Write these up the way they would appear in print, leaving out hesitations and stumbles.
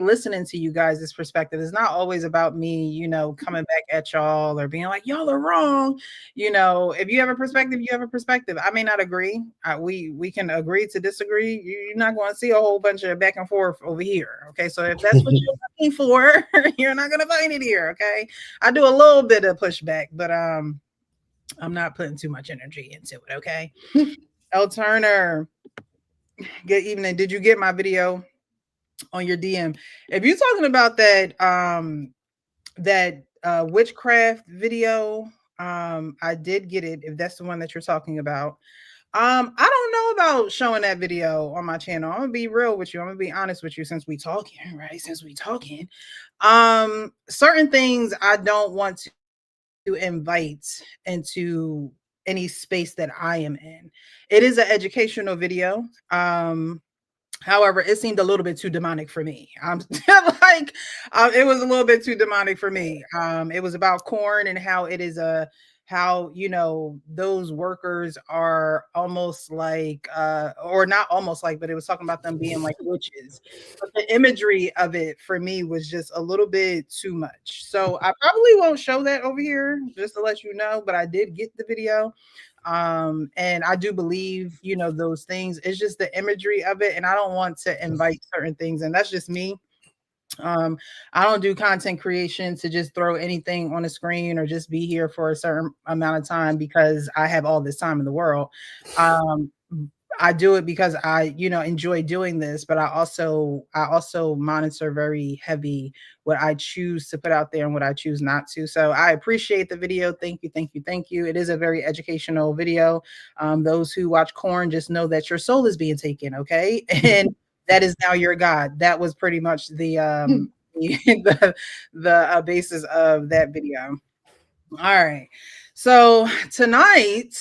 listening to you guys' perspective. It's not always about me, coming back at y'all or being like, y'all are wrong. If you have a perspective, you have a perspective. I may not agree. We can agree to disagree. You're not going to see a whole bunch of back and forth over here. Okay. So if that's what you're looking for, you're not going to find it here. Okay. I do a little bit of pushback, but I'm not putting too much energy into it. Okay. L Turner, good evening. Did you get my video on your DM? If you're talking about that witchcraft video, I did get it. If that's the one that you're talking about, I don't know about showing that video on my channel. I'm gonna be real with you. I'm gonna be honest with you. Since we talking, right? Since we talking, certain things I don't want to invite into any space that I am in. It is an educational video. However, it seemed a little bit too demonic for me. Like, it was a little bit too demonic for me. It was about corn and how it is how those workers are almost like or not almost like, but it was talking about them being like witches. But the imagery of it for me was just a little bit too much. So I probably won't show that over here, just to let you know. But I did get the video, and I do believe those things. It's just the imagery of it, and I don't want to invite certain things, and that's just me. I don't do content creation to just throw anything on the screen or just be here for a certain amount of time because I have all this time in the world. um I do it because I, enjoy doing this, but I also monitor very heavy what I choose to put out there and what I choose not to. So I appreciate the video. Thank you, thank you, thank you. It is a very educational video. Those who watch Corn just know that your soul is being taken, okay? And that is now your God. That was pretty much the the basis of that video. All right. So tonight,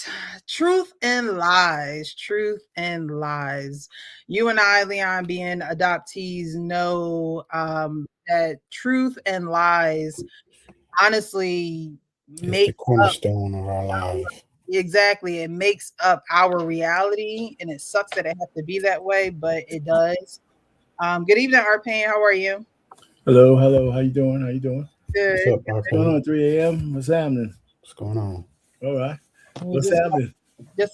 truth and lies, truth and lies. You and I, Leon, being adoptees, know that truth and lies honestly It's the make up cornerstone of our our, lives. exactly, it makes up our reality. And it sucks that it has to be that way, but it does. Good evening, Arpane. How are you? Hello, hello. How you doing? How you doing? What's Good. up, What's going RP? on? 3 a.m. What's happening? What's going on? All right. We're What's just happening?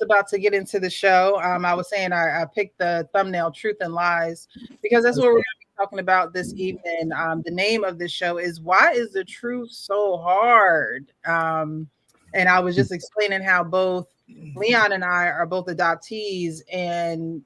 about to get into the show. I was saying I picked the thumbnail "Truth and Lies" because that's what we're going to be talking about this evening. The name of this show is "Why Is the Truth So Hard?" And I was just explaining how both Leon and I are both adoptees, and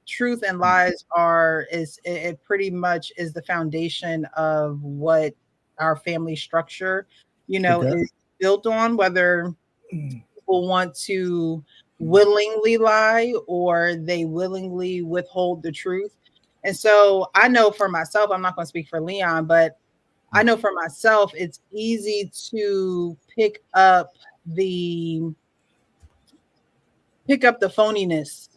truth and lies are is it pretty much is the foundation of what our family structure, Okay. is built on. Whether people want to willingly lie or they willingly withhold the truth. And so I know for myself, I'm not going to speak for Leon, but I know for myself, it's easy to the pick up the phoniness,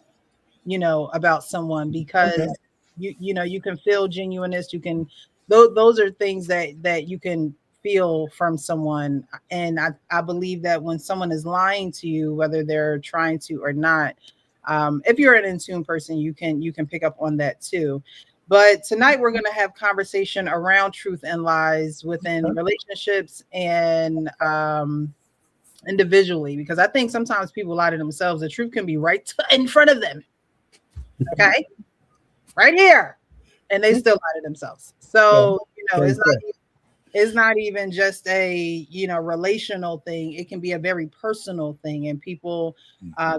about someone Okay. because you can feel genuineness. You can those are things that you can feel from someone. And I believe that when someone is lying to you, whether they're trying to or not, if you're an in tune person, you can pick up on that too. But tonight we're going to have conversation around truth and lies within Okay. relationships and individually, because I think sometimes people lie to themselves. The truth can be right in front of them, okay, right here, and they still lie to themselves. Okay. So Okay. Okay. it's not even just a relational thing. It can be a very personal thing, and people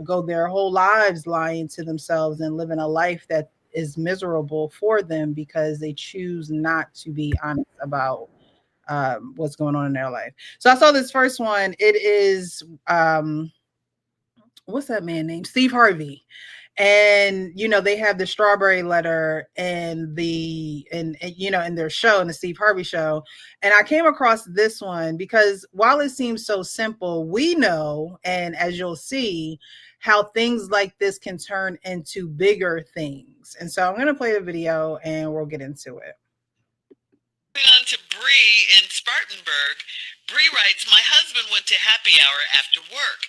go their whole lives lying to themselves and living a life that is miserable for them because they choose not to be honest about what's going on in their life. So I saw this first one. It is what's that man named Steve Harvey, and they have the strawberry letter and in their show, in the Steve Harvey show. And I came across this one because while it seems so simple, we know, and as you'll see, how things like this can turn into bigger things. And so I'm going to play the video and we'll get into it. On to Bree in Spartanburg. Bree writes, my husband went to happy hour after work.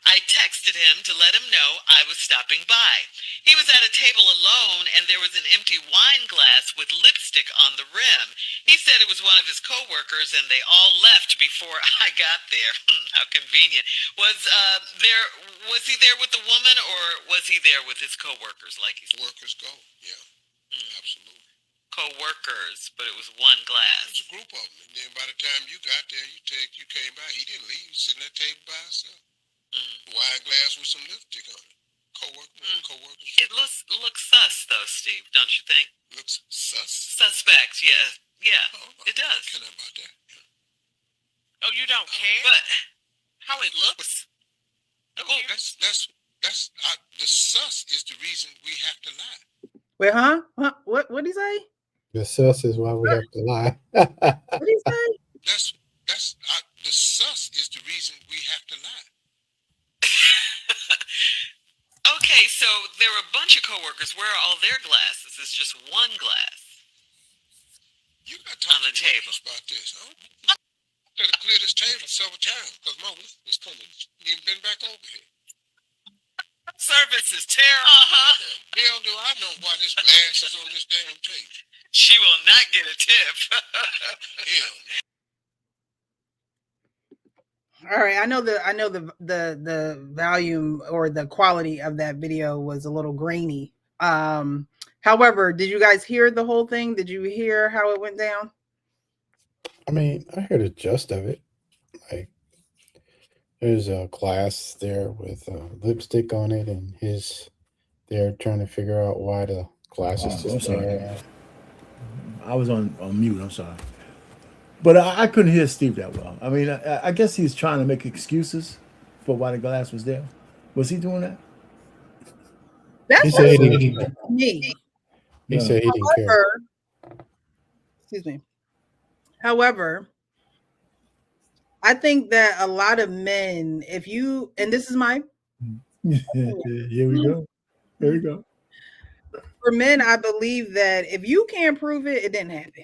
I texted him to let him know I was stopping by. He was at a table alone and there was an empty wine glass with lipstick on the rim. He said it was one of his coworkers and they all left before I got there. How convenient. Was he there with the woman or was he there with his coworkers like he said? Workers go. Yeah, absolutely. Co-workers, but it was one It glass. was a group of them. And then by the time you got there, you came by. He didn't leave. He was sitting at the table by himself. Wine glass with some lipstick on it. Coworkers. It looks sus though, Steve, don't you think? Looks sus. Suspect, yeah, Oh, it does. I don't care about that. Oh, you don't care? But how it looks? Oh, that's the sus is the reason we have to lie. Wait, huh? What did he say? The sus is why we have to lie. What did he say? That's the sus is the reason we have to lie. Okay, so there were a bunch of coworkers. Where are all their glasses? It's just one glass. You got to talk On the to table. Marcus about this. I gotta clear this table several times because my wife was coming. She ain't been back over here. Service is terrible. Hell do I know why this glass is on this damn table. She will not get a tip. Hell no. All right, I know the volume or the quality of that video was a little grainy. However, did you guys hear the whole thing? Did you hear how it went down? I mean, I heard the gist of it. Like, there's a glass there with lipstick on it, and they're trying to figure out why the glass is I'm just sorry. there. I was on mute. I'm sorry. But I couldn't hear Steve that well. I mean, I guess he's trying to make excuses for why the glass was there. Was he doing that? That's He said he what didn't. me. He said he didn't care. However, excuse me. However, I think that a lot of men, if you, and this is my, Here we go. Here we go. for men, I believe that if you can't prove it, it didn't happen.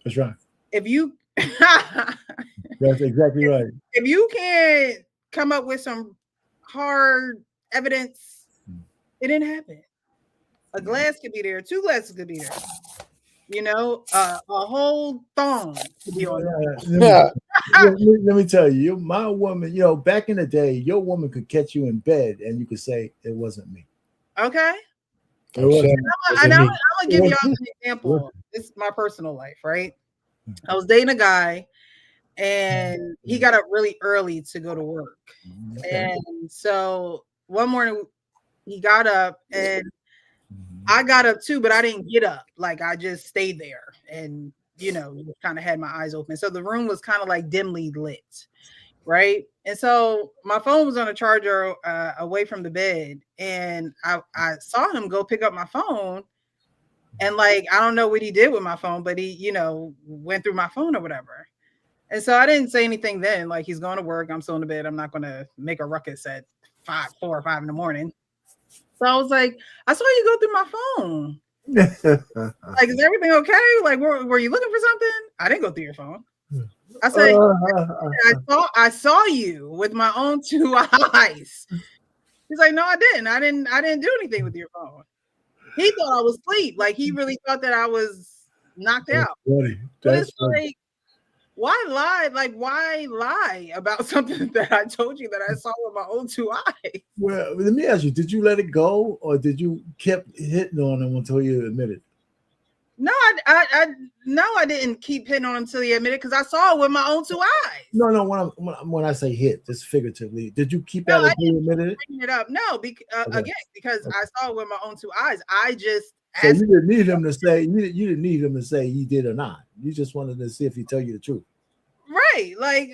That's right. If you, That's exactly right. if you can't come up with some hard evidence, it didn't happen. A glass could be there, 2 glasses could be there. You know, a whole thong could be on there. Let me tell you, my woman, back in the day, your woman could catch you in bed and you could say it wasn't me. Okay. It wasn't. And I'm gonna give y'all an example. This is my personal life, right? I was dating a guy and he got up really early to go to work. Okay. And so one morning he got up and I got up too, but I didn't get up. Like I just stayed there and kind of had my eyes open. So the room was kind of like dimly lit, right? And so my phone was on a charger away from the bed, and I saw him go pick up my phone, and like I don't know what he did with my phone, but he went through my phone or whatever. And so I didn't say anything then. Like he's going to work, I'm still in the bed. I'm not going to make a ruckus at 4 or 5 in the morning. So I was like, I saw you go through my phone. Like, is everything okay? Like, were you looking for something? I didn't go through your phone. I said, I saw you with my own 2 eyes. He's like, no, I didn't. I didn't do anything with your phone. He thought I was asleep. Like he really thought that I was knocked out. But it's like, why lie? Like, why lie about something that I told you that I saw with my own 2 eyes? Well, let me ask you, did you let it go or did you keep hitting on him until you admitted? No, I didn't keep hitting on him until he admitted because I saw it with my own 2 eyes. No, when I say hit, just figuratively, did you keep that until you admitted it? Bringing it up. No, again, because I saw it with my own 2 eyes. I just so you didn't need him to say you didn't need him to say he did or not. You just wanted to see if he tell you the truth. Right. Like,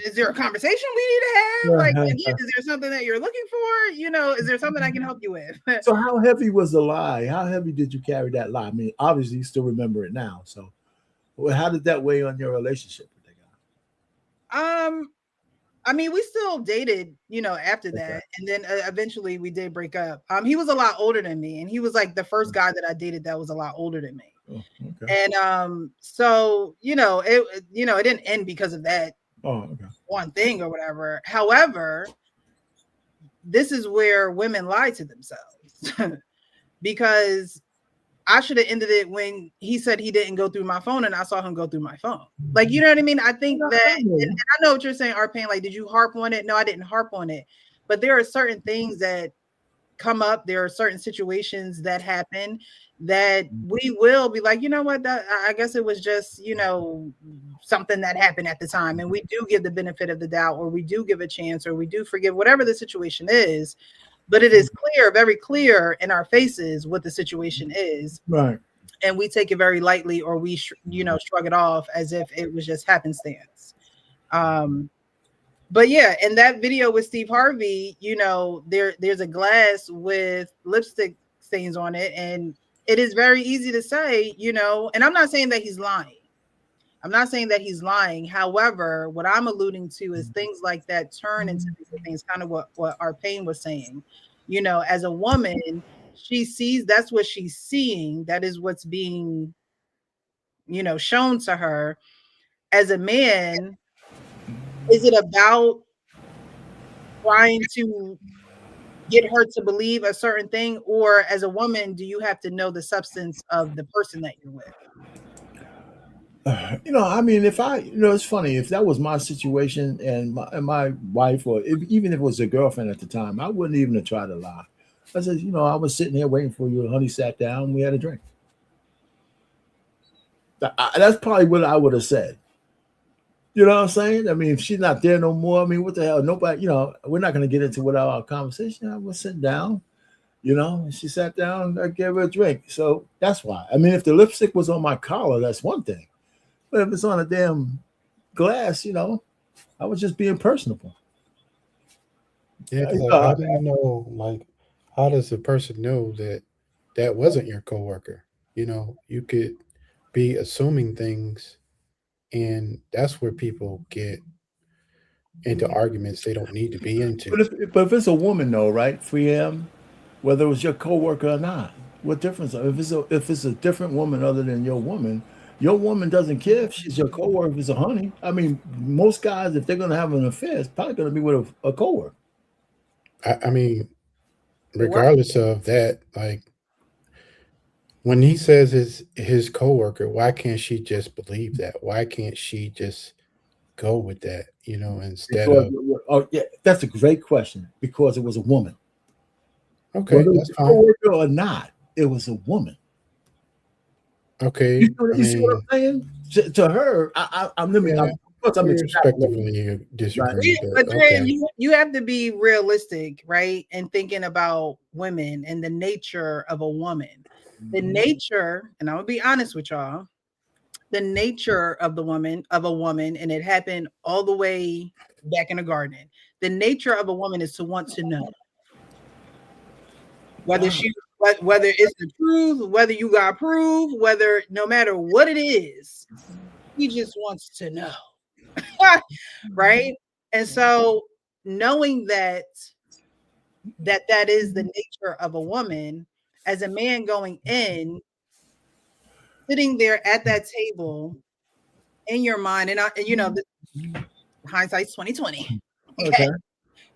is there a conversation we need to have? Like, again, is there something that you're looking for? Is there something I can help you with? So how heavy was the lie? How heavy did you carry that lie? I mean, obviously you still remember it now. So how did that weigh on your relationship with that guy? I mean, we still dated, after that. And then eventually we did break up. He was a lot older than me. And he was like the first guy that I dated that was a lot older than me. Oh, okay. And so, it didn't end because of that okay. one thing or whatever. However, this is where women lie to themselves because I should have ended it when he said he didn't go through my phone and I saw him go through my phone. Like, you know what I mean? I think that, and I know what you're saying, Arpain, like, did you harp on it? No, I didn't harp on it. But there are certain things that come up. There are certain situations that happen that we will be like, you know what, that, I guess it was just, you know, something that happened at the time. And we do give the benefit of the doubt, or we do give a chance, or we do forgive, whatever the situation is. But it is clear, very clear in our faces what the situation is. Right. And we take it very lightly, or we, you know, shrug it off as if it was just happenstance. But yeah, in that video with Steve Harvey, you know, there's a glass with lipstick stains on it. And it is very easy to say, you know, and I'm not saying that he's lying. I'm not saying that he's lying. However, what I'm alluding to is things like that turn into these things, kind of what Arpain was saying. You know, as a woman, she sees, that's what she's seeing. That is what's being, you know, shown to her. As a man, is it about trying to get her to believe a certain thing? Or as a woman, do you have to know the substance of the person that you're with? You know, I mean, if I, you know, it's funny, if that was my situation and my wife, or even if it was a girlfriend at the time, I wouldn't even have tried to lie. I said, you know, I was sitting here waiting for you. Honey sat down. We had a drink. That's probably what I would have said. You know what I'm saying? I mean, if she's not there no more, I mean, what the hell? Nobody, you know, we're not going to get into without our conversation. I was sitting down, you know, and she sat down. I gave her a drink. So that's why. I mean, if the lipstick was on my collar, that's one thing. But if it's on a damn glass, you know, I was just being personable. Yeah, 'cause, like, how do you know, like, how does the person know that that wasn't your coworker? You know, you could be assuming things, and that's where people get into arguments they don't need to be into. But if it's a woman, though, right? 3M, whether it was your coworker or not, what difference? If it's a different woman other than your woman doesn't care if she's your coworker, if it's a honey. I mean, most guys, if they're going to have an affair, it's probably going to be with a coworker. I mean, regardless of that, like, when he says his coworker, why can't she just believe that? Why can't she just go with that? You know, instead of yeah, that's a great question, because it was a woman. okay, Whether it that's was a fine. coworker or not, it was a woman. Okay, You see what I'm saying? To her, I'm respectively disagree. But okay. you have to be realistic, right? And thinking about women and the nature of a woman. The nature, and I'm gonna be honest with y'all, the nature of a woman, and it happened all the way back in the garden. The nature of a woman is to want to know whether it's the truth, whether you got proof, whether, no matter what it is, he just wants to know. Right? And so knowing that is the nature of a woman, as a man going in, sitting there at that table in your mind, and you know, hindsight's 2020. Okay.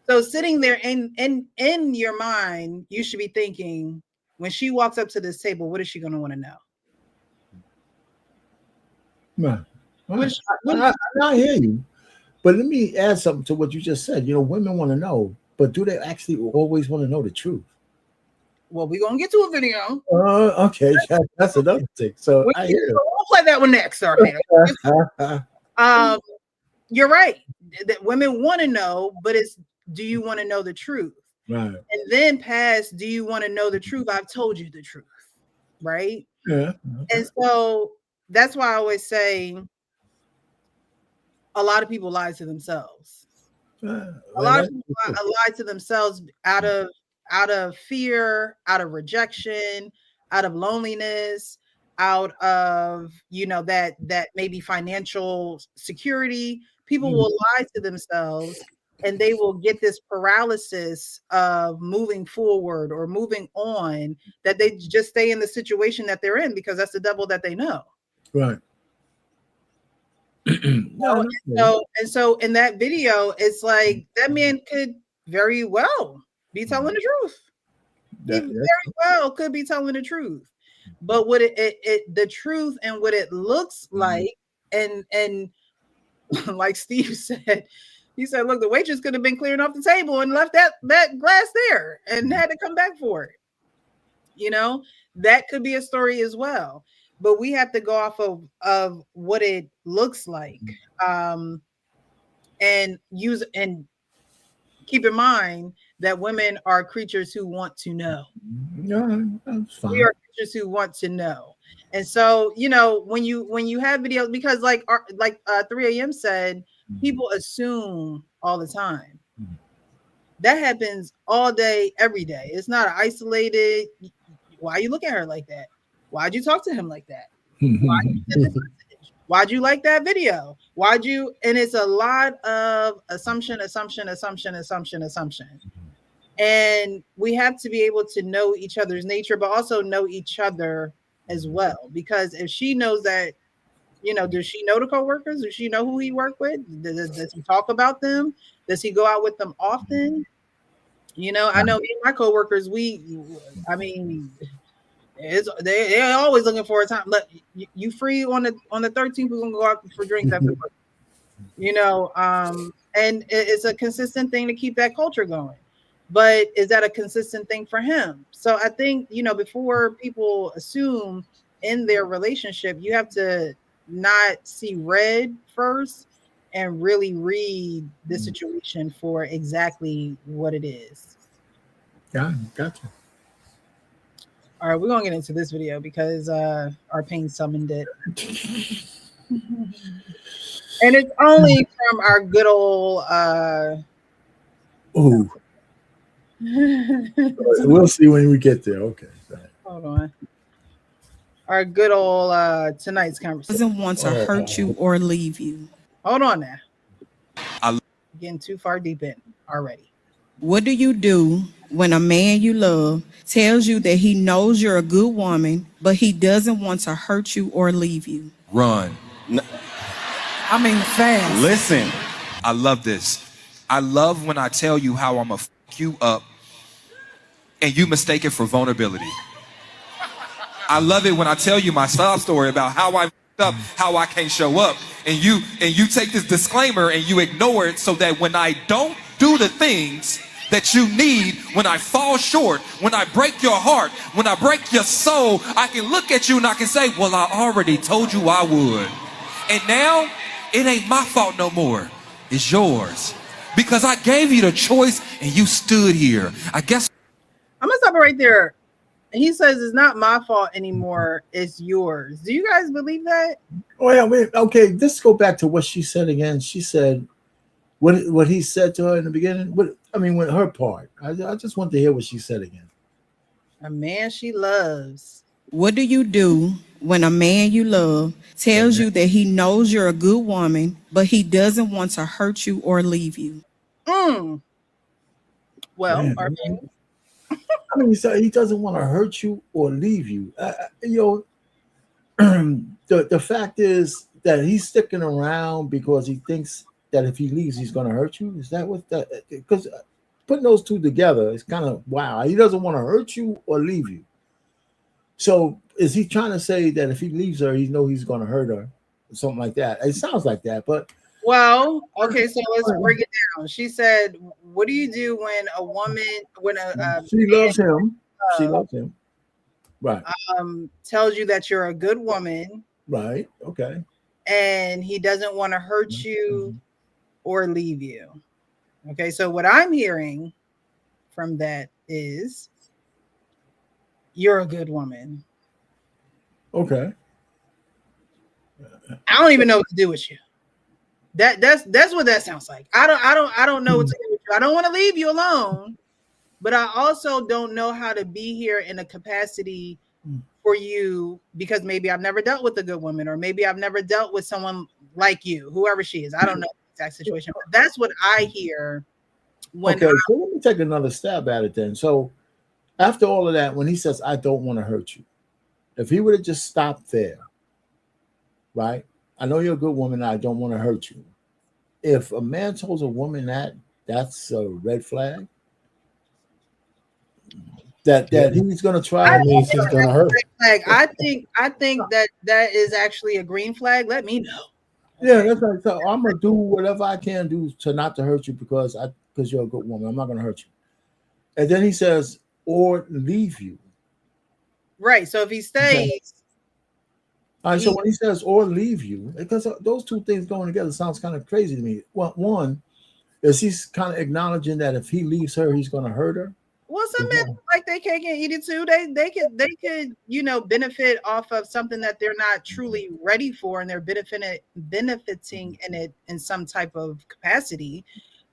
So sitting there in your mind, you should be thinking, when she walks up to this table, what is she going to want to know? I hear you, but let me add something to what you just said. You know, women want to know, but do they actually always want to know the truth? Well, we're gonna get to a video. Okay, that's another thing. So we'll play that one next, Arpain. You're right. That women want to know, but it's, do you want to know the truth? Right. And then past, do you want to know the truth? I've told you the truth, right? Yeah. And so that's why I always say a lot of people lie to themselves. A lot of people lie to themselves out of fear, out of rejection, out of loneliness, out of, you know, that maybe financial security. People will lie to themselves, and they will get this paralysis of moving forward or moving on, that they just stay in the situation that they're in because that's the devil that they know. Right. So in that video, it's like that man could very well be telling the truth. He That- very well could be telling the truth. But what the truth and what it looks like, and like Steve said, he said, look, the waitress could have been clearing off the table and left that glass there and had to come back for it. You know, that could be a story as well. But we have to go off of what it looks like. And use and keep in mind that women are creatures who want to know. Yeah, that's fine. We are creatures who want to know. And so, you know, when you have videos, because like 3 a.m. said, people assume all the time. That happens all day, every day. It's not isolated. Why you look at her like that? Why'd you talk to him like that? Why'd you like that video? Why'd you? And it's a lot of assumption. And we have to be able to know each other's nature, but also know each other as well. Because if she knows that, you know, does she know the coworkers? Does she know who he worked with? Does he talk about them? Does he go out with them often? You know, I know my coworkers, they're always looking for a time. Look, you free on the 13th? We're gonna go out for drinks after work. You know, and it's a consistent thing to keep that culture going. But is that a consistent thing for him? So I think, you know, before people assume in their relationship, you have to not see red first and really read the situation for exactly what it is. Yeah, gotcha. All right, we're gonna get into this video because our pain summoned it. And it's only from our good old Oh, we'll see when we get there. Okay. hold on. Our good old tonight's conversation. Doesn't want to hurt you or leave you. Hold on now. Getting too far deep in already. What do you do when a man you love tells you that he knows you're a good woman, but he doesn't want to hurt you or leave you? Run. I mean, fast. Listen, I love this. I love when I tell you how I'm going to fuck you up and you mistake it for vulnerability. I love it when I tell you my sob story about how I fucked up, how I can't show up, and you take this disclaimer and you ignore it so that when I don't do the things that you need, when I fall short, when I break your heart, when I break your soul, I can look at you and I can say, well, I already told you I would. And now it ain't my fault no more. It's yours. Because I gave you the choice and you stood here. I guess I'm gonna stop it right there. He says it's not my fault anymore, it's yours. Do you guys believe that? Oh yeah, wait, okay. Let's go back to what she said again. She said what he said to her in the beginning. With her part. I just want to hear what she said again. A man she loves. What do you do when a man you love tells you that he knows you're a good woman, but he doesn't want to hurt you or leave you? Well, Man, so he doesn't want to hurt you or leave you. The fact is that he's sticking around because he thinks that if he leaves, he's going to hurt you. Is that what that? Because putting those two together is kind of wow. He doesn't want to hurt you or leave you. So is he trying to say that if he leaves her, he knows he's going to hurt her, or something like that? It sounds like that, but. Well, okay, so let's break it down. She said, what do you do when a woman, she loves him, she loves him, right? Tells you that you're a good woman, right? Okay, and he doesn't want to hurt you or leave you. Okay, so what I'm hearing from that is you're a good woman. Okay, I don't even know what to do with you. That's what that sounds like. I don't know what to do with you. I don't want to leave you alone, but I also don't know how to be here in a capacity for you because maybe I've never dealt with a good woman, or maybe I've never dealt with someone like you, whoever she is. I don't know the exact situation, but that's what I hear. Okay, so let me take another stab at it then. So after all of that, when he says, I don't want to hurt you, if he would have just stopped there, right? I know you're a good woman. I don't want to hurt you. If a man tells a woman that, that's a red flag. that he's going to try. I That means he's gonna hurt. flag. I think that is actually a green flag. Let me know. Yeah, that's right. So I'm gonna do whatever I can do to not to hurt you because you're a good woman. I'm not gonna hurt you. And then he says, or leave you. Right. So if he stays, All right. So when he says or leave you, because those two things going together sounds kind of crazy to me. Well, one is he's kind of acknowledging that if he leaves her, he's gonna hurt her. well, some men like they cake and eat it too. They could benefit off of something that they're not truly ready for, and they're benefiting in it in some type of capacity.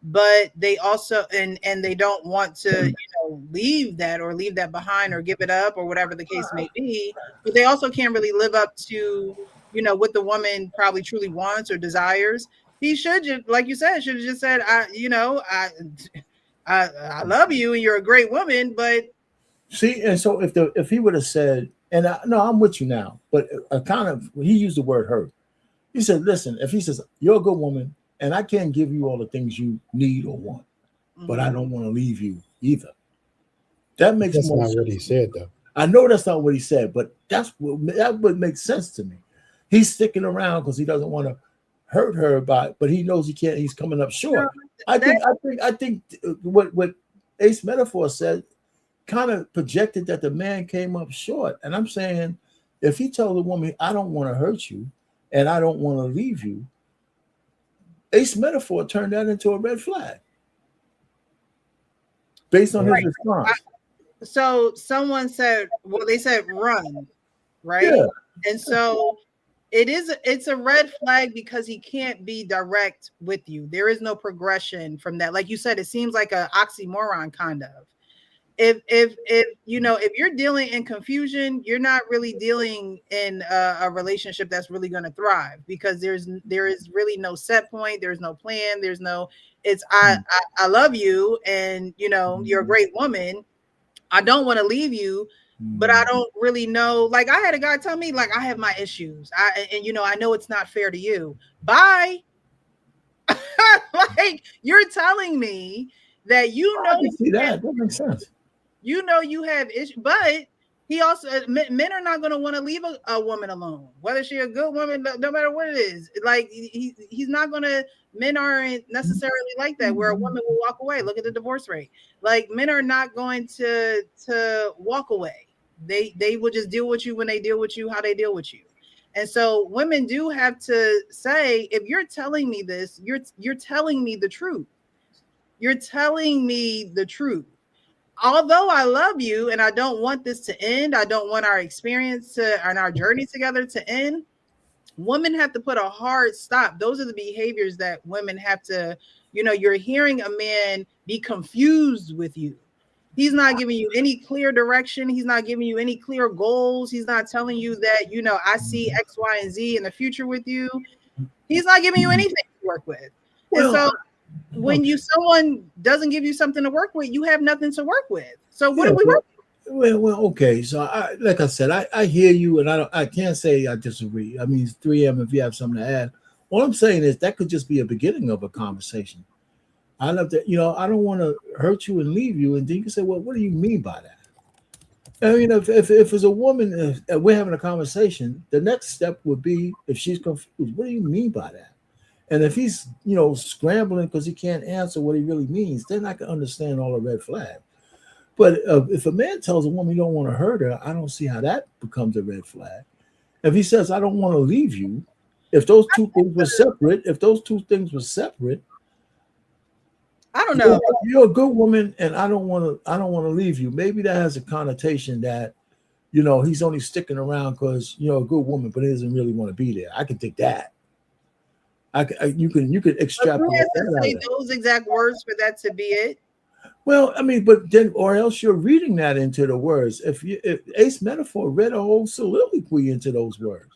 But they also and they don't want to leave that behind or give it up or whatever the case may be. But they also can't really live up to what the woman probably truly wants or desires. He should just, like you said, should have just said, I love you and you're a great woman, but see, and so if he would have said, and no, I'm with you now, but he used the word hurt. He said, listen, if he says you're a good woman and I can't give you all the things you need or want, but I don't want to leave you either. That makes That's more not sense. what he said, though. I know that's not what he said, but that would make sense to me. He's sticking around because he doesn't want to hurt her but he knows he can't. He's coming up short. I think what Ace Metaphor said kind of projected that the man came up short. And I'm saying, if he told the woman, I don't want to hurt you and I don't want to leave you, Ace Metaphor turned that into a red flag based on his response. So someone said, well, they said run, right? Yeah. And so it's a red flag because he can't be direct with you. There is no progression from that. Like you said, it seems like an oxymoron kind of. If you're dealing in confusion, you're not really dealing in a relationship that's really going to thrive, because there is really no set point, there's no plan, there's no I love you and you're a great woman. I don't want to leave you, but I don't really know. Like, I had a guy tell me, like, I have my issues. I know it's not fair to you. Bye. Like, you're telling me that I can see that makes sense. You have issues, but he also, men are not going to want to leave a woman alone, whether she's a good woman, no matter what it is. Like, he's not going to. Men aren't necessarily like that, where a woman will walk away. Look at the divorce rate. Like, men are not going to walk away. They will just deal with you when they deal with you, how they deal with you. And so women do have to say, if you're telling me this, you're telling me the truth. You're telling me the truth. Although I love you and I don't want this to end, I don't want our experience and our journey together to end, women have to put a hard stop. Those are the behaviors that women have to, you're hearing a man be confused with you. He's not giving you any clear direction. He's not giving you any clear goals. He's not telling you that, I see X, Y, and Z in the future with you. He's not giving you anything to work with. And so when someone doesn't give you something to work with, you have nothing to work with. So what do we work with? Well, okay. So like I said, I hear you, and I can't say I disagree. I mean, it's 3M if you have something to add. All I'm saying is that could just be a beginning of a conversation. I love that, I don't want to hurt you and leave you. And then you can say, well, what do you mean by that? I mean, if it's a woman, if we're having a conversation, the next step would be, if she's confused, what do you mean by that? And if he's, scrambling because he can't answer what he really means, then I can understand all the red flags. But if a man tells a woman he don't want to hurt her, I don't see how that becomes a red flag. If he says, I don't want to leave you, if those two things were separate, I don't know. You're a good woman, and I don't want to leave you. Maybe that has a connotation that, he's only sticking around because you're a good woman, but he doesn't really want to be there. I can think that. You can extrapolate that out. Say those exact words for that to be it. Well, I mean, but then, or else you're reading that into the words. If Ace Metaphor read a whole soliloquy into those words.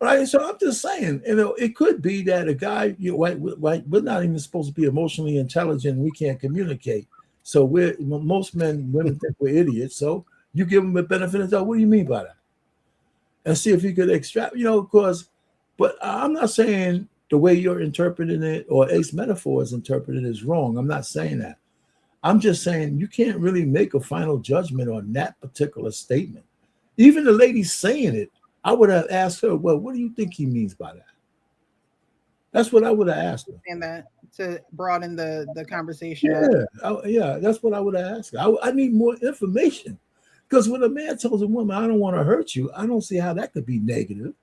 Right, so I'm just saying, it could be that a guy, white, we're not even supposed to be emotionally intelligent. We can't communicate. So most women think we're idiots. So you give them a benefit of the doubt. What do you mean by that? And see if you could extract, but I'm not saying the way you're interpreting it or Ace Metaphor is interpreted is wrong. I'm not saying that. I'm just saying you can't really make a final judgment on that particular statement. Even the lady saying it, I would have asked her, well, what do you think he means by that? That's what I would have asked her. And that to broaden the conversation. Yeah, that's what I would have asked her. I need more information. Because when a man tells a woman, I don't want to hurt you, I don't see how that could be negative.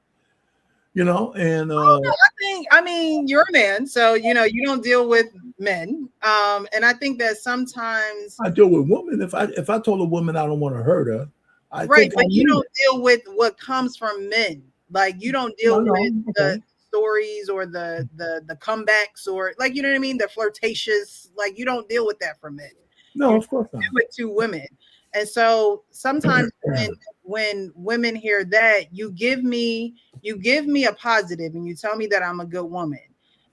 You know, and I mean, you're a man, so you know you don't deal with men. And I think that sometimes I deal with women. If I told a woman I don't want to hurt her, right, but you don't deal with what comes from men. Like you don't deal with the stories or the comebacks or like you know what I mean, the flirtatious. Like you don't deal with that from men. No, of course not. With two women. And so sometimes when women hear that, you give me a positive and you tell me that I'm a good woman.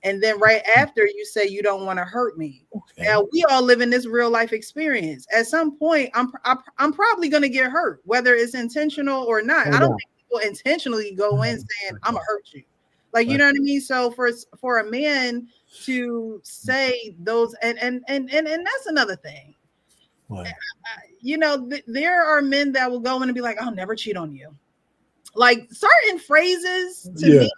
And then right after you say you don't want to hurt me. Okay. Now we all live in this real life experience. At some point, I'm probably going to get hurt, whether it's intentional or not. I don't think people intentionally go in saying I'm gonna hurt you. Like, you know what I mean? So for a man to say those and that's another thing. You know, there are men that will go in and be like, I'll never cheat on you. Like certain phrases to me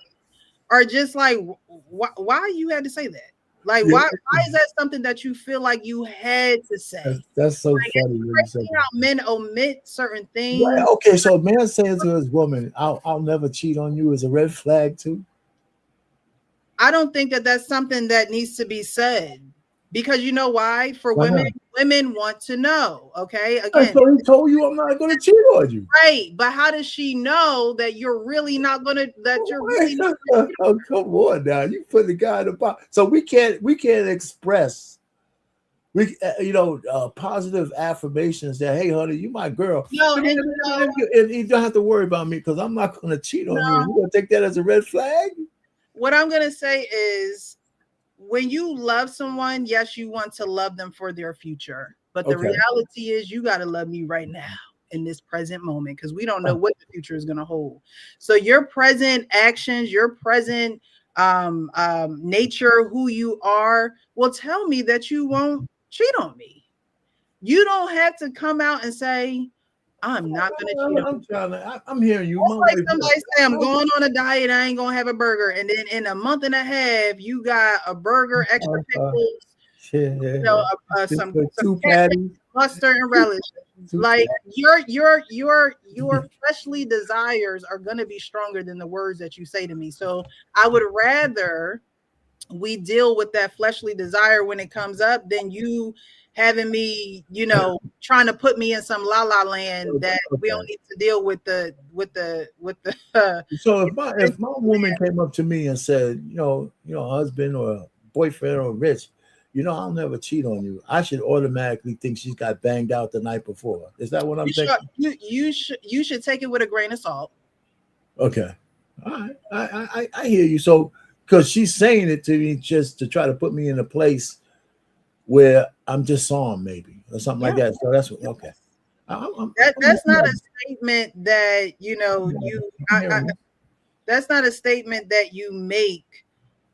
are just like, why you had to say that? Like, why is that something that you feel like you had to say? That's so like, funny. How men omit certain things. Well, okay, so a man saying to his woman, I'll never cheat on you is a red flag too? I don't think that that's something that needs to be said. Because you know why? For women want to know. Okay. Again, so he told you I'm not going to cheat on you. Right. But how does she know that you're really not going to, that you're really not gonna oh, come on now. You put the guy in the box. So we can't express positive affirmations that, hey, honey, you my girl. No, and you don't have to worry about me because I'm not going to cheat on you. You're going to take that as a red flag? What I'm going to say is, when you love someone, yes, you want to love them for their future. But the reality is you got to love me right now in this present moment because we don't know what the future is going to hold. So your present actions, your present nature, who you are, will tell me that you won't cheat on me. You don't have to come out and say, I'm not going to cheat on you. I'm hearing you. Like somebody say, I'm going on a diet. I ain't going to have a burger. And then in a month and a half, you got a burger, extra pickles, some mustard and relish. Like your fleshly desires are going to be stronger than the words that you say to me. So I would rather we deal with that fleshly desire when it comes up than you having me, trying to put me in some la la land that we don't need to deal with the. So if my woman came up to me and said, husband or boyfriend or rich, I'll never cheat on you, I should automatically think she's got banged out the night before. Is that what I'm thinking? You should take it with a grain of salt. Okay, all right, I hear you. So because she's saying it to me just to try to put me in a place where I'm disarmed, maybe, or something like that. So that's okay. That's not a statement that that's not a statement that you make,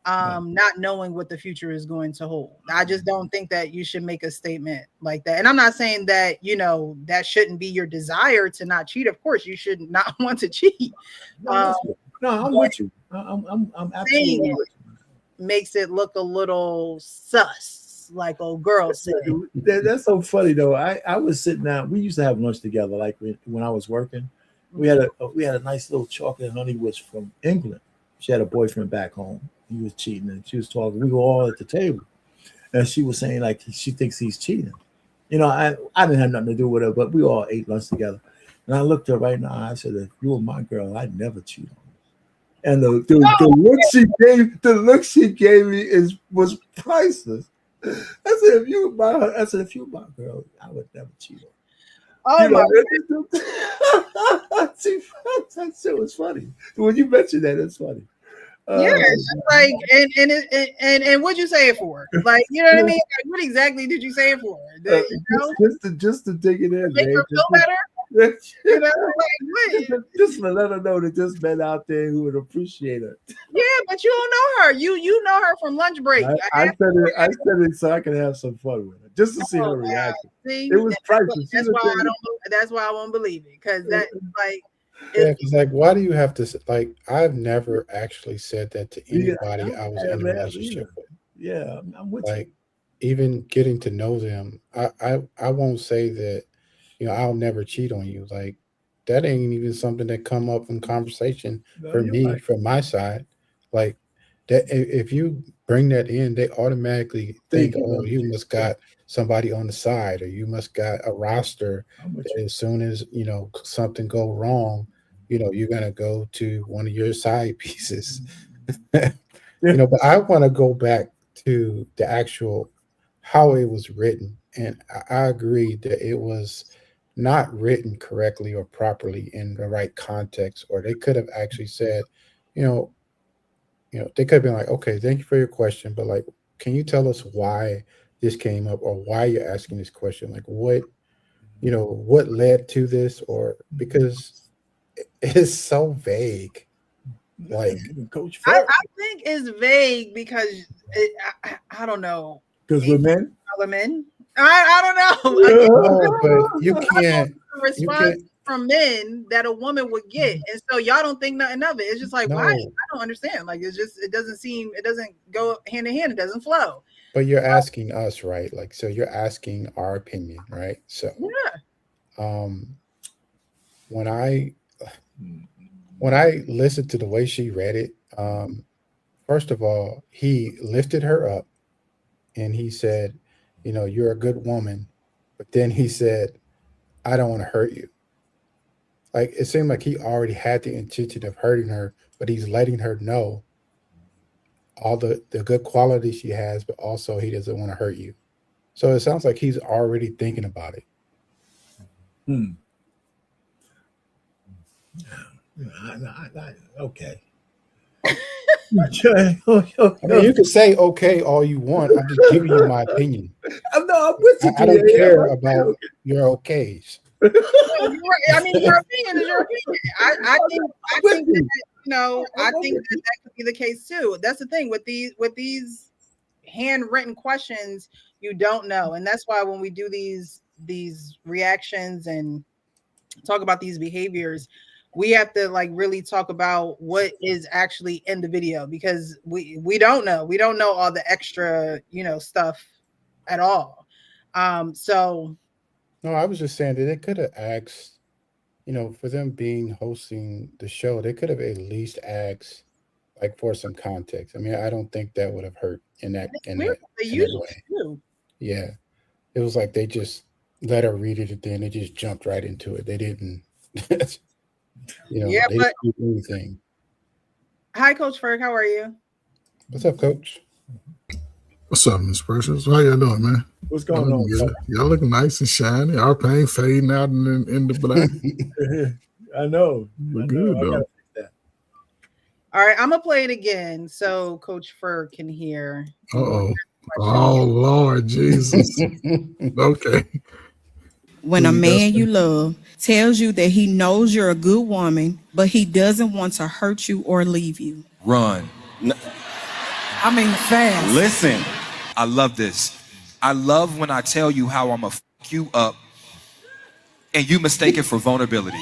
not knowing what the future is going to hold. I just don't think that you should make a statement like that. And I'm not saying that that shouldn't be your desire to not cheat. Of course, you should not want to cheat. No, I'm with you. I'm absolutely with you. Makes it look a little sus. Like old girls say. That's so funny though. I was sitting down. We used to have lunch together. Like when I was working, we had a nice little chocolate honey was from England. She had a boyfriend back home. He was cheating, and she was talking. We were all at the table, and she was saying like she thinks he's cheating. I didn't have nothing to do with her, but we all ate lunch together. And I looked her right in the eye. I said, "If you were my girl, I'd never cheat on you." And the look she gave me was priceless. I said, if you were my girl, I would never cheat on you. That shit was funny. When you mentioned that, it's funny. It's just like, and what'd you say it for? Like, you know what I mean? Like, what exactly did you say it for? Just to dig it in, make her feel better. Just to let her know that there's men out there who would appreciate her. Yeah, but you don't know her. You know her from lunch break. I said it so I can have some fun with her, just to see her reaction. See, It was priceless. That's why I don't. That's why I won't believe it, because that like. Yeah, because like, why do you have to like? I've never actually said that to anybody I was in a relationship with. Yeah, I'm with Like, even getting to know them, I won't say that, I'll never cheat on you. Like, that ain't even something that come up in conversation you. for You're me, right. from my side. Like, that if you bring that in, they automatically think, oh, you must got somebody on the side, or you must got a roster I'm with that you. as soon as something go wrong, you're gonna go to one of your side pieces. But I want to go back to the actual how it was written, and I agree that it was not written correctly or properly in the right context, or they could have actually said, you know, they could have been like, okay, thank you for your question, but like, can you tell us why this came up, or why you're asking this question? Like, what led to this, or because it's so vague. Like, Coach I Ferg, think it's vague because I don't know. because we're men. Men. I don't know. no, but you can't. Response from men that a woman would get, and so y'all don't think nothing of it. It's just like, why? I No, don't understand. Like, it doesn't go hand in hand. It doesn't flow. but you're asking us, right? Like, so you're asking our opinion, right? So, Yeah. when I listened to the way she read it, first of all, he lifted her up and he said, you're a good woman. But then he said, I don't want to hurt you. Like, it seemed like he already had the intention of hurting her, but he's letting her know all the good qualities she has, but also he doesn't want to hurt you. So it sounds like he's already thinking about it. Okay. I mean, you can say okay all you want. I'm just giving you my opinion. I'm with you. I don't care about your okays. I mean, your opinion is your opinion. I think that, I think that could be the case too. That's the thing with these handwritten questions, you don't know, and that's why when we do these reactions and talk about these behaviors, we have to like really talk about what is actually in the video, because we don't know. We don't know all the extra, stuff at all. So No, I was just saying that they could have asked, for them hosting the show, they could have at least asked like for some context. I mean, I don't think that would have hurt in that way. do. Yeah. It was like they just let her read it and then they just jumped right into it. They didn't Yeah, they but didn't do anything. hi, Coach Ferg, how are you? What's up, Coach? What's up, Miss Precious? How y'all doing, man? What's going on? Y'all looking nice and shiny. Our paint fading out in the black. I know. We're good, though. All right, I'm gonna play it again so Coach Ferg can hear. Uh-oh. Oh, Lord Jesus. Okay. When a man you love tells you that he knows you're a good woman, but he doesn't want to hurt you or leave you. Run. I mean, fast. Listen, I love this. I love when I tell you how I'm going to fuck you up and you mistake it for vulnerability.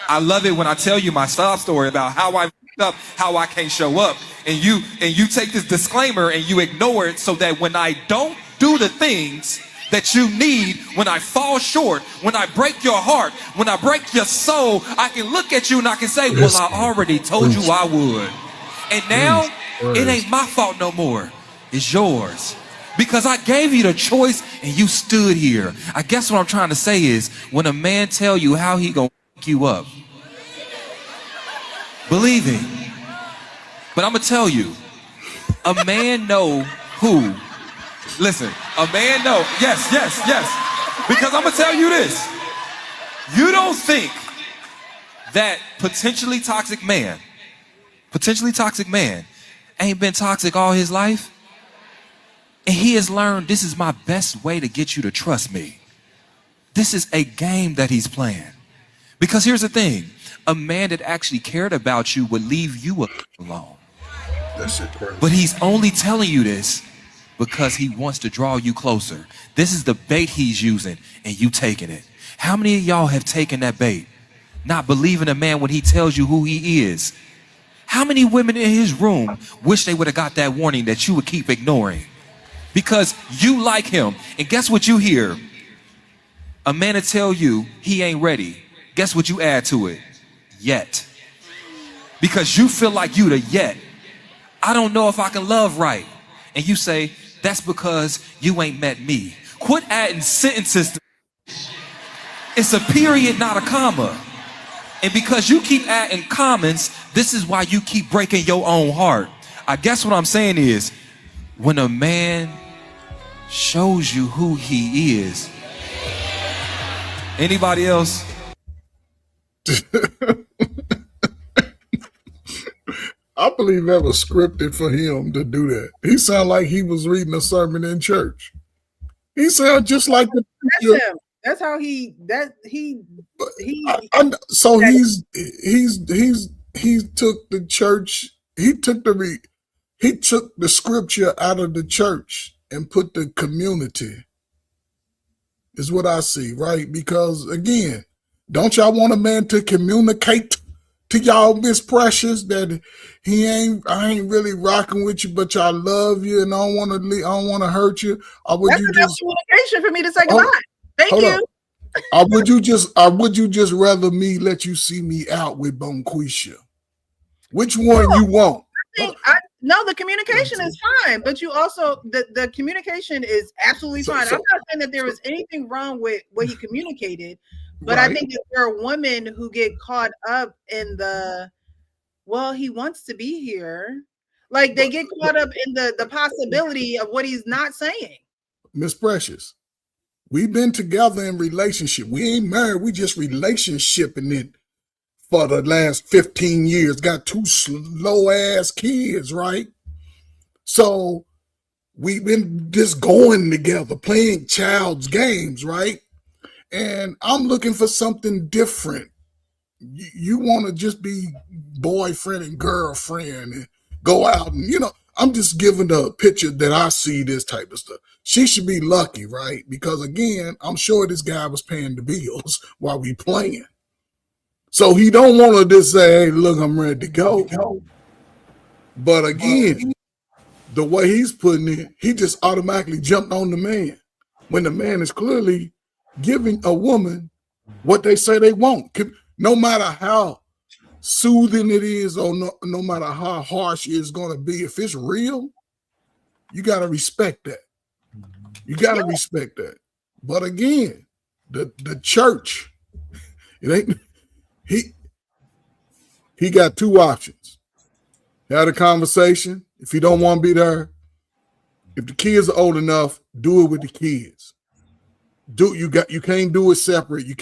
I love it when I tell you my sob story about how I fucked up, how I can't show up, and you take this disclaimer and you ignore it so that when I don't do the things that you need, when I fall short, when I break your heart, when I break your soul, I can look at you and I can say, well, I already told you I would. And now it ain't my fault no more. It's yours. Because I gave you the choice and you stood here. I guess what I'm trying to say is when a man tell you how he gonna fuck you up, believe him. But I'm gonna tell you, a man know who. Listen, a man know. Yes. Because I'm gonna tell you this. You don't think that potentially toxic man ain't been toxic all his life? And he has learned this is my best way to get you to trust me. This is a game that he's playing. Because here's the thing. A man that actually cared about you would leave you alone. That shit crazy. But he's only telling you this because he wants to draw you closer. This is the bait he's using, and you taking it. How many of y'all have taken that bait? Not believing a man when he tells you who he is. How many women in his room wish they would have got that warning that you would keep ignoring? Because you like him. And guess what you hear? A man to tell you he ain't ready. Guess what you add to it? Yet. Because you feel like you the yet. I don't know if I can love right. And you say, that's because you ain't met me. Quit adding sentences. It's a period, not a comma. And because you keep adding commas, this is why you keep breaking your own heart. I guess what I'm saying is, when a man shows you who he is, anybody else? I believe that was scripted for him to do that. He sounded like he was reading a sermon in church. He sounded just like the preacher. That's him. That's how he So he took the church. He took the scripture out of the church and put the community. Is what I see, right? Because again, don't y'all want a man to communicate to y'all, Miss Precious, that I ain't really rocking with you, but y'all love you, and I don't want to hurt you? Or would that's you enough just communication for me to say goodbye. Thank hold you. up. Or would you just rather me let you see me out with Bonquisha? Which one you want? No, the communication is fine, but you also the communication is absolutely fine. I'm not saying that there was anything wrong with what he communicated, but I think that there are women who get caught up in he wants to be here. Like they get caught up in the possibility of what he's not saying. Miss Precious, we've been together in relationship. We ain't married. We just relationshiping it for the last 15 years. Got 2 slow ass kids, right? So we've been just going together, playing child's games, right? And I'm looking for something different. You want to just be boyfriend and girlfriend and go out and, I'm just giving the picture that I see this type of stuff. She should be lucky, right? Because again, I'm sure this guy was paying the bills while we playing. So he don't want to just say, hey, look, I'm ready to go. But again, the way he's putting it, he just automatically jumped on the man when the man is clearly giving a woman what they say they want. No matter how soothing it is or no matter how harsh it's going to be, if it's real, you got to respect that. You got to respect that. But again, the church, it ain't... He got 2 options. Had a conversation. If he don't want to be there, if the kids are old enough, do it with the kids. You can't do it separate. You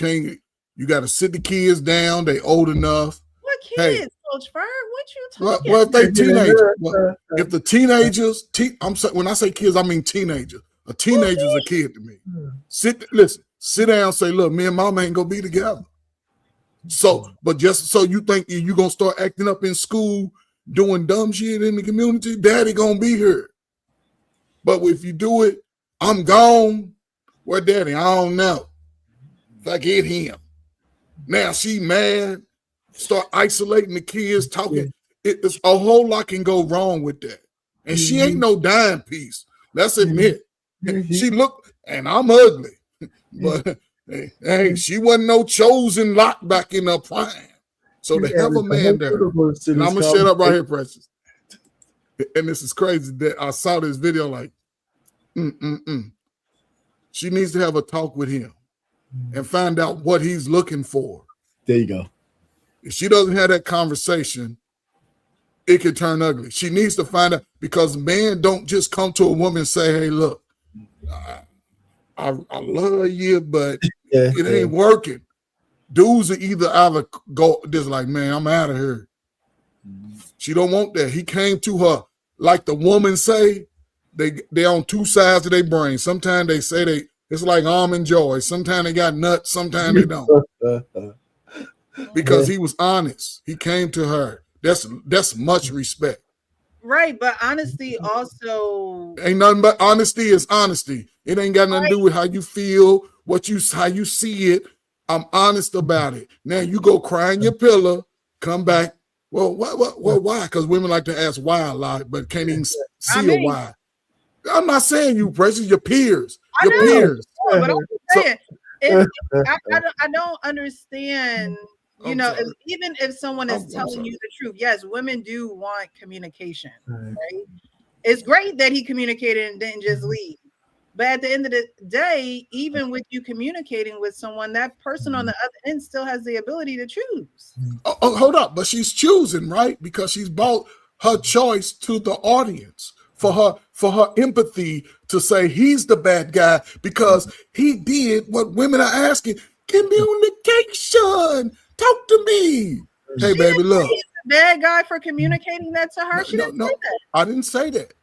got to sit the kids down. They old enough. What kids, Coach Ferg? What you talking? Well, if they teenagers, if the teenagers, when I say kids, I mean teenagers. A teenager's a kid to me. Sit down, say, look, me and mama ain't gonna be together. So, but just so you think you're gonna start acting up in school, doing dumb shit in the community, daddy gonna be here. But if you do it, I'm gone. Where daddy? I don't know. If I get him. Now she mad, start isolating the kids, talking. It's a whole lot can go wrong with that. And she ain't no dime piece. Let's admit. She looked, and I'm ugly. But hey, she wasn't no chosen lot back in her prime. So to have a man there, and I'm gonna shut up right here, Precious. And this is crazy that I saw this video like, She needs to have a talk with him and find out what he's looking for. There you go. If she doesn't have that conversation, it could turn ugly. She needs to find out, because men don't just come to a woman and say, hey, look, I love you, but it ain't working. Dudes are either go just like, man, I'm out of here. She don't want that. He came to her like the woman say, they on 2 sides of their brain. Sometimes they say it's like almond joy. Sometimes they got nuts, sometimes they don't. because he was honest. He came to her. That's much respect. Right, but honesty also Ain't nothing but honesty is honesty. It ain't got nothing to do with how you feel, how you see it. I'm honest about it. Now you go cry in your pillow, come back. Well, why? Because women like to ask why a lot, but can't even see a why. I'm not saying you, Precious, your peers. Your peers. but I'm just saying, I don't understand. You know, even if someone is telling you the truth, yes, women do want communication, right? It's great that he communicated and didn't just leave. But at the end of the day, even with you communicating with someone, that person on the other end still has the ability to choose. Oh, hold up. But she's choosing, right? Because she's brought her choice to the audience for her empathy to say he's the bad guy because he did what women are asking. Communication. Talk to me. Hey, baby, look. He's the bad guy for communicating that to her. She didn't say that. I didn't say that.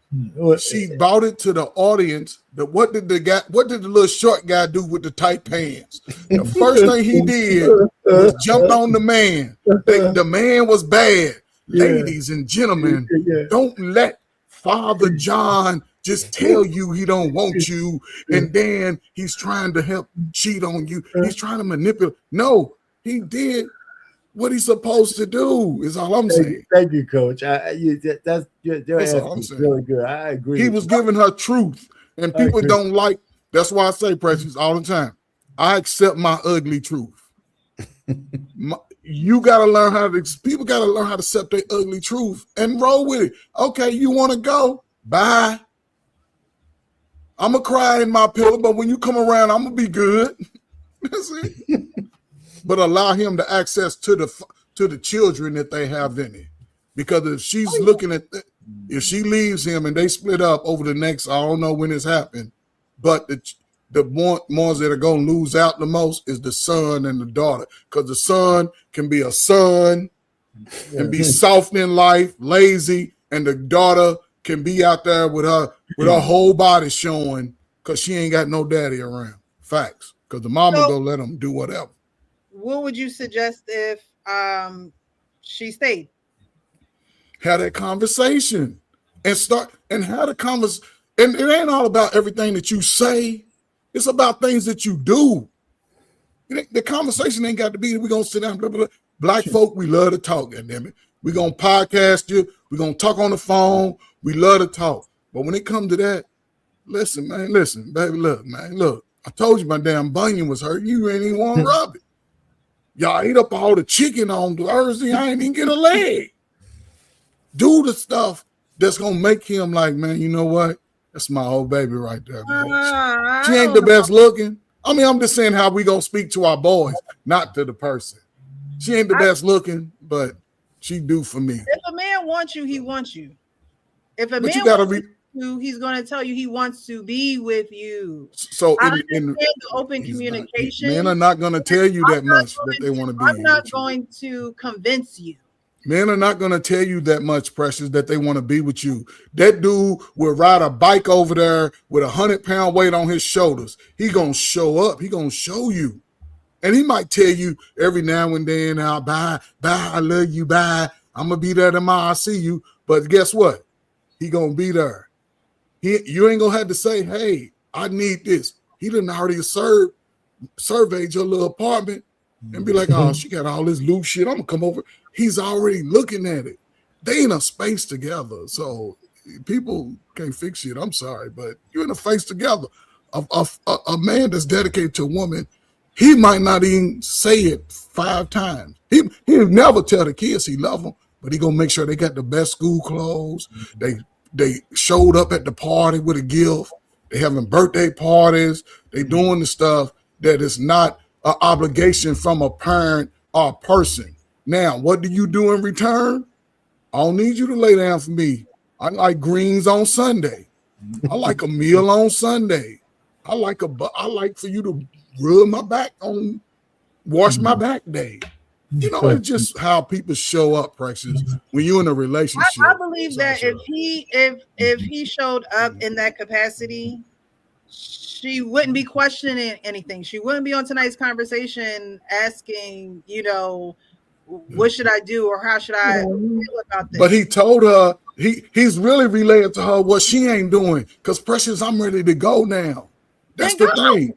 She brought it to the audience. What did the little short guy do with the tight pants? The first thing he did was jumped on the man. The man was bad. Ladies and gentlemen, don't let Father John just tell you he don't want you, and then he's trying to help cheat on you. He's trying to manipulate. No, he did what he's supposed to do, is all I'm saying. Thank you, Coach. Your answer is really good. I agree. He was giving her truth, and people don't like. That's why I say, Precious, all the time. I accept my ugly truth. You got to learn how to. People got to learn how to accept their ugly truth and roll with it. Okay, you want to go? Bye. I'm gonna cry in my pillow, but when you come around, I'm gonna be good. That's it. But allow him to access to the children that they have in it, because if she's looking at if she leaves him and they split up over the next, I don't know when it's happened, but the ones that are gonna lose out the most is the son and the daughter, because the son can be a son and be soft in life, lazy, and the daughter can be out there with her whole body showing because she ain't got no daddy around. Facts. Because the mama gonna let them do whatever. What would you suggest if she stayed? Have that conversation and have the conversation. And it ain't all about everything that you say. It's about things that you do. The conversation ain't got to be we're gonna sit down. Blah, blah, blah. Black folk, we love to talk. Goddammit. We're gonna podcast you. We're gonna talk on the phone. We love to talk. But when it comes to that, listen, baby, look. I told you my damn bunion was hurt. You ain't even want to rub it. Y'all ate up all the chicken on Thursday. I ain't even get a leg. Do the stuff that's gonna make him like, man, you know what? That's my old baby right there, man. She ain't the best looking. I mean, I'm just saying how we gonna speak to our boys, not to the person. She ain't the best looking, but she do for me. If a man wants you, he wants you. If a man wants you, he's going to tell you he wants to be with you. So I understand the open communication. Men are not going to tell you that much that they want to be. I'm not going to convince you. Men are not going to tell you that much, Precious, that they want to be with you. That dude will ride a bike over there with 100-pound weight on his shoulders. He going to show up. He going to show you. And he might tell you every now and then, bye, I love you, bye. I'm going to be there tomorrow. I see you. But guess what? He going to be there. You ain't going to have to say, hey, I need this. He done already surveyed your little apartment and be like, oh, she got all this loose shit. I'm going to come over. He's already looking at it. They in a space together. So people can't fix it. I'm sorry, but you're in a space together. A man that's dedicated to a woman, he might not even say it 5 times. He'll never tell the kids he love them, but he gonna make sure they got the best school clothes. They showed up at the party with a gift. They having birthday parties. They doing the stuff that is not an obligation from a parent or a person. Now, what do you do in return? I don't need you to lay down for me. I like greens on Sunday. I like a meal on Sunday. I like for you to rub my back on wash my back day. You know, it's just how people show up, Precious, when you're in a relationship. I believe that if he showed up in that capacity, she wouldn't be questioning anything. She wouldn't be on tonight's conversation asking, what should I do or how should I feel about this? But he told her he's really relaying to her what she ain't doing. Because Precious, I'm ready to go now. That's Then the go. thing.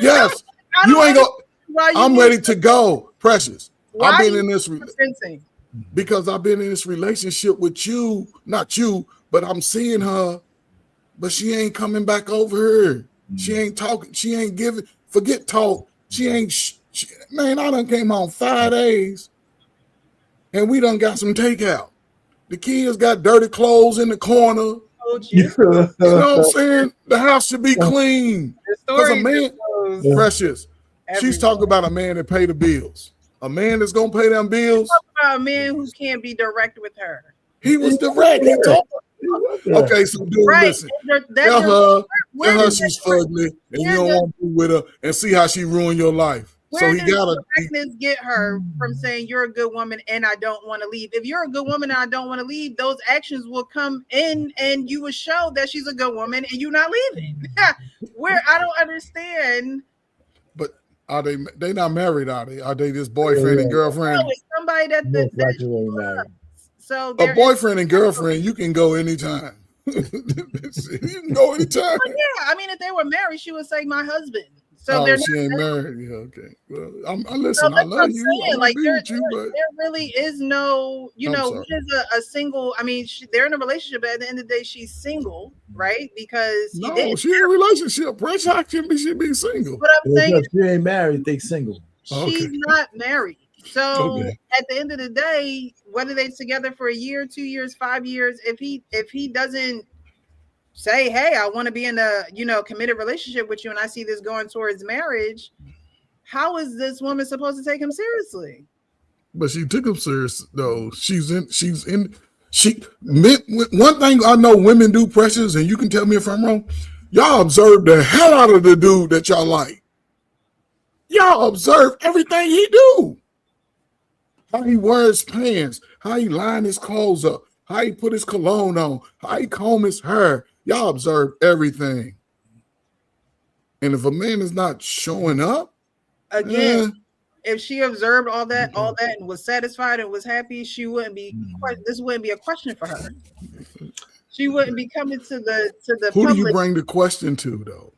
Yes, I you don't ain't go. why you I'm need ready to go, Precious. Why I've been you in this fencing? because I've been in this relationship with you, not you, but I'm seeing her, but she ain't coming back over here. She ain't talking. She ain't giving. Forget talk. She ain't. Man, I done came on 5 days, and we done got some takeout. The kids got dirty clothes in the corner. Told you. You know what I'm saying? The house should be clean. The Because a story man, just goes Precious, she's everywhere. talking about a man that pay the bills. A man that's gonna pay them bills. Talk about a man who can't be direct with her. He was direct. He told her. Okay, so dude, Right. listen. That's Tell your- her, tell her she's fugly, and you don't want to be with her, and see how she ruined your life. So Where he does gotta. directness get her from saying you're a good woman and I don't want to leave? If you're a good woman and I don't want to leave, those actions will come in and you will show that she's a good woman and you're not leaving. Where I don't understand. But are they not married? Are they? Are they just boyfriend and girlfriend? No, it's somebody that Most likely they ain't married. so A there boyfriend and girlfriend, you can go anytime. You can go anytime. yeah, I mean, if they were married, she would say my husband. So Oh, they're she not ain't married. married. Yeah, okay. Well, So listen. I that's what love I'm you. saying. I want Like to be with you, but there really is no, I'm what sorry. is a single? I mean, they're in a relationship, but at the end of the day, she's single, right? Because he No, didn't. she in a relationship. Precious, how can she be single? But I'm saying If she ain't married, they single. she's not married. So Okay. at the end of the day, whether they're together for a year, 2 years, 5 years, if he doesn't say, hey, I want to be in a committed relationship with you and I see this going towards marriage, how is this woman supposed to take him seriously? But she took him serious though. One thing I know women do, Precious, and you can tell me if I'm wrong. Y'all observe the hell out of the dude that y'all like. Y'all observe everything he do. How he wears pants, how he line his clothes up, how he put his cologne on, how he comb his hair. Y'all observe everything. And if a man is not showing up, Again, if she observed all that and was satisfied and was happy, she wouldn't be. This wouldn't be a question for her. She wouldn't be coming to the who public. do you bring the question to though?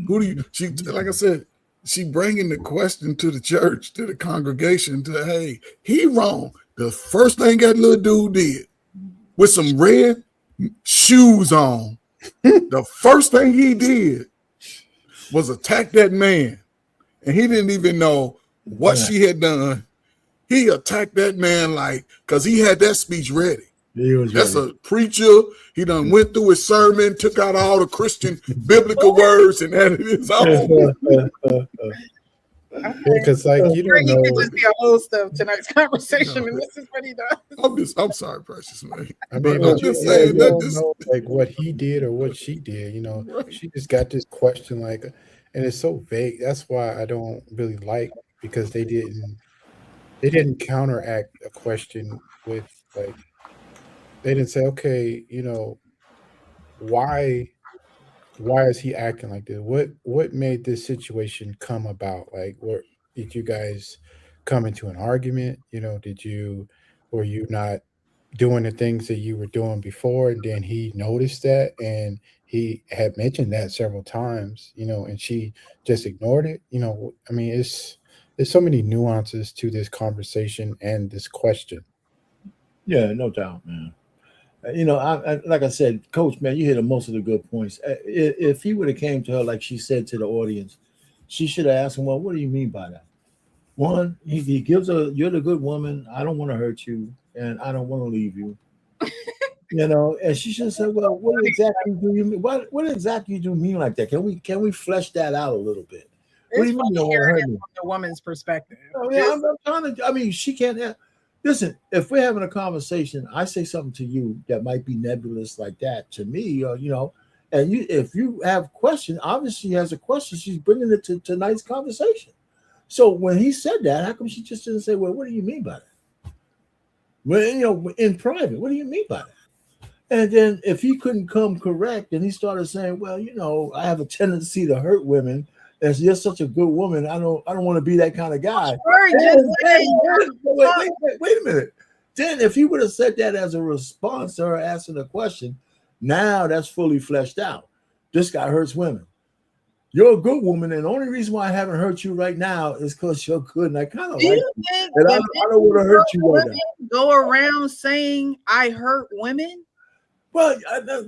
Who do you? She, like I said, she bringing the question to the church, to the congregation. To hey, he wrong. The first thing that little dude did with some red shoes on, the first thing he did was attack that man, and he didn't even know what she had done. He attacked that man because he had that speech ready. That's a preacher. He done went through his sermon, took out all the Christian biblical words and added his own. Because you don't He know. could just be a host of tonight's conversation, and this is what he does. I'm sorry, Precious, man. I mean, I'm but you just saying you that don't this. know what he did or what she did. She just got this question and it's so vague. That's why I don't really like because they didn't counteract a question with they didn't say, okay, why is he acting like this? What made this situation come about? What did you guys come into an argument? Were you not doing the things that you were doing before? And then he noticed that and he had mentioned that several times, and she just ignored it. I mean, there's so many nuances to this conversation and this question. Yeah, no doubt, man. I like I said, Coach, man, you hit on most of the good points. If he would have came to her like she said to the audience, she should have asked him, well, what do you mean by that? One, he gives her, you're the good woman. I don't want to hurt you, and I don't want to leave you. And she should have said, well, what exactly do you mean? What exactly do you mean like that? Can we flesh that out a little bit? What do you mean you don't want to hurt me? From the woman's perspective. Oh, yeah, I'm trying to. I mean, she can't have. Listen, if we're having a conversation, I say something to you that might be nebulous like that to me, and if you have questions, obviously she has a question. She's bringing it to tonight's conversation. So when he said that, how come she just didn't say, well, what do you mean by that? Well, in private, what do you mean by that? And then if he couldn't come correct, and he started saying, "Well, you know, I have a tendency to hurt women. As you're such a good woman, I don't want to be that kind of guy." Or just Wait a minute. Then if he would have said that as a response to her asking a question, now that's fully fleshed out. This guy hurts women. You're a good woman, and the only reason why I haven't hurt you right now is because you're good, and I kind of do like you you. think And I don't want to hurt you right women now. go around saying I hurt women? Well,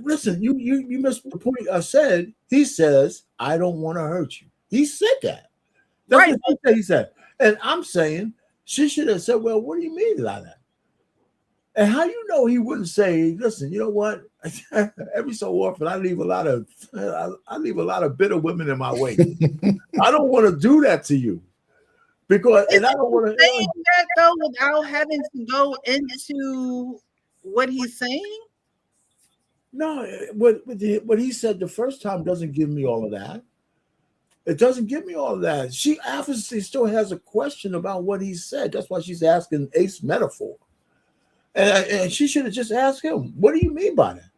listen, you missed the point. I said he says I don't want to hurt you. He said that. That's Right. what he said. And I'm saying she should have said, "Well, what do you mean by that?" And how you know he wouldn't say, "Listen, you know what? Every so often I leave a lot of bitter women in my wake. I don't want to do that to you because, and I don't want to." Saying that though without having to go into what he's saying. No, what he said the first time doesn't give me all of that. It doesn't give me all of that. She obviously still has a question about what he said. That's why she's asking Ace Metaphor. And she should have just asked him, "What do you mean by that?"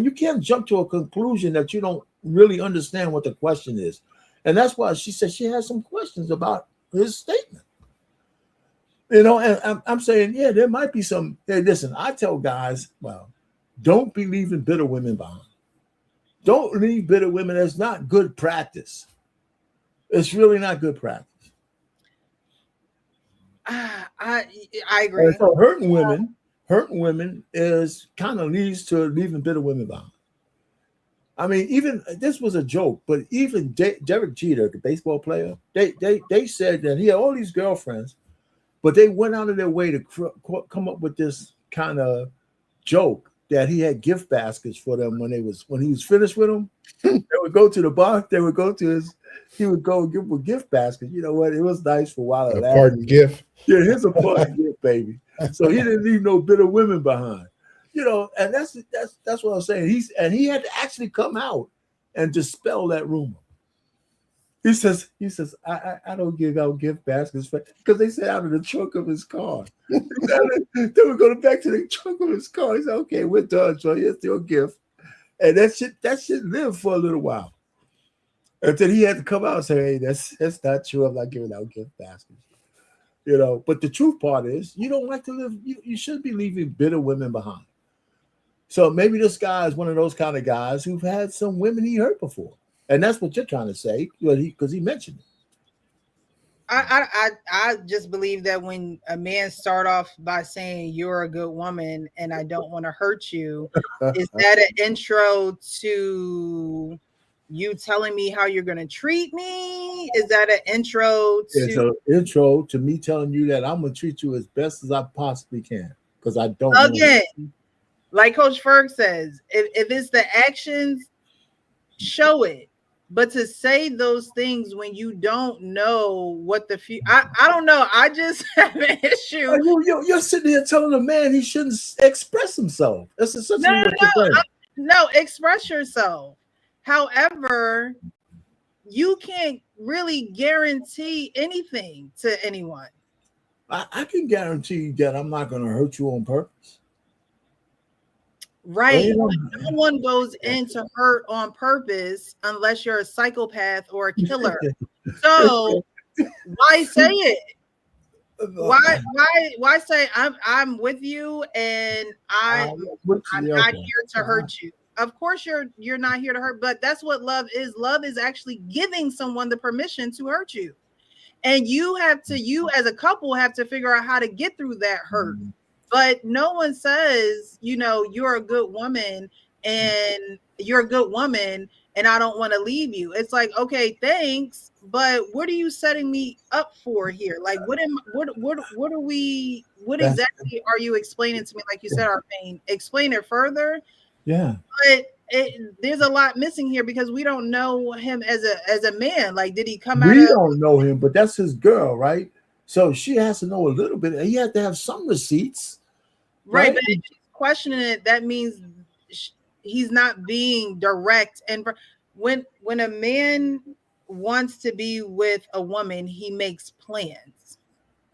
You can't jump to a conclusion that you don't really understand what the question is. And that's why she said she has some questions about his statement. You know, and I'm saying, yeah, there might be some. Hey, listen, I tell guys, well, don't be leaving bitter women behind. Don't leave bitter women. That's not good practice. It's really not good practice. I agree. And so hurting women is kind of leads to leaving bitter women behind. I mean, even this was a joke, but even Derek Jeter, the baseball player, they said that he had all these girlfriends, but they went out of their way to come up with this kind of joke that he had gift baskets for them when he was finished with them. They would go to the bar. They would go to he would go and give them a gift basket. You know what? It was nice for a while. A parting gift. Yeah, here's a parting gift, baby. So he didn't leave no bitter women behind. You know, and that's what I'm saying. He had to actually come out and dispel that rumor. He says, I don't give out gift baskets because they said out of the trunk of his car. Then we're going back to the trunk of his car. He said, "Okay, we're done. So here's your gift." And that shit lived for a little while. And then he had to come out and say, "Hey, that's not true. I'm not giving out gift baskets." You know, but the truth part is you don't like to live, you should be leaving bitter women behind. So maybe this guy is one of those kind of guys who've had some women he hurt before. And that's what you're trying to say, because he mentioned it. I just believe that when a man start off by saying you're a good woman and I don't want to hurt you, is that an intro to you telling me how you're going to treat me? Is that an intro to it's an intro to me telling you that I'm going to treat you as best as I possibly can because I don't again, like Coach Ferg says, if it's the actions, show it. But to say those things when you don't know what the future, I don't know. I just have an issue. You're sitting here telling a man he shouldn't express himself. That's essentially what you're saying. No, express yourself. However, you can't really guarantee anything to anyone. I can guarantee that I'm not going to hurt you on purpose. Right. No one goes into hurt on purpose unless you're a psychopath or a killer. So why say it? Why say I'm with you and I'm not here to hurt you? Of course you're not here to hurt, but that's what love is. Love is actually giving someone the permission to hurt you. And you as a couple have to figure out how to get through that hurt. But no one says, you're a good woman and I don't want to leave you. It's like, okay, thanks, but what are you setting me up for here? Like, what exactly are you explaining to me? Like you said, Arfane, explain it further. Yeah. But there's a lot missing here because we don't know him as a man. Like, did he come out? We don't know him, but that's his girl, right? So she has to know a little bit. He had to have some receipts. Right, but if she's questioning it, that means he's not being direct. And when a man wants to be with a woman, he makes plans.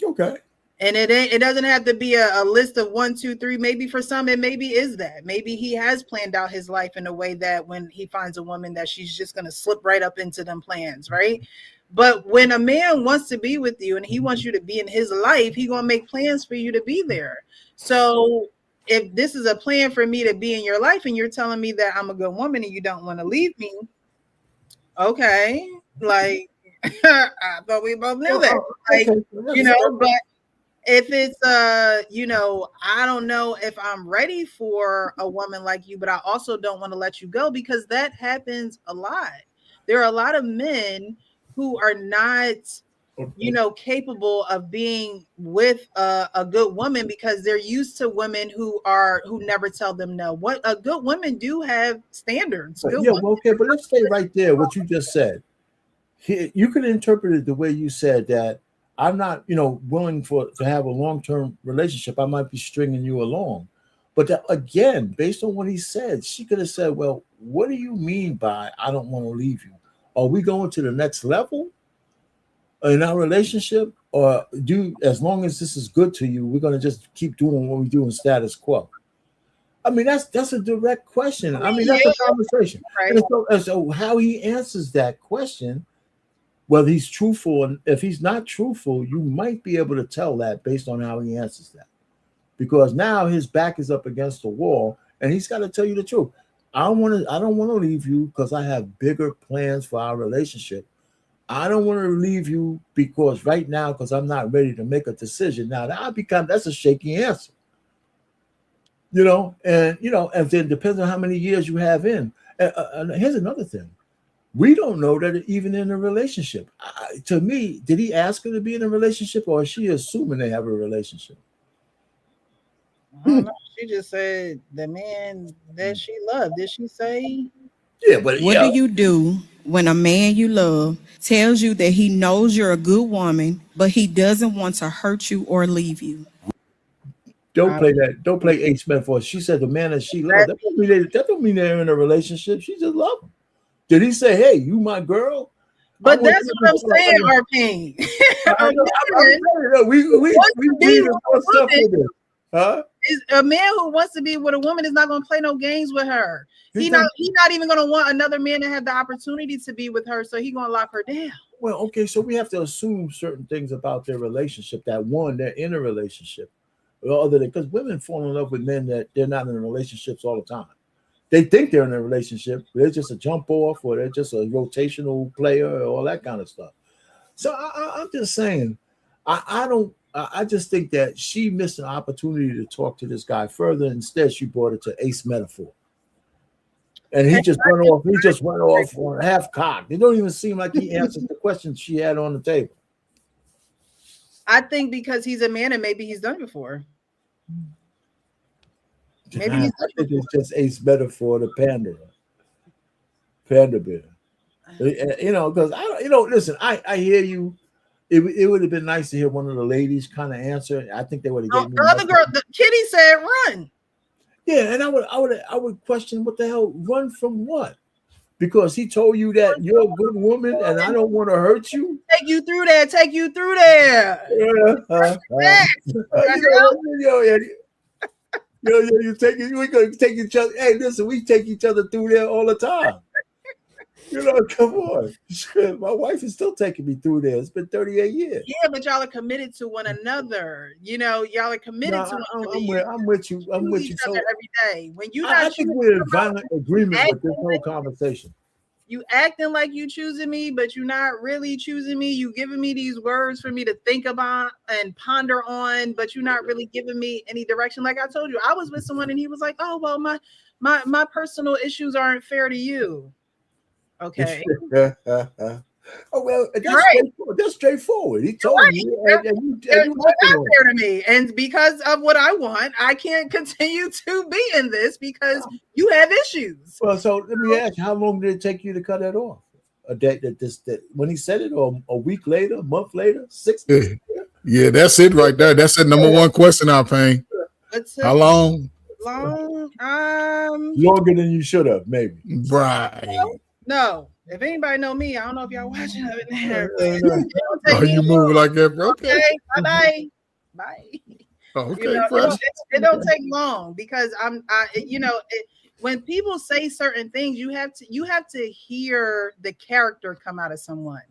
Okay. And it doesn't have to be a list of 1, 2, 3. Maybe for some, it maybe is that. Maybe he has planned out his life in a way that when he finds a woman that she's just going to slip right up into them plans, right? But when a man wants to be with you and he wants you to be in his life, he's going to make plans for you to be there. So if this is a plan for me to be in your life and you're telling me that I'm a good woman and you don't want to leave me, okay, like I thought we both knew that, like, you know. But if it's you know, I don't know if I'm ready for a woman like you, but I also don't want to let you go, because that happens a lot. There are a lot of men who are not, you know, capable of being with a good woman because they're used to women who never tell them no. What a good women do have standards. Good Yeah, women. well, okay, but let's stay right there. What you just said, you can interpret it the way you said that I'm not, you know, willing to have a long-term relationship. I might be stringing you along, but again, based on what he said, she could have said, "Well, what do you mean by I don't want to leave you? Are we going to the next level in our relationship, or as long as this is good to you, we're going to just keep doing what we do in status quo?" I mean, that's a direct question. I mean, that's a conversation. Right. And so how he answers that question, whether he's truthful, and if he's not truthful, you might be able to tell that based on how he answers that, because now his back is up against the wall, and he's got to tell you the truth. I don't want to leave you because I have bigger plans for our relationship. I don't want to leave you because right now, because I'm not ready to make a decision. Now that's a shaky answer, you know, and then depends on how many years you have in. And here's another thing. We don't know that even in a relationship. To me, did he ask her to be in a relationship, or is she assuming they have a relationship? I don't know. She just said the man that she loved. Did she say? Yeah, but What do you do when a man you love tells you that he knows you're a good woman, but he doesn't want to hurt you or leave you? Don't play that. Don't play Ace metaphor. She said the man that she loved. That don't mean they're in a relationship. She just loved him. Did he say, "Hey, you my girl"? But that's what I'm saying, Arpine. Is a man who wants to be with a woman is not going to play no games with her. He's not even going to want another man to have the opportunity to be with her, so he's going to lock her down. Well, okay, so we have to assume certain things about their relationship. That one, they're in a relationship, other than because women fall in love with men that they're not in relationships all the time. They think they're in a relationship. They're just a jump off, or they're just a rotational player, or all that kind of stuff. So I'm just saying, I just think that she missed an opportunity to talk to this guy further. Instead, she brought it to Ace metaphor, and he just went off. He just went off on half cocked. It don't even seem like he answered the questions she had on the table. I think because he's a man, and maybe he's done it before. Maybe I think it's just Ace metaphor to panda bear. You know, because listen, I hear you. It would have been nice to hear one of the ladies kind of answer. I think they would have given me the other girl, the kitty said run. Yeah, and I would question what the hell, run from what? Because he told you that you're a good woman and I don't want to hurt you. Take you through there. You take it. We gonna take each other. Hey, listen, we take each other through there all the time. You know, come on. My wife is still taking me through there. It's been 38 years. Yeah, but y'all are committed to one another. You know, y'all are committed to one another. I'm with you. I'm with you. So every day. When you I think we're in violent agreement with this whole conversation. You acting like you choosing me, but you're not really choosing me. You giving me these words for me to think about and ponder on, but you're not really giving me any direction. Like I told you, I was with someone and he was like, "Oh, well, my personal issues aren't fair to you." Okay. Oh well, that's straightforward. He told you, and you not fair to me, and because of what I want, I can't continue to be in this because you have issues. Well, so let me ask you, how long did it take you to cut that off? A day that when he said it, or a week later, a month later, 6 months later? Yeah, that's it right there. That's the number one question, Arpine. How long? Longer than you should have, maybe. Right. No. If anybody know me, I don't know if y'all watching over there. Oh, you moving like that, bro? Okay, bye-bye. Bye. Okay, You know, fresh. it don't take long because when people say certain things, you have to hear the character come out of someone,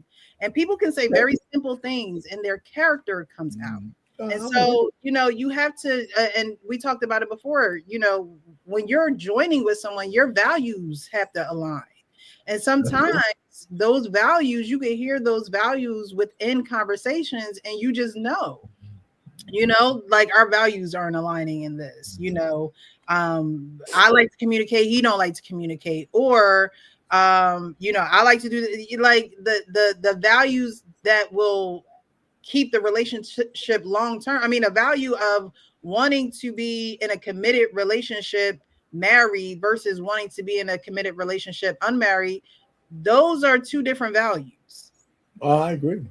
and people can say very simple things, and their character comes out. And so, you have to, and we talked about it before. When you're joining with someone, your values have to align, and sometimes those values, you can hear those values within conversations, and you just know. Like our values aren't aligning in this. I like to communicate, he don't like to communicate, or I like to do like the values that will keep the relationship long term. I mean, a value of wanting to be in a committed relationship married versus wanting to be in a committed relationship unmarried, those are two different values. Oh, I agree.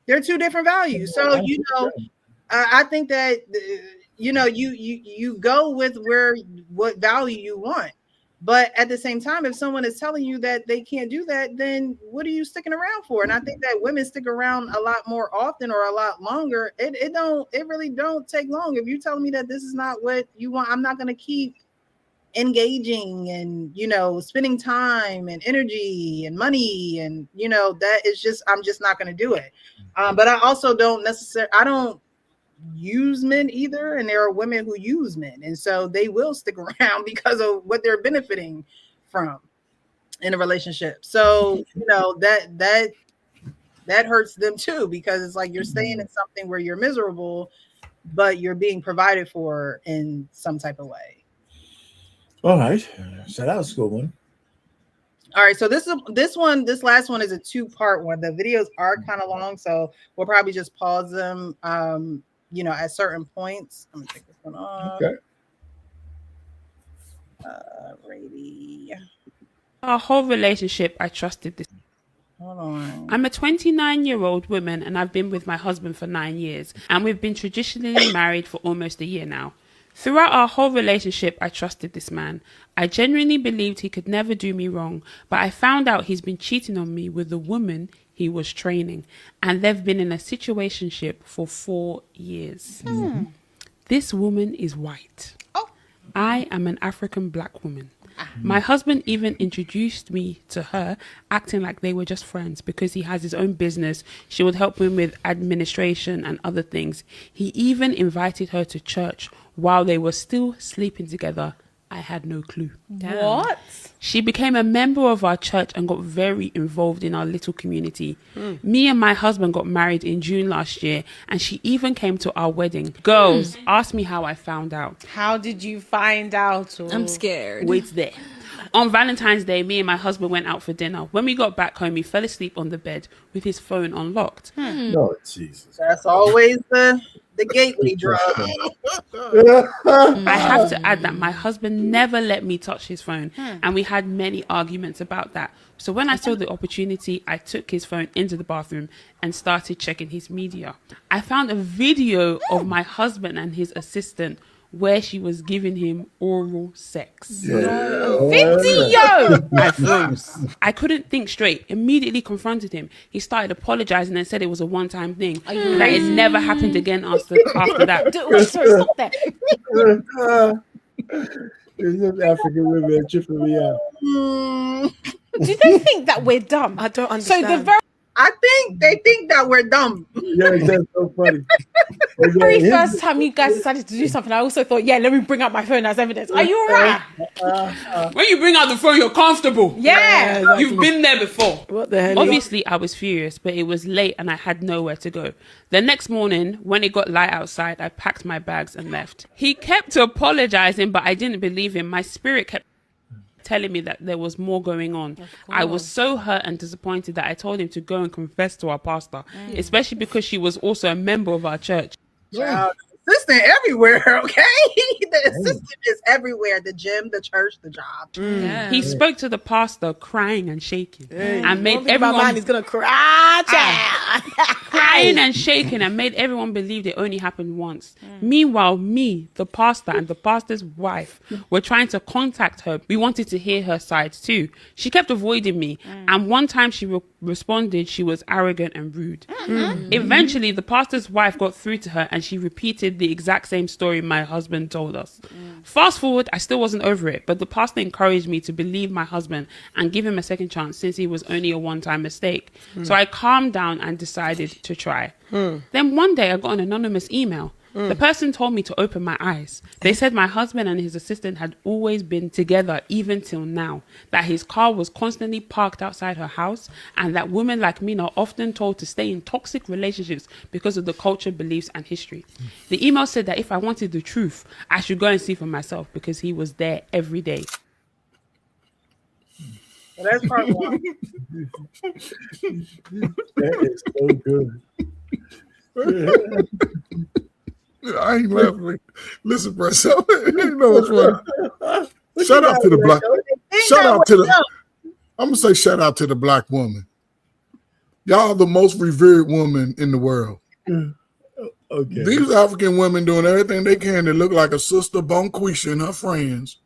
They're two different values. So I think that you go with what value you want, but at the same time, if someone is telling you that they can't do that, then what are you sticking around for? And I think that women stick around a lot more often or a lot longer. It really don't take long. If you're telling me that this is not what you want, I'm not going to keep engaging and spending time and energy and money, and that is just, I'm just not going to do it. But I also don't use men either, and there are women who use men, and so they will stick around because of what they're benefiting from in a relationship. So that hurts them too, because it's like you're staying in something where you're miserable, but you're being provided for in some type of way. All right, so that was a good one. All right, so this last one is a 2-part one. The videos are kind of long, so we'll probably just pause them at certain points. I'm gonna take this one off. Okay. Righty. Our whole relationship, I trusted this. Hold on. I'm a 29-year-old woman and I've been with my husband for 9 years, and we've been traditionally married for almost a year now. Throughout our whole relationship, I trusted this man. I genuinely believed he could never do me wrong, but I found out he's been cheating on me with the woman he was training, and they've been in a situationship for 4 years. This woman is white. I am an African black woman. My husband even introduced me to her, acting like they were just friends because he has his own business. She would help him with administration and other things. He even invited her to church while they were still sleeping together. I had no clue. Damn. What? She became a member of our church and got very involved in our little community. Me and my husband got married in June last year, and she even came to our wedding. Girls, ask me how I found out. How did you find out? I'm scared. Wait there. On Valentine's Day, me and my husband went out for dinner. When we got back home, he fell asleep on the bed with his phone unlocked. Oh, Jesus. That's always the gateway drug. I have to add that my husband never let me touch his phone, and we had many arguments about that. So when I saw the opportunity, I took his phone into the bathroom and started checking his media. I found a video of my husband and his assistant where she was giving him oral sex. 50, yo! I froze. I couldn't think straight. Immediately confronted him. He started apologizing and said it was a one-time thing. That it never happened again after that. Sorry, stop there. It's just African women tripping me out. Do they think that we're dumb? I don't understand. So the I think they think that we're dumb. Yeah, that's so funny. very first time you guys decided to do something, I also thought, let me bring out my phone as evidence. Are you alright? When you bring out the phone, you're comfortable. Yeah. Exactly. You've been there before. What the hell? Obviously, I was furious, but it was late and I had nowhere to go. The next morning, when it got light outside, I packed my bags and left. He kept apologizing, but I didn't believe him. My spirit kept telling me that there was more going on. I was so hurt and disappointed that I told him to go and confess to our pastor, especially because she was also a member of our church. Child, assistant everywhere, okay? The assistant is everywhere. The gym, the church, the job. Yeah. He spoke to the pastor crying and shaking and Don't made think my everyone mind is gonna cry, child. crying and shaking and made everyone believe it only happened once. Meanwhile, me, the pastor, and the pastor's wife were trying to contact her. We wanted to hear her side too. She kept avoiding me, and one time she responded, she was arrogant and rude. Eventually, the pastor's wife got through to her and she repeated the exact same story my husband told us. Fast forward, I still wasn't over it, but the pastor encouraged me to believe my husband and give him a second chance since he was only a one-time mistake. So I calmed down and decided to try. Then one day I got an anonymous email. The person told me to open my eyes. They said my husband and his assistant had always been together even till now, that his car was constantly parked outside her house, and that women like me are often told to stay in toxic relationships because of the culture, beliefs, and history. The email said that if I wanted the truth, I should go and see for myself because he was there every day. So that's part one. That is so good. I ain't laughing. Listen, bro. You know what's funny? Shout out to the black. Shout out to the. I'm gonna say shout out to the black woman. Y'all the most revered woman in the world. Okay. These African women doing everything they can to look like a sister Bonquisha and her friends,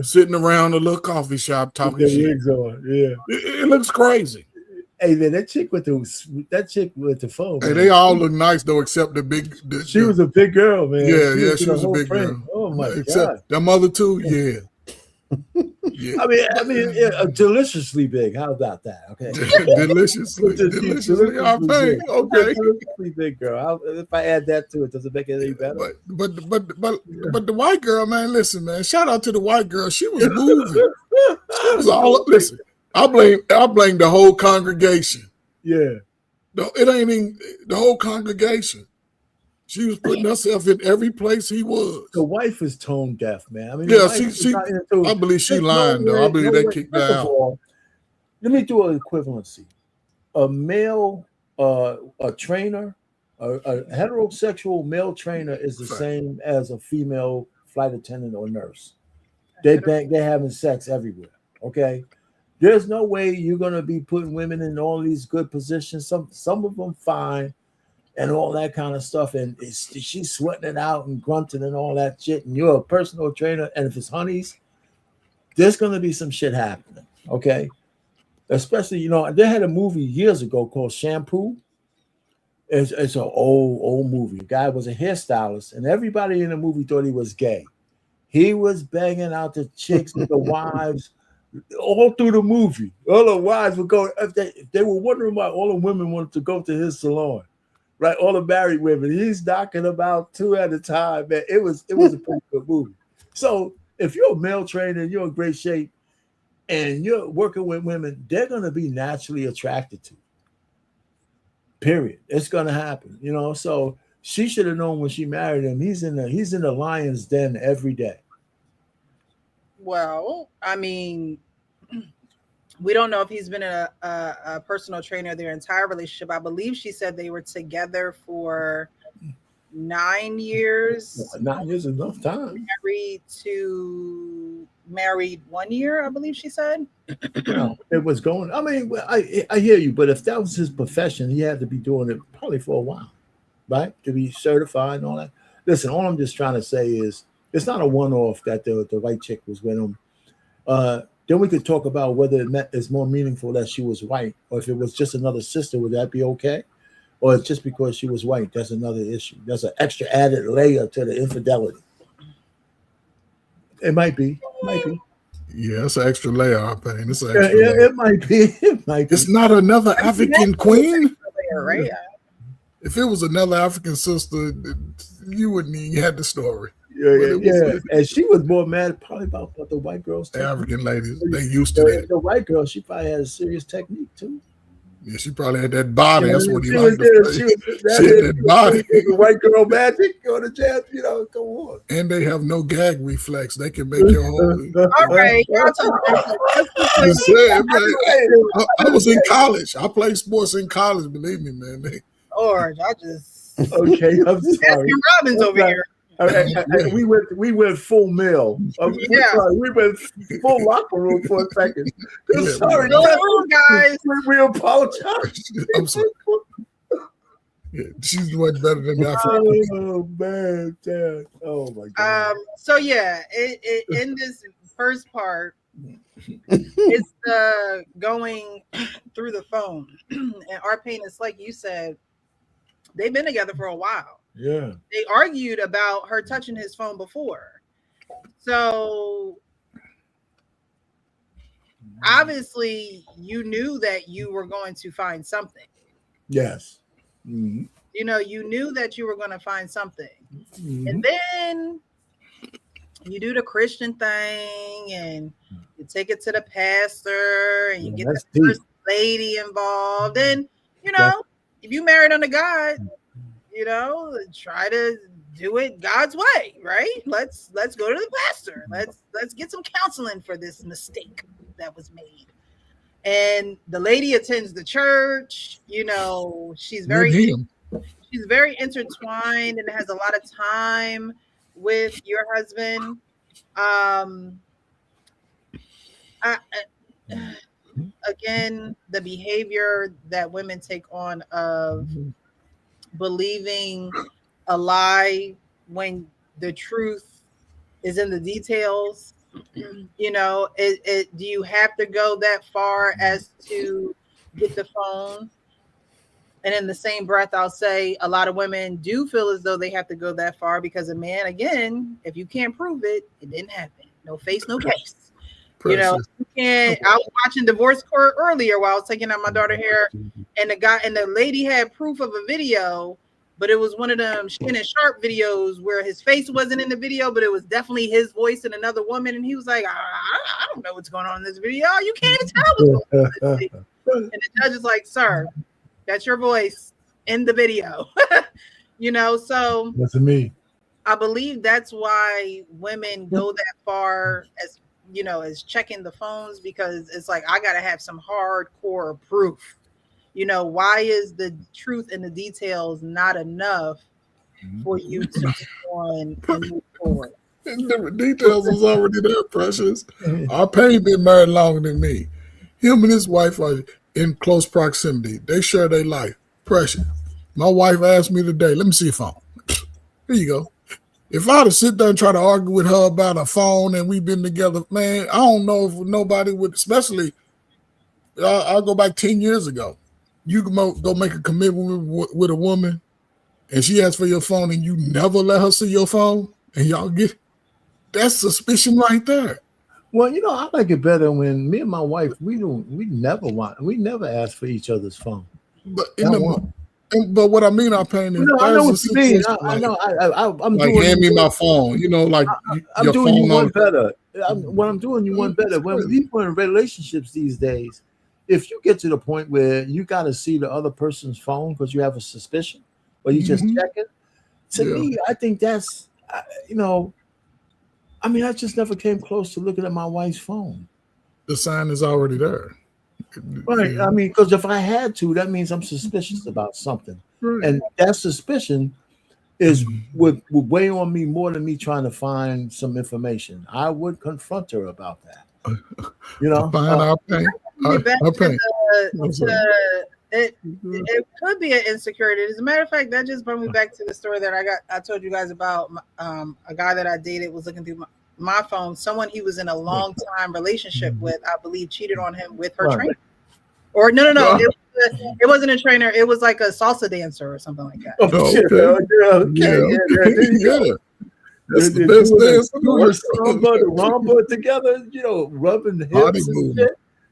sitting around a little coffee shop talking The shit. wigs on, yeah. It looks crazy. Hey man, that chick with the phone. Hey, man. they all look nice though, except the big. She was a big girl, man. Yeah, she with was her a whole big friend. girl. Oh my Except god. their mother too. Yeah. Yeah. I mean, yeah, deliciously big. How about that? Okay. deliciously I pay. big. Okay. Deliciously big girl. If I add that to it, does it make it any better? But the white girl, man, listen, man. Shout out to the white girl. She was moving. She was all listen. I blame the whole congregation. Yeah. No, it ain't even the whole congregation. She was putting herself in every place he was. The wife is tone deaf, man. I mean, Yeah, the wife she is not into- I believe she There's lying no though. way- I believe no they way. kicked First her of out. all, let me do an equivalency. A male, a trainer, a heterosexual male trainer is the Fact. same as a female flight attendant or nurse. They're having sex everywhere. Okay. There's no way you're gonna be putting women in all these good positions. Some of them fine and all that kind of stuff. And she's sweating it out and grunting and all that shit. And you're a personal trainer. And if it's honeys, there's gonna be some shit happening. Okay. Especially, they had a movie years ago called Shampoo. It's an old movie. The guy was a hairstylist, and everybody in the movie thought he was gay. He was banging out the chicks and the wives all through the movie. All the wives would go, if they were wondering why all the women wanted to go to his salon, right? All the married women. He's knocking about 2 at a time, man. It was a pretty good movie. So if you're a male trainer and you're in great shape and you're working with women, they're going to be naturally attracted to you. Period. It's going to happen, So she should have known when she married him. He's in the lion's den every day. Well, I mean, we don't know if he's been a personal trainer their entire relationship. I believe she said they were together for 9 years. 9 years is enough time. Married 1 year, I believe she said. It was going. I mean, I hear you, but if that was his profession, he had to be doing it probably for a while, right? To be certified and all that. Listen, all I'm just trying to say is it's not a one-off that the white chick was with him. Then we could talk about whether it's more meaningful that she was white, or if it was just another sister, would that be okay? Or it's just because she was white, that's another issue. That's an extra added layer to the infidelity. It might be. Yeah, it's an extra layer, I think. It's an Yeah, extra layer. it might be. It's not another African queen. Right? If it was another African sister, you wouldn't even had the story. Yeah. And she was more mad probably about the white girls. The African ladies, they used to that. The white girl, she probably had a serious technique too. Yeah, she probably had that body. That's what he She liked was to there. say. She She had that body. The white girl magic on the jazz, come on. And they have no gag reflex. They can make your whole. All right. You said, man, I was in college. I played sports in college. Believe me, man. Or I just Okay, I'm sorry. Baskin Robbins over here. We went full mill. Yeah. Sorry, we went full locker room for a second. I'm Yeah, sorry, No, guys. we apologize. I'm sorry. Yeah, she's much better than that. Oh man, Dad. Oh my God. So yeah, it in this first part, it's the going through the phone, and Arpain is like you said, they've been together for a while. Yeah. They argued about her touching his phone before, so obviously you knew that you were going to find something. Yes. Mhm. You know, you knew that you were going to find something. Mhm. And then you do the Christian thing and you take it to the pastor and you Yeah, get that's the deep. first lady involved. And, you know, if you married under God, you know, try to do it God's way, right? Let's go to the pastor. Let's get some counseling for this mistake that was made. And the lady attends the church, you know, she's very intertwined and has a lot of time with your husband. Again, the behavior that women take on of believing a lie when the truth is in the details. You know, do you have to go that far as to get the phone? And in the same breath, I'll say a lot of women do feel as though they have to go that far because a man, again, if you can't prove it, it didn't happen. No face, no case. You know, you can't. I was watching Divorce Court earlier while I was taking out my daughter hair, and the lady had proof of a video, but it was one of them Shannon Sharp videos where his face wasn't in the video, but it was definitely his voice and another woman, and he was like, I don't know what's going on in this video. You can't even tell what's going on in this video. And the judge is like, sir, that's your voice in the video. You know, so that's me. I believe that's why women go that far as, you know, as checking the phones, because it's like, I got to have some hardcore proof. You know, why is the truth and the details not enough for you to move on and move forward? The details was already there, Precious. Arpain been married longer than me. Him and his wife are in close proximity. They share their life. Precious. My wife asked me today, let me see your phone. Here you go. If I'd have sit there and try to argue with her about a phone and we've been together, man, I don't know if nobody would, especially, I'll go back 10 years ago. You can go make a commitment with a woman and she asks for your phone and you never let her see your phone and y'all get, that's suspicion right there. Well, you know, I like it better when me and my wife, we never ask for each other's phone. But but what I mean, Arpain is, no, I know what you mean. I know. I'm like, doing hand me my phone. You know, like I'm your doing phone you one on. better. What I'm doing you one better. When people in relationships these days, if you get to the point where you got to see the other person's phone because you have a suspicion, or you just check it, to me, I think that's, you know, I mean, I just never came close to looking at my wife's phone. The sign is already there. Right. I mean, because if I had to, that means I'm suspicious about something. Right. And that suspicion is would weigh on me more than me trying to find some information. I would confront her about that. You know? It could be an insecurity. As a matter of fact, that just brought me back to the story that I told you guys about. A guy that I dated was looking through my phone. Someone he was in a long time relationship with, I believe, cheated on him with her trainer. Or no. It wasn't a trainer. It was like a salsa dancer or something like that. Yeah. That's the best dance in the world. The rumba together, you know, rubbing the hips and shit.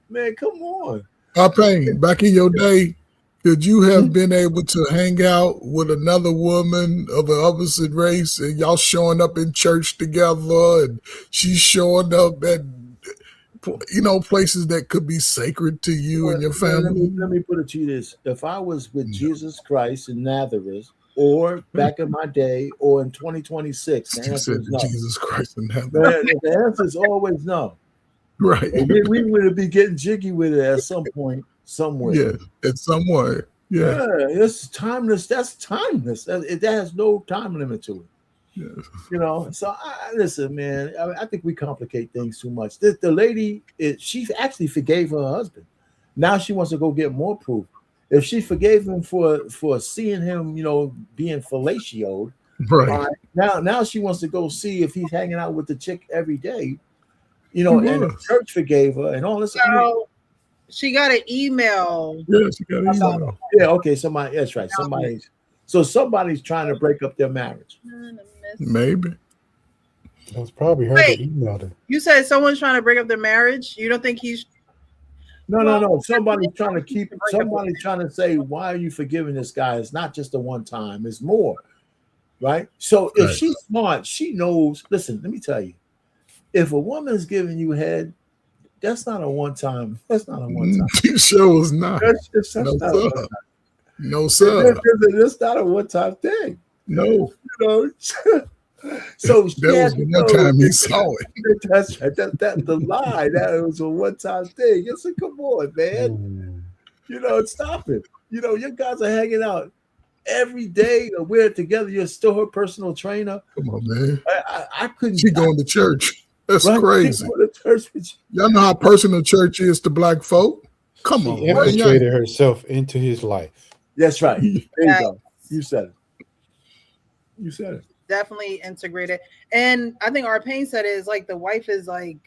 Man, come on. Arpain, back in your day, could you have been able to hang out with another woman of an opposite race and y'all showing up in church together and she's showing up at, you know, places that could be sacred to you and your family? Let me put it to you this. If I was with Jesus Christ in Nazareth, or back in my day, or in 2026, the answer is no. Jesus Christ in Nazareth. The answer is always no. Right. And we would be getting jiggy with it at some point, somewhere. Yeah, at somewhere. Yeah. It's timeless. That's timeless. That has no time limit to it. Yes. You know, so listen, man. I think we complicate things too much. The lady, she actually forgave her husband. Now she wants to go get more proof. If she forgave him for seeing him, you know, being fellatioed, Right. now she wants to go see if he's hanging out with the chick every day. You know, He and the was. church forgave her and all this. So she got an email. Yeah, she got an email. Yeah, okay, somebody. That's right. Somebody's trying to break up their marriage. Maybe. It was probably her Wait. that emailed her. You said someone's trying to break up their marriage. You don't think he's No. Somebody's trying to keep. Somebody's trying to say, "Why are you forgiving this guy?" It's not just a one time. It's more, right? So if Right. she's smart, she knows. Listen, let me tell you. If a woman's giving you head, that's not a one time. That's not a one time. She sure is not. That's No, not a sir. one-time. No, sir. That's not a one time thing. No. You know. So she That has was the to one know time he saw it. That's right. That's the lie. That was a one-time thing. It's a come on, man. You know, stop it. You know, your guys are hanging out every day. We're together. You're still her personal trainer. Come on, man. I couldn't. She going to church. That's Right? crazy. She going to church with you. Y'all know how personal church is to black folk? Come on, She man. infiltrated herself into his life. That's right. There you go. You said it. You said it. definitely integrated. And I think our pain said is like the wife is like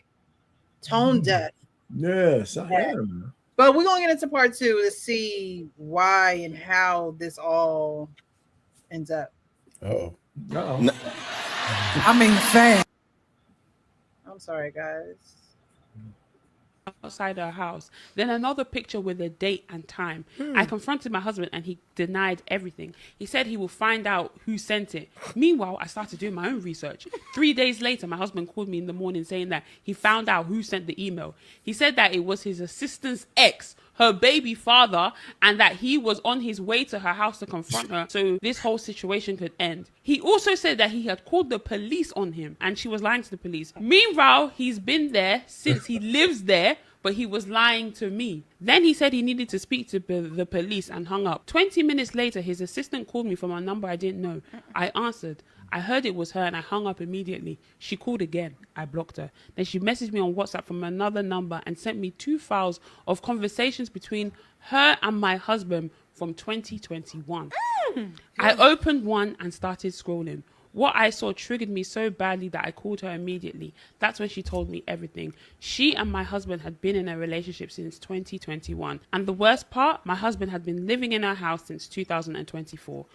tone deaf. Yes, I am. But we're gonna get into part 2 to see why and how this all ends up. Uh-oh. I mean, fast. I'm sorry, guys. Outside our house. Then another picture with a date and time. I confronted my husband and he denied everything. He said he will find out who sent it. Meanwhile, I started doing my own research. 3 days later, my husband called me in the morning saying that he found out who sent the email. He said that it was his assistant's ex, her baby father, and that he was on his way to her house to confront her so this whole situation could end. He also said that he had called the police on him and she was lying to the police. Meanwhile, he's been there since he lives there, but he was lying to me. Then he said he needed to speak to the police and hung up. 20 minutes later, his assistant called me from a number I didn't know. I answered. I heard it was her and I hung up immediately. She called again. I blocked her. Then she messaged me on WhatsApp from another number and sent me 2 files of conversations between her and my husband from 2021. I opened one and started scrolling. What I saw triggered me so badly that I called her immediately. That's when she told me everything. She and my husband had been in a relationship since 2021. And the worst part, my husband had been living in her house since 2024.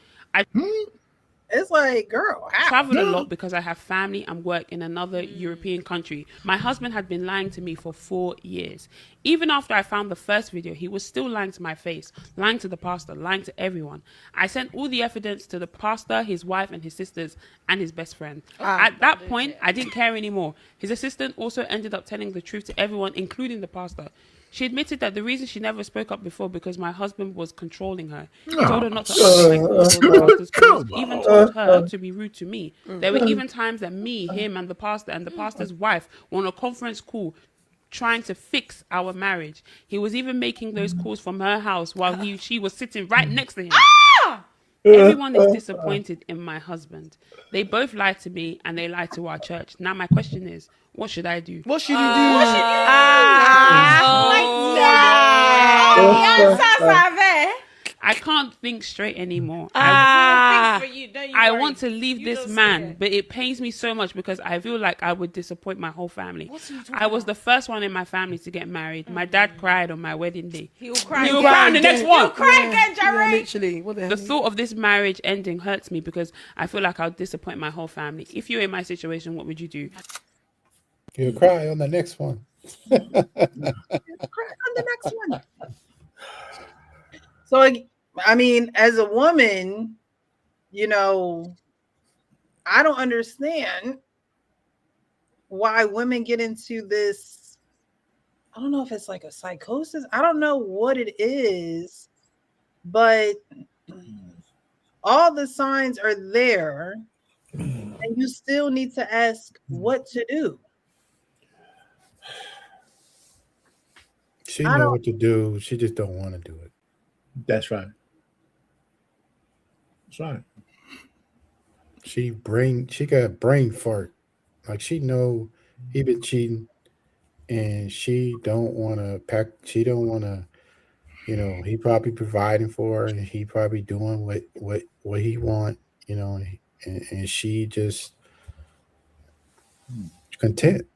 It's like, girl, how? Travel a lot because I have family and work in another European country. My husband had been lying to me for 4 years. Even after I found the first video, he was still lying to my face, lying to the pastor, lying to everyone. I sent all the evidence to the pastor, his wife, and his sisters, and his best friend. At that point, I didn't care anymore. His assistant also ended up telling the truth to everyone, including the pastor. She admitted that the reason she never spoke up before because my husband was controlling her. He told her not to answer my calls or the pastor's calls, even told her to be rude to me. There were even times that me, him, and the pastor's wife were on a conference call trying to fix our marriage. He was even making those calls from her house while she was sitting right next to him. Everyone is disappointed in my husband. They both lied to me and they lied to our church. Now my question is, what should I do? What should you do? I can't think straight anymore. I I want to leave this man, but it pains me so much because I feel like I would disappoint my whole family. I was the first one in my family to get married. My dad cried on my wedding day. He'll cry. He'll cry on the next one. He'll cry again, Jerry. Literally, what the hell? The thought of this marriage ending hurts me because I feel like I'll disappoint my whole family. If you're in my situation, what would you do? You'll cry on the next one. On the next one. So, I mean, as a woman, you know, I don't understand why women get into this. I don't know if it's like a psychosis. I don't know what it is, but all the signs are there, and you still need to ask what to do. She know what to do. She just don't want to do it. That's right. That's right. She got brain fart. Like she know he been cheating, and she don't want to pack. She don't want to. He probably providing for her, and he probably doing what he want. And she just content.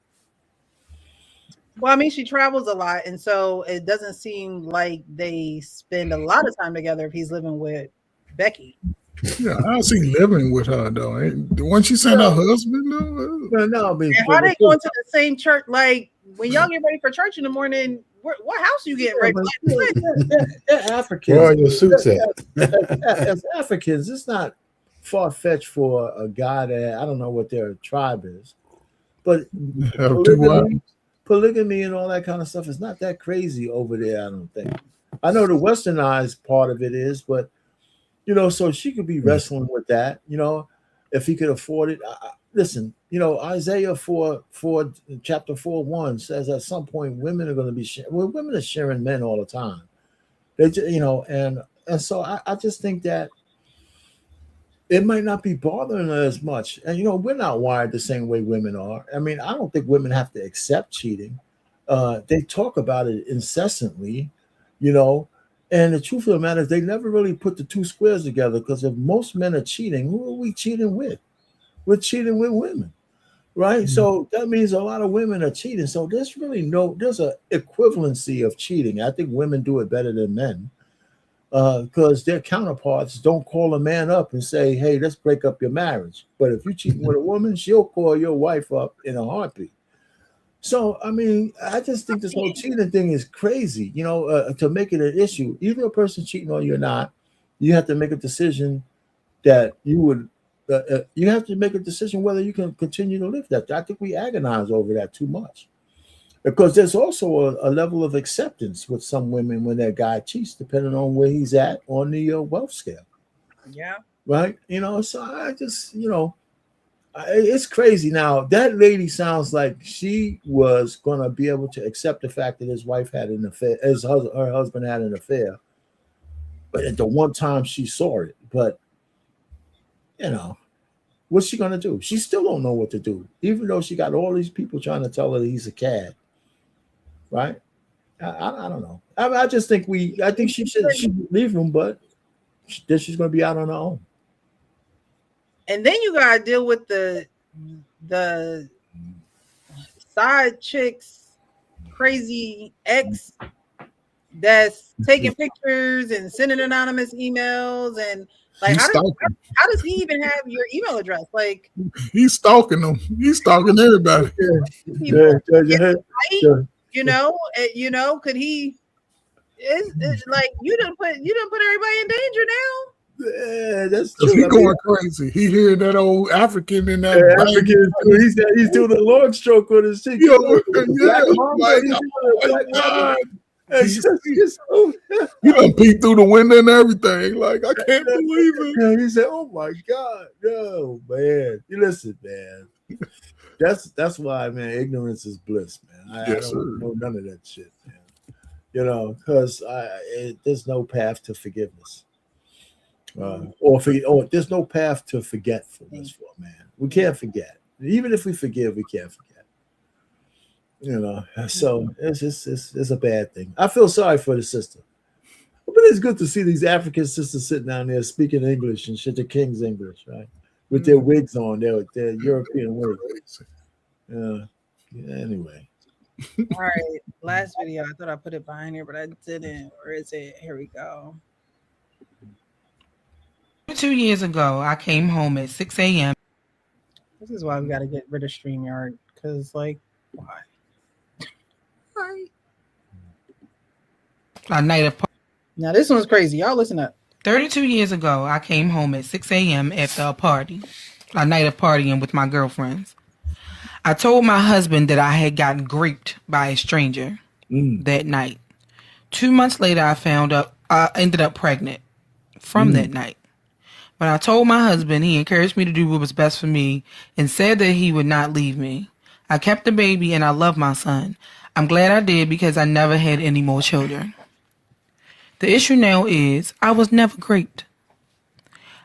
Well, I mean, she travels a lot, and so it doesn't seem like they spend a lot of time together if he's living with Becky. Yeah, how's he living with her though? When she sent her husband though? Well, no, I mean, And how they going to the same church? Like when y'all get ready for church in the morning, what house you getting ready? They're Africans. Where are your suits at? As Africans, it's not far fetched for a guy that I don't know what their tribe is, but polygamy and all that kind of stuff is not that crazy over there. I don't think. I know the westernized part of it is, but so she could be wrestling with that. If he could afford it. Listen, Isaiah 4, chapter 4:1 says at some point women are going to be women are sharing men all the time. They and so I just think that it might not be bothering her as much. And we're not wired the same way women are. I mean, I don't think women have to accept cheating. They talk about it incessantly, and the truth of the matter is they never really put the two squares together, because if most men are cheating, who are we cheating with? We're cheating with women, right? Mm-hmm. So that means a lot of women are cheating. So there's a equivalency of cheating. I think women do it better than men, because their counterparts don't call a man up and say, hey, let's break up your marriage. But if you're cheating with a woman, she'll call your wife up in a heartbeat. So, I mean, I just think this whole cheating thing is crazy, to make it an issue. Either a person cheating on you or not, you have to make a decision that you have to make a decision whether you can continue to live that. I think we agonize over that too much, because there's also a level of acceptance with some women when that guy cheats, depending on where he's at on the wealth scale. Yeah. Right. So I just, it's crazy. Now, that lady sounds like she was going to be able to accept the fact that his wife had an affair, her husband had an affair. But at the one time she saw it. But, what's she going to do? She still don't know what to do, even though she got all these people trying to tell her that he's a cad. Right? I don't know. I just think she should leave him, but then she's going to be out on her own. And then you gotta deal with the side chick's crazy ex that's taking pictures and sending anonymous emails, and like how does he even have your email address? Like he's stalking them. He's stalking everybody. Could he? It's like you done put everybody in danger now. Yeah, that's true. He's going crazy. He hearing that old African in that. He's doing a long stroke on his cheek. He done peeked through the window and everything. Like, I can't believe it. He said, "Oh my God, no, man! You listen, man. That's why, man. Ignorance is bliss, man. I don't know none of that shit, man. Because there's no path to forgiveness." Or there's no path to forgetfulness for a man. We can't forget. Even if we forgive, we can't forget. So it's a bad thing. I feel sorry for the sister. But it's good to see these African sisters sitting down there speaking English and shit, the King's English, right? With their wigs on, their European wigs. Anyway. All right. Last video. I thought I put it behind here, but I didn't. Where is it? Here we go. 2 years ago, I came home at 6 a.m. This is why we got to get rid of StreamYard, because, like, why? Now, this one's crazy. Y'all listen up. 32 years ago, I came home at 6 a.m. after a night of partying with my girlfriends. I told my husband that I had gotten raped by a stranger that night. 2 months later, I ended up pregnant from that night. When I told my husband, he encouraged me to do what was best for me and said that he would not leave me. I kept the baby and I love my son. I'm glad I did, because I never had any more children. The issue now is I was never raped.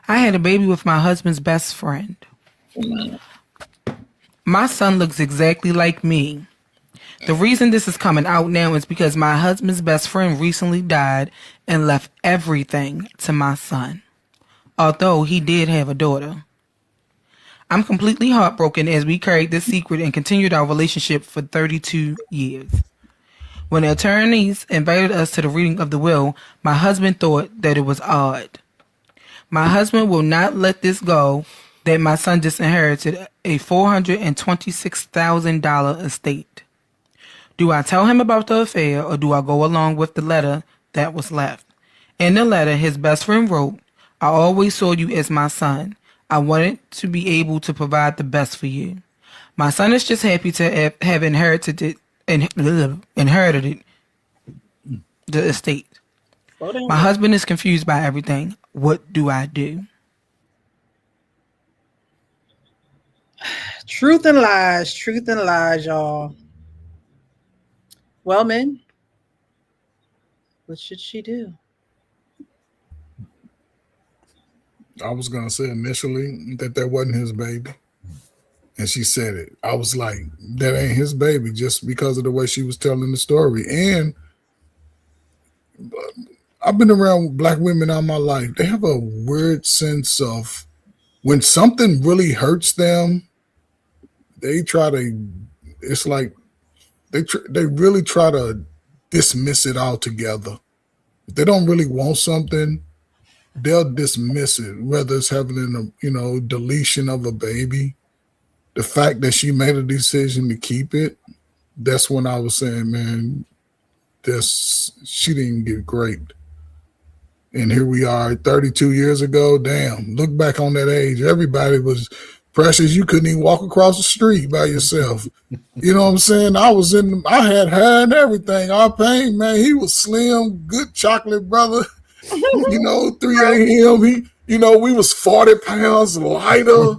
I had a baby with my husband's best friend. My son looks exactly like me. The reason this is coming out now is because my husband's best friend recently died and left everything to my son, although he did have a daughter. I'm completely heartbroken as we carried this secret and continued our relationship for 32 years. When the attorneys invited us to the reading of the will, my husband thought that it was odd. My husband will not let this go that my son just inherited a $426,000 estate. Do I tell him about the affair or do I go along with the letter that was left? In the letter, his best friend wrote, I always saw you as my son. I wanted to be able to provide the best for you. My son is just happy to have inherited it, the estate. My husband is confused by everything. What do I do? Truth and lies, y'all. Well, men, what should she do? I was gonna say initially that wasn't his baby, and she said it. I was like, that ain't his baby, just because of the way she was telling the story. And I've been around black women all my life. They have a weird sense of when something really hurts them, they try to. It's like they really try to dismiss it altogether. If they don't really want something, they'll dismiss it, whether it's having deletion of a baby. The fact that she made a decision to keep it, that's when I was saying, man, she didn't get great. And here we are 32 years ago. Damn, look back on that age. Everybody was precious. You couldn't even walk across the street by yourself. You know what I'm saying? I had hair and everything. Our pain, man, he was slim, good chocolate brother. 3 a.m. We was 40 pounds lighter.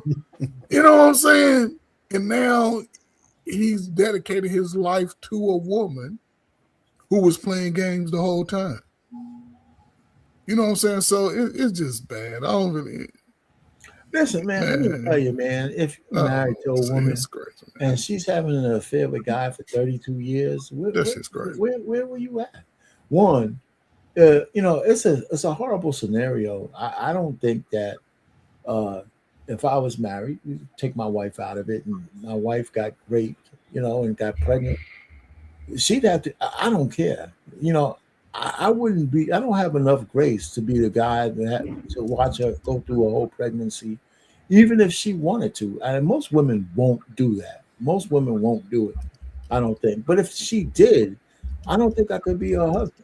You know what I'm saying? And now he's dedicated his life to a woman who was playing games the whole time. You know what I'm saying? So it's just bad. I don't really. Listen, man, let me tell you, man, if you're married to a woman and she's having an affair with a guy for 32 years, where were you at? One, it's a horrible scenario. I don't think that if I was married, take my wife out of it, and my wife got raped, and got pregnant, she'd have to. I don't care. I wouldn't be. I don't have enough grace to be the guy to watch her go through a whole pregnancy, even if she wanted to. And most women won't do that. Most women won't do it. I don't think. But if she did, I don't think I could be her husband.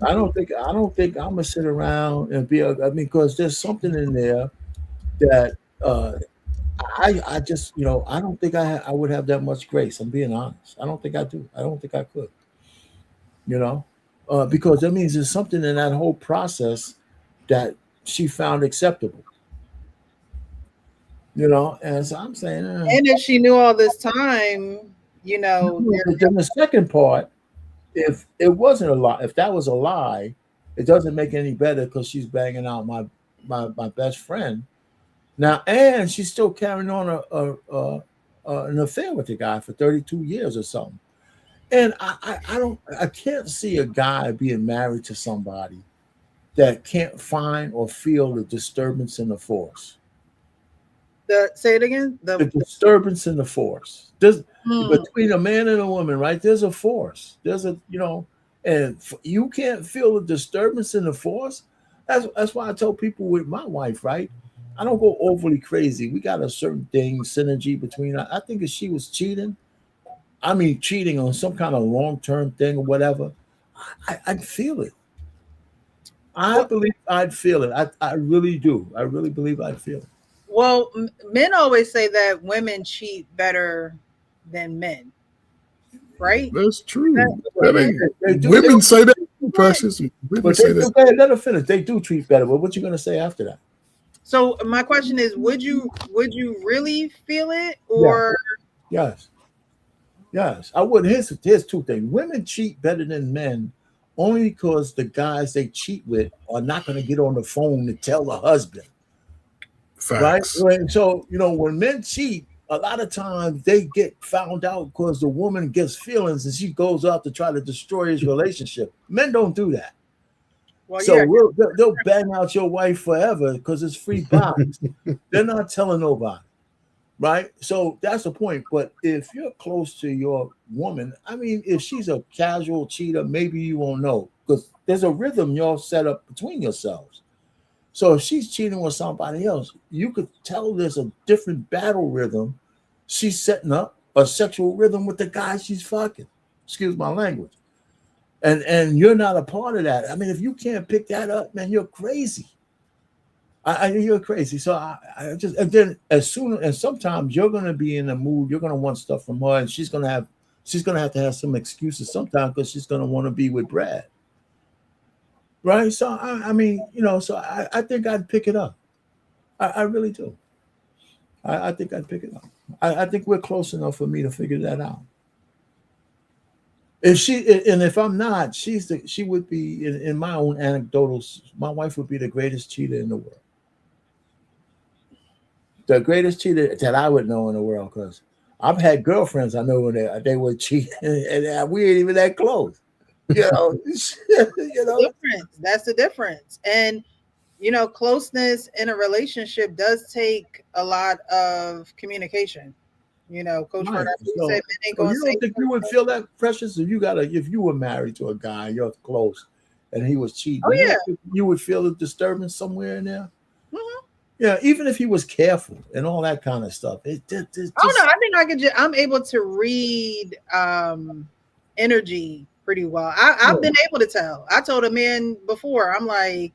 I don't think I'm gonna sit around and be because there's something in there that I just I don't think I would have that much grace. I'm being honest. I don't think I do. I don't think I could. Because that means there's something in that whole process that she found acceptable. And so I'm saying, and if she knew all this time, then the second part, if it wasn't a lie, if that was a lie, it doesn't make it any better because she's banging out my best friend now, and she's still carrying on an affair with the guy for 32 years or something. And I can't see a guy being married to somebody that can't find or feel the disturbance in the force. Say it again. The disturbance in the force. Between a man and a woman, right? There's a force. There's and you can't feel the disturbance in the force. That's why I tell people with my wife, right? I don't go overly crazy. We got a certain thing, synergy between. I think if she was cheating, cheating on some kind of long-term thing or whatever, I'd feel it. I believe I'd feel it. I really do. I really believe I'd feel it. Well, men always say that women cheat better than men, right? That's true. Women say that, Precious. Women say that. Let her finish. They do treat better. But what you going to say after that? So my question is, would you really feel it, or? Yes, I would. Here's two things. Women cheat better than men only because the guys they cheat with are not going to get on the phone to tell the husband. Facts. Right? So, when men cheat, a lot of times they get found out because the woman gets feelings and she goes out to try to destroy his relationship. Men don't do that. Well, So yeah, they'll bang out your wife forever because it's free box. They're not telling nobody, right? So that's the point. But if you're close to your woman, I mean, if she's a casual cheater, maybe you won't know because there's a rhythm y'all set up between yourselves. So if she's cheating with somebody else, you could tell there's a different battle rhythm. She's setting up a sexual rhythm with the guy she's fucking. Excuse my language. And you're not a part of that. I mean, if you can't pick that up, man, you're crazy. You're crazy. So I just, and then and sometimes you're gonna be in a mood, you're gonna want stuff from her, and she's gonna have to have some excuses sometimes because she's gonna want to be with Brad. Right. So I mean, so I think I'd pick it up. I really do. I think I'd pick it up. I think we're close enough for me to figure that out. If I'm not, she would be in my own anecdotals. My wife would be the greatest cheater in the world. The greatest cheater that I would know in the world, because I've had girlfriends I know when they would cheat, and we ain't even that close. Difference. That's the difference. And closeness in a relationship does take a lot of communication. Coach Right. Ford, So, said men ain't so gonna you say don't think you would feel that precious if you were married to a guy, you're close, and he was cheating? Oh, yeah. don't think you would feel a disturbance somewhere in there. Mhm. Yeah, even if he was careful and all that kind of stuff. Oh no, I think I'm able to read energy pretty well. I've been able to tell. I told a man before, I'm like,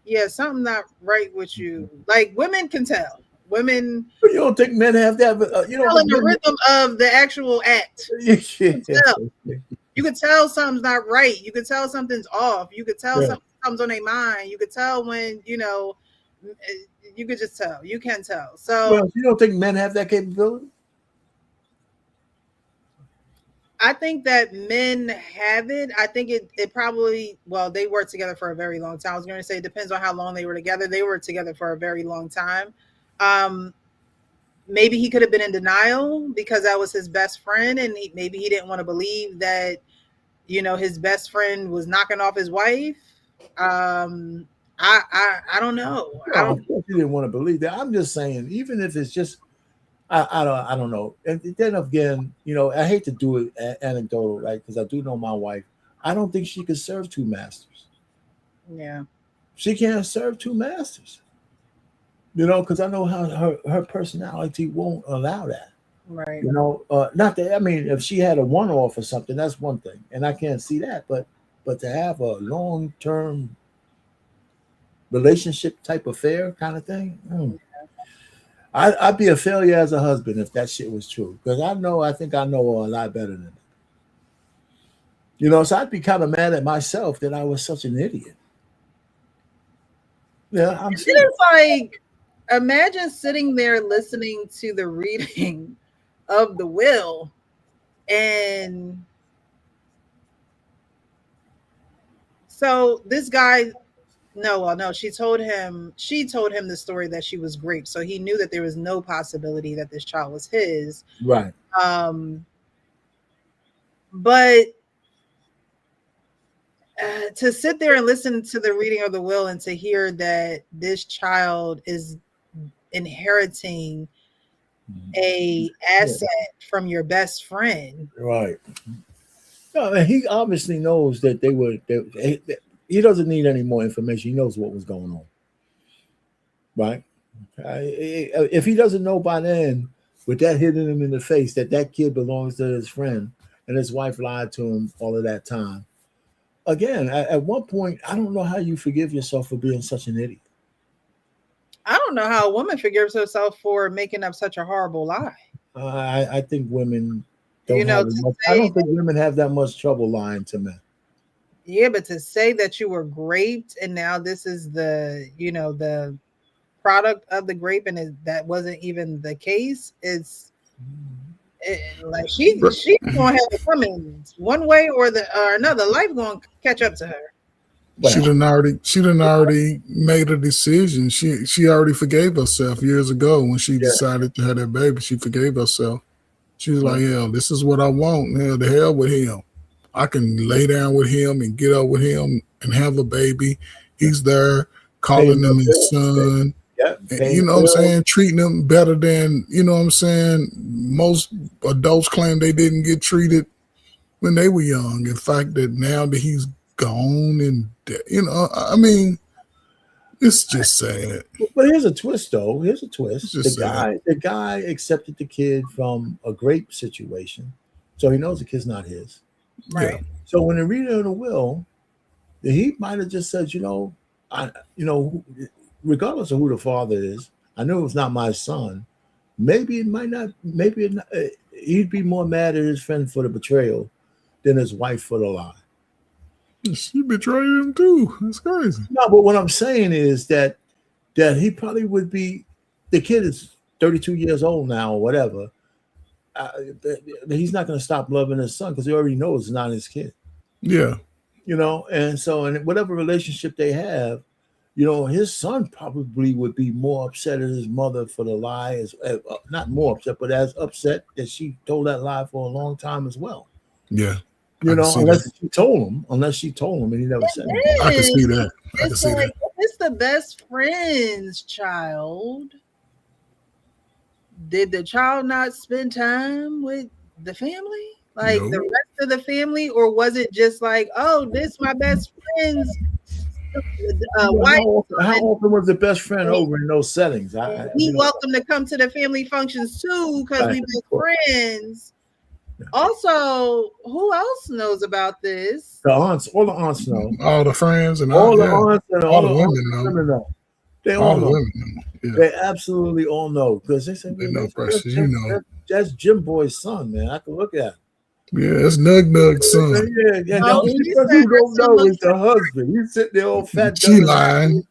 yeah, something not right with you. Like, women can tell. Women, But you don't think men have that? But you don't telling think the rhythm of the actual act. You can tell. You could tell something's not right. You could tell something's off. You could tell something comes on their mind. You could tell when, you could just tell. You can tell. So Well, you don't think men have that capability? I think that men have it. I think it probably, they were together for a very long time. I was going to say it depends on how long they were together. They were together for a very long time. Maybe he could have been in denial because that was his best friend, and maybe he didn't want to believe that, his best friend was knocking off his wife. I don't know. No, of course you didn't want to believe that. I'm just saying, even if it's just, I don't know. And then again, I hate to do it anecdotal, right? Because I do know my wife. I don't think she could serve two masters. Yeah, she can't serve two masters. Because I know how her personality won't allow that. Right. Not that, I mean, if she had a one-off or something, that's one thing, and I can't see that. But to have a long-term relationship type affair kind of thing, I'd be a failure as a husband if that shit was true. Because I think I know her a lot better than that. So I'd be kind of mad at myself that I was such an idiot. Yeah, I'm serious. It's like, imagine sitting there listening to the reading of the will, and so this guy, no, she told him the story that she was raped, so he knew that there was no possibility that this child was his. Right. But to sit there and listen to the reading of the will and to hear that this child is inheriting a asset from your best friend. Right. No, and he obviously knows that he doesn't need any more information. He knows what was going on. Right. If he doesn't know by then, with that hitting him in the face, that kid belongs to his friend and his wife lied to him all of that time. Again, at one point, I don't know how you forgive yourself for being such an idiot. I don't know how a woman forgives herself for making up such a horrible lie. I think women don't have much. I don't think women have that much trouble lying to men. Yeah, but to say that you were raped and now this is the product of the grape and that wasn't even the case, it's Like she's gonna have it coming one way or another. Life gonna catch up to her. She done already made a decision. She already forgave herself years ago when she decided to have that baby. She forgave herself. She was like, "Hell, this is what I want. Hell, the hell with him. I can lay down with him and get up with him and have a baby. He's there, calling him his son. You know what I'm saying? Treating him better than, you know what I'm saying? Most adults claim they didn't get treated when they were young. In fact, that now that he's gone and, you know, I mean, it's just sad. But here's a twist, though. Here's a twist. The guy accepted the kid from a grape situation, so he knows the kid's not his. Right. Yeah. So when they read it in the will, he might have just said, regardless of who the father is, I know it's not my son. Maybe it might not. He'd be more mad at his friend for the betrayal than his wife for the lie. She betrayed him too. That's crazy. No, but what I'm saying is that he probably would be. The kid is 32 years old now, or whatever. He's not going to stop loving his son because he already knows it's not his kid. Yeah. And so in whatever relationship they have, his son probably would be more upset at his mother for the lie, not more upset, but as upset that she told that lie for a long time as well. Yeah. Unless she told him, and he never said it. I can see that. It's the best friend's child. Did the child not spend time with the family? Like the rest of the family? Or was it just like, oh, this my best friend's wife? How often was the best friend over in those settings? We welcome to come to the family functions too, because we best friends. Also, who else knows about this? The aunts, all the aunts know. All the friends and all the aunts and all the women know. They all know. Women know. Yeah. They absolutely all know because they say, they know, Precious. That's Jim Boy's son, man. I can look at him. Yeah, it's Nug's son. Yeah. You don't know is the husband. He's sitting there all fat. She lying.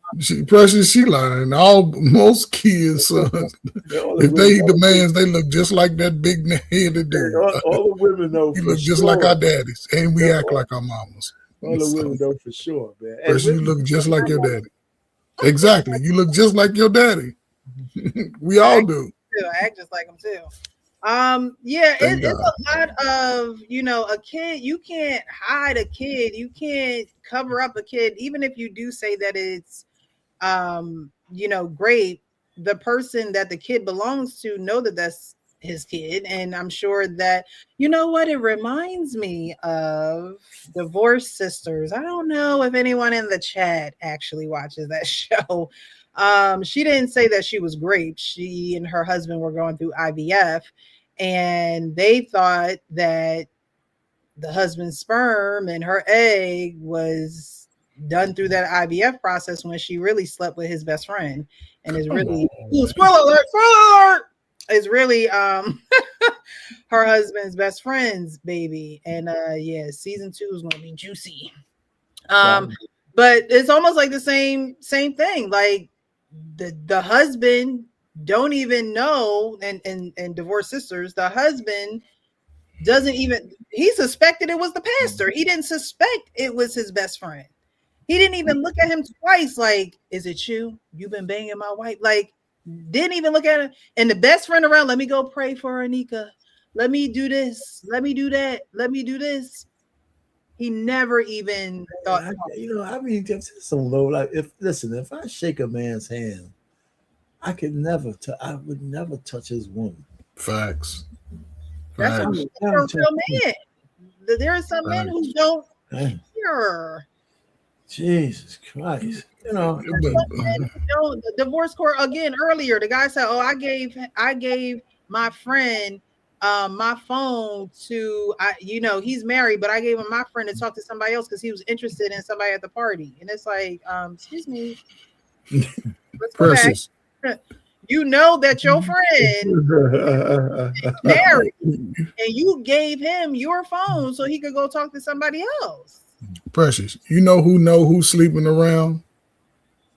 Precious, she lying. Most kids' sons, if they eat the mans, they look just like that big headed dude. All the women know. He look just like our daddies, and we act like our mamas. All the women know for sure, man. Precious, you look just like your daddy. Exactly. You look just like your daddy. We all do. I act just like him too. It's a lot of, a kid. You can't hide a kid. You can't cover up a kid. Even if you do say that it's, great, the person that the kid belongs to know that that's his kid. And I'm sure that, it reminds me of Divorced Sisters. I don't know if anyone in the chat actually watches that show. She didn't say that she was great. She and her husband were going through IVF, and they thought that the husband's sperm and her egg was done through that IVF process when she really slept with his best friend, and is really spoiler alert, is really her husband's best friend's baby. And season 2 is gonna be juicy. But it's almost like the same thing. Like the husband don't even know, and Divorced Sisters, the husband doesn't even, he suspected it was the pastor. He didn't suspect it was his best friend. He didn't even look at him twice, like, is it you? You've been banging my wife? Like, didn't even look at him. And the best friend around, let me go pray for Anika. Let me do this. Let me do that. Let me do this. He never even thought. Just so low. Like, if I shake a man's hand, I would never touch his woman. Facts. That's a real man. There are some men who don't care. Jesus Christ. The divorce court again earlier. The guy said, "Oh, I gave my friend my phone to he's married, but I gave him my friend to talk to somebody else because he was interested in somebody at the party." And it's like, excuse me, let's go Precious. back. You know that your friend is married, and you gave him your phone so he could go talk to somebody else. Precious, you know who's sleeping around?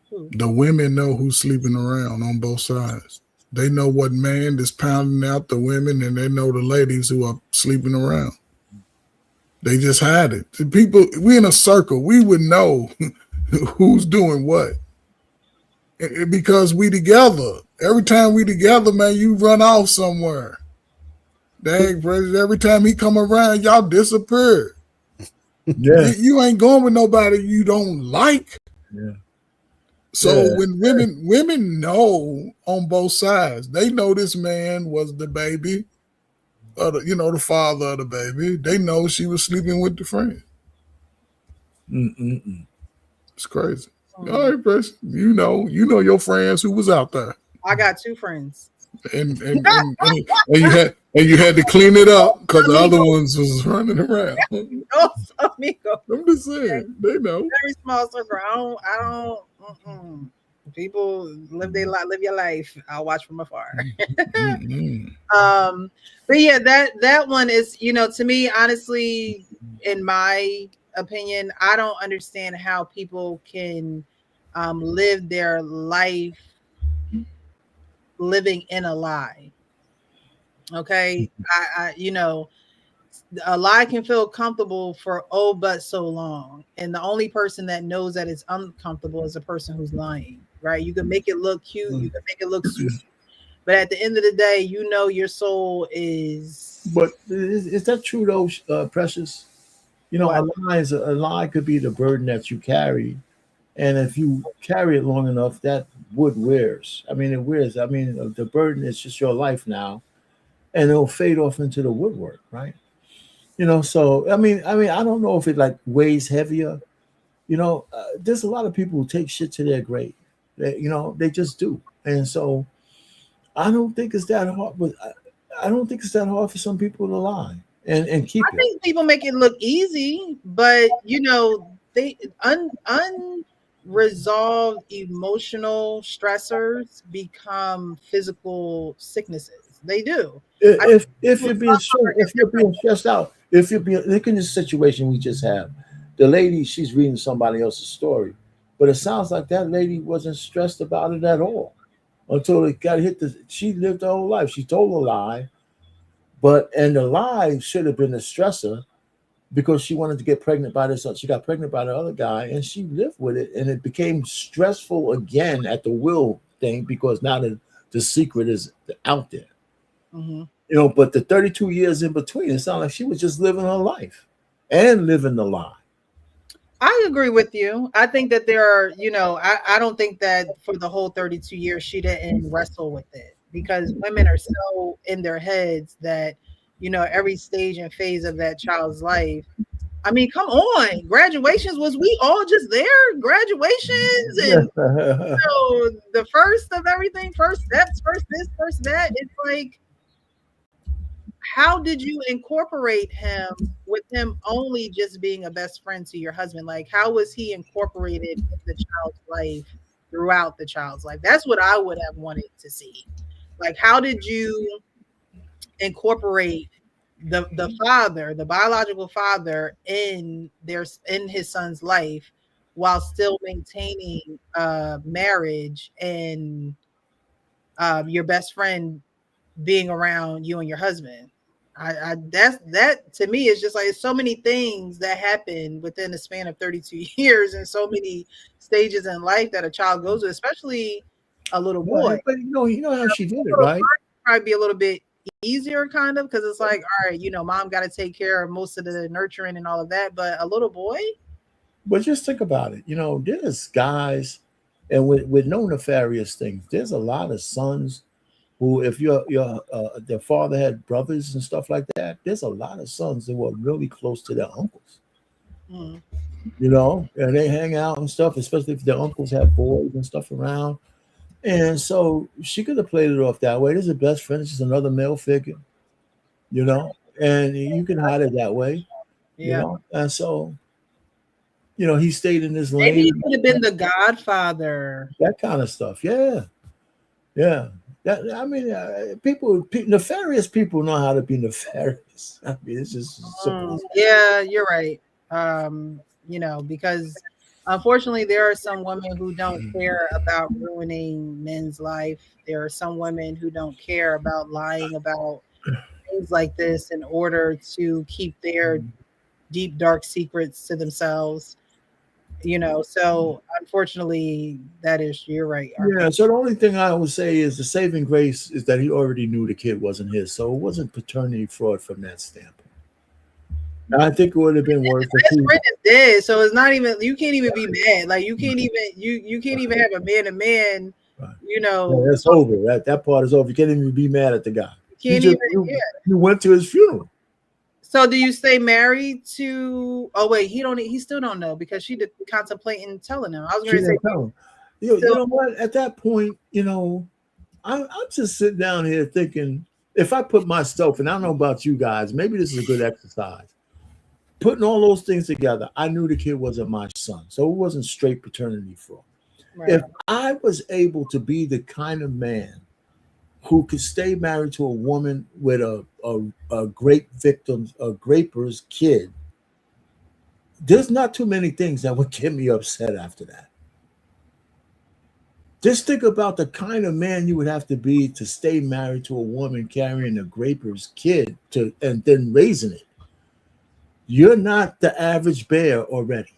Who? The women know who's sleeping around on both sides. They know what man is pounding out the women, and they know the ladies who are sleeping around. They just hide it. The people, we in a circle. We would know who's doing what. Because we together. Every time we together, man, you run off somewhere. Dang, bro, every time he come around, y'all disappear. Yeah. You ain't going with nobody you don't like. Yeah. So Yeah. when women know on both sides, they know this man was the baby, the father of the baby. They know she was sleeping with the friend. It's crazy. All right, Press. You know your friends who was out there, I got 2 friends. and you had to clean it up because the other ones was running around. Dos amigos. I'm just saying, they know. Very small circle. I don't. People live their life, live your life. I'll watch from afar. But yeah, that one is, to me, honestly, in my opinion, I don't understand how people can live their life living in a lie. Okay, I a lie can feel comfortable for but so long, and the only person that knows that it's uncomfortable is the person who's lying, right? You can make it look cute, you can make it look sweet, but at the end of the day, your soul is. But is that true though, Precious? A lie could be the burden that you carry, and if you carry it long enough, that wood wears. I mean, it wears. I mean, the burden is just your life now, and it'll fade off into the woodwork, right? So I mean, I don't know if it like weighs heavier. There's a lot of people who take shit to their grave. They just do, and so I don't think it's that hard. But I don't think it's that hard for some people to lie and keep it. I think people make it look easy, but they unresolved emotional stressors become physical sicknesses. They do. If you're being stressed out, look in this situation we just have. The lady, she's reading somebody else's story, but it sounds like that lady wasn't stressed about it at all until it got hit. She lived her whole life. She told a lie, and the lie should have been a stressor because she wanted to get pregnant by this. She got pregnant by the other guy, and she lived with it, and it became stressful again at the will thing because now the secret is out there. But the 32 years in between, it sounded like she was just living her life and living the lie. I agree with you. I think that there are, I don't think that for the whole 32 years she didn't wrestle with it, because women are so in their heads that, every stage and phase of that child's life. I mean, come on, graduations, was we all just there? Graduations and the first of everything, first steps, first this, first that. It's like, how did you incorporate him with him only just being a best friend to your husband? Like, how was he incorporated in the child's life throughout the child's life? That's what I would have wanted to see. Like, how did you incorporate the father, the biological father, in his son's life while still maintaining marriage and your best friend being around you and your husband? That to me is just like, so many things that happen within the span of 32 years and so many stages in life that a child goes through, especially a little boy. But you know how she did it, right? Probably be a little bit easier, kind of, because it's like, all right, mom got to take care of most of the nurturing and all of that, but a little boy. But just think about it. There's guys, and with no nefarious things, there's a lot of sons who, if their father had brothers and stuff like that, there's a lot of sons that were really close to their uncles. And they hang out and stuff, especially if their uncles have boys and stuff around. And so she could have played it off that way. This is a best friend. It's just another male figure, and you can hide it that way. And so, he stayed in his lane. Maybe he could have been the godfather. That kind of stuff. Yeah. Nefarious people know how to be nefarious. I mean, it's just simple. Yeah, you're right. Because Unfortunately, there are some women who don't care about ruining men's life. There are some women who don't care about lying about things like this in order to keep their deep, dark secrets to themselves. So unfortunately, you're right. Yeah. So the only thing I would say is the saving grace is that he already knew the kid wasn't his, so it wasn't paternity fraud from that standpoint. I think it would have been worth it. His friend is dead, so it's not even. You can't even be mad. Like you can't even you can't even have a man to man. Yeah, that's over. That part is over. You can't even be mad at the guy. You went to his funeral. So do you stay married to? Oh wait, he still don't know because she did contemplating telling him. I was going to say, you know what? At that point, I'm just sitting down here thinking, if I put myself, and I don't know about you guys, maybe this is a good exercise. Putting all those things together, I knew the kid wasn't my son, so it wasn't straight paternity fraud. Right. If I was able to be the kind of man who could stay married to a woman with a grape victim, a graper's kid, there's not too many things that would get me upset after that. Just think about the kind of man you would have to be to stay married to a woman carrying a graper's kid and then raising it. You're not the average bear already.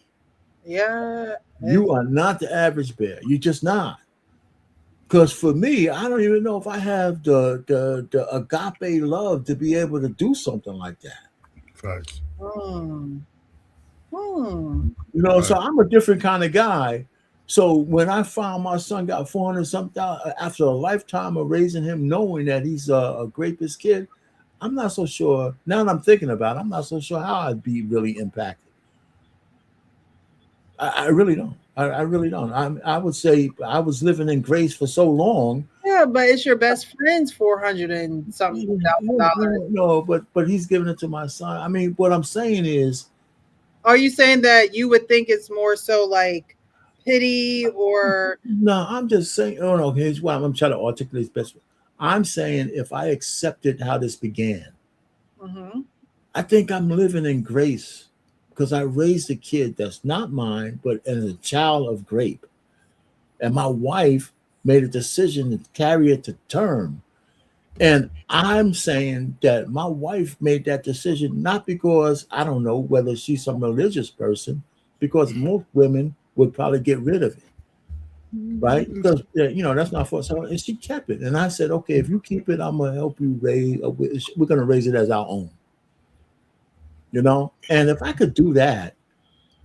Yeah. You are not the average bear. You're just not. Because for me, I don't even know if I have the agape love to be able to do something like that. Right. So I'm a different kind of guy. So when I found my son got 400-something after a lifetime of raising him, knowing that he's a grapist kid, I'm not so sure. Now that I'm thinking about it, I'm not so sure how I'd be really impacted. I really don't. I really don't. I would say I was living in grace for so long. Yeah, but it's your best friend's $400-something thousand. No, but he's giving it to my son. I mean, what I'm saying is, are you saying that you would think it's more so like pity or? No, I'm just saying. Oh no, here's what I'm trying to articulate best. I'm saying if I accepted how this began, I think I'm living in grace because I raised a kid that's not mine, but as a child of grape. And my wife made a decision to carry it to term. And I'm saying that my wife made that decision not because, I don't know whether she's some religious person, because most women would probably get rid of it. Right? Because, that's not for someone. And she kept it. And I said, okay, if you keep it, I'm going to help you raise, we're going to raise it as our own. And if I could do that,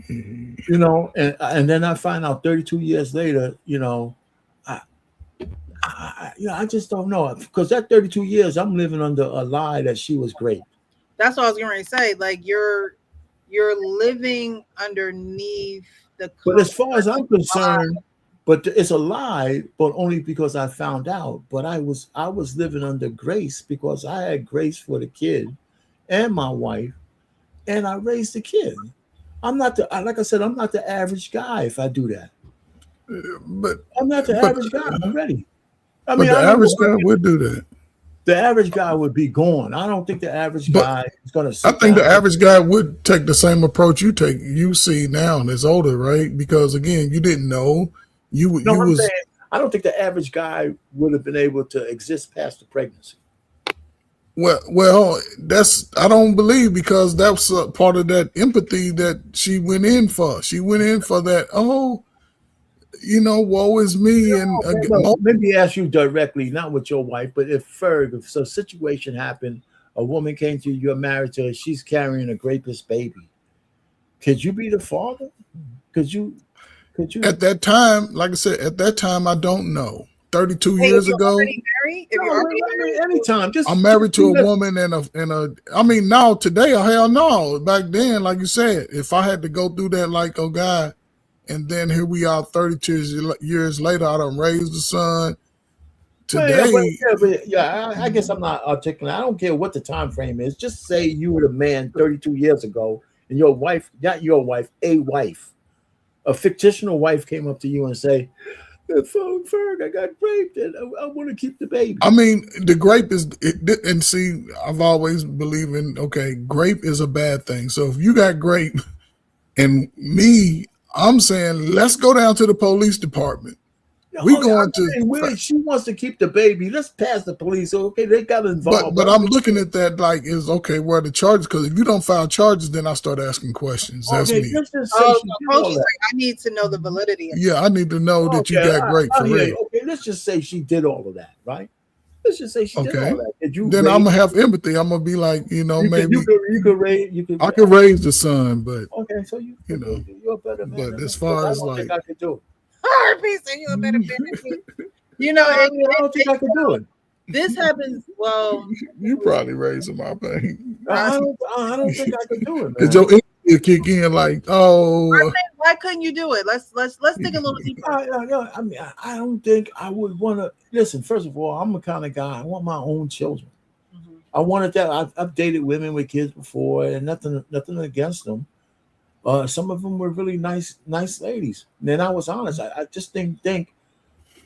and then I find out 32 years later, I just don't know, because that 32 years I'm living under a lie that she was great. That's what I was going to say. Like you're living underneath the. But as far as I'm concerned, but it's a lie, but only because I found out. But I was living under grace because I had grace for the kid and my wife, and I raised the kid. I'm not like I said, I'm not the average guy if I do that. But I'm not the average guy already. I mean, the average guy would do that. The average guy would be gone. I don't think the average guy is going to. I think the average guy would take the same approach you take. You see now and is older, right? Because again, you didn't know. I don't think the average guy would have been able to exist past the pregnancy. Well, I don't believe, because that's part of that empathy that she went in for. She went in for that. Oh, woe is me. Let me ask you directly, not with your wife, but if a situation happened, a woman came to you, you're married to her, she's carrying a grapist baby. Could you be the father? Could you? At that time, like I said, I don't know. 32 years ago. Anytime. I'm married to a woman I mean, now today, hell no. Back then, like you said, if I had to go through that like a guy, and then here we are 32 years later, I done raised the son. Today. I guess I'm not articulate. I don't care what the time frame is. Just say you were the man 32 years ago, and your wife, not your wife, a fictional wife came up to you and say, Ferg, I got raped and I want to keep the baby. I mean, the grape is, and see, I've always believed in, grape is a bad thing. So if you got grape and me, I'm saying let's go down to the police department. No, We I going to, mean, she wants to keep the baby. Let's pass the police. Okay, they got involved. but I'm looking at that like is okay. Where are the charges? Because if you don't file charges, then I start asking questions. That's Okay, me. let's just say Oh, she so did Coach all is that. like, I need to know the validity of it. Yeah, I need to know that you got great for real. Okay, let's just say she did all of that, right? Let's just say she did all that. Did you Then raise- I'm gonna have empathy. I'm gonna be like, you know, maybe you could raise. I could raise the son, but Okay, so you know, you're a better man. but than as me, far I as don't like, think I could do it. RP said you a better man than me. You know, I don't think I could do it. this happens. Well, you probably raising my pain. I don't think I could do it, Did man. your empathy kick in like, oh, why couldn't you do it? Let's dig a little deeper. I mean, I don't think I would want to listen. First of all, I'm the kind of guy I want my own children. I wanted that. I've dated women with kids before, and nothing against them. Some of them were really nice ladies. And I was honest. I just didn't think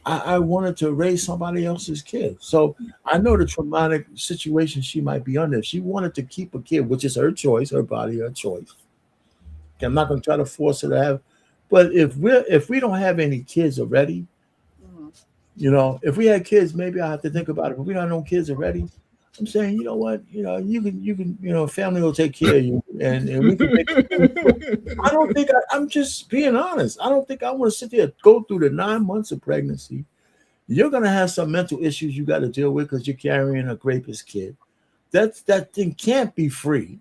I wanted to raise somebody else's kid. So I know the traumatic situation she might be under. If she wanted to keep a kid, which is her choice, her body, her choice. I'm not going to try to force her to have. But if we don't have any kids already, you know, if we had kids, maybe I have to think about it. But we don't have no kids already. I'm saying, you know what, you know, you can, family will take care of you, and we can make it. I don't think I'm just being honest. I don't think I want to sit there, go through the 9 months of pregnancy. You're gonna have some mental issues you got to deal with because you're carrying a rapist kid. That thing can't be free,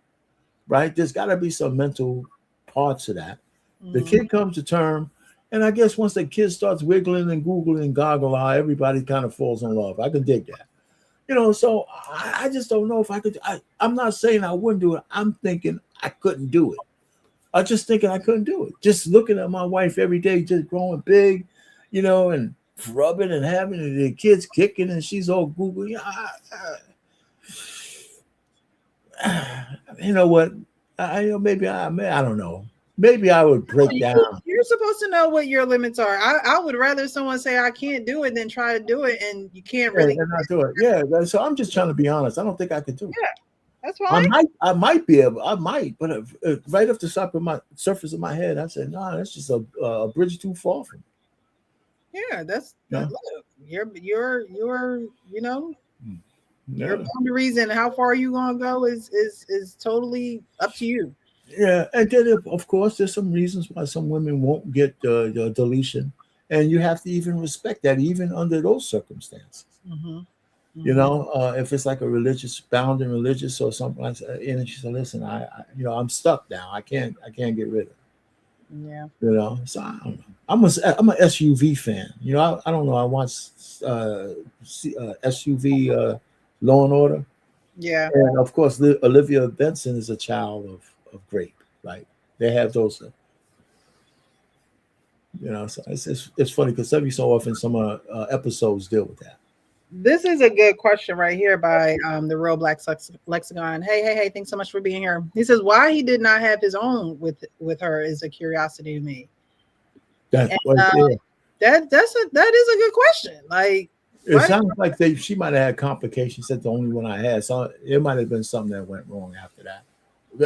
right? There's got to be some mental parts of that. The kid comes to term, and I guess once the kid starts wiggling and googling and goggle eye, everybody kind of falls in love. I can dig that. You know, so I just don't know if I could. I'm not saying I wouldn't do it. I'm thinking I couldn't do it. I'm just thinking I couldn't do it. Just looking at my wife every day, just growing big, you know, and rubbing and having the kids kicking, and she's all googly. You know what? I don't know. Maybe I would break down. You're supposed to know what your limits are. I would rather someone say I can't do it than try to do it, and you can't really not do it. Yeah, so I'm just trying to be honest. I don't think I could do it. Yeah, that's fine. I might be able. I might, but right off the surface of my head, I said, "No, that's just a bridge too far from." Yeah, that's Yeah. look, your you know, Yeah. your boundaries and how far you gonna go is totally up to you. Yeah, and then of course there's some reasons why some women won't get the deletion, and you have to even respect that, even under those circumstances. You know, if it's like a religious bound and religious or something like that, and she said, "Listen, I I'm stuck now. I can't get rid of it." Yeah. You know, so I don't know. I'm a SUV fan. You know, I don't know. I watch SUV Law and Order. Yeah. And of course, Olivia Benson is a child of grape. Right? They have those. You know, so it's funny because every so often some episodes deal with that. This is a good question right here by the Real Black Lexicon. Hey, thanks so much for being here. He says, why he did not have his own with her is a curiosity to me. That is a good question. Like, it sounds like she might have had complications. Said the only one I had, so it might have been something that went wrong after that,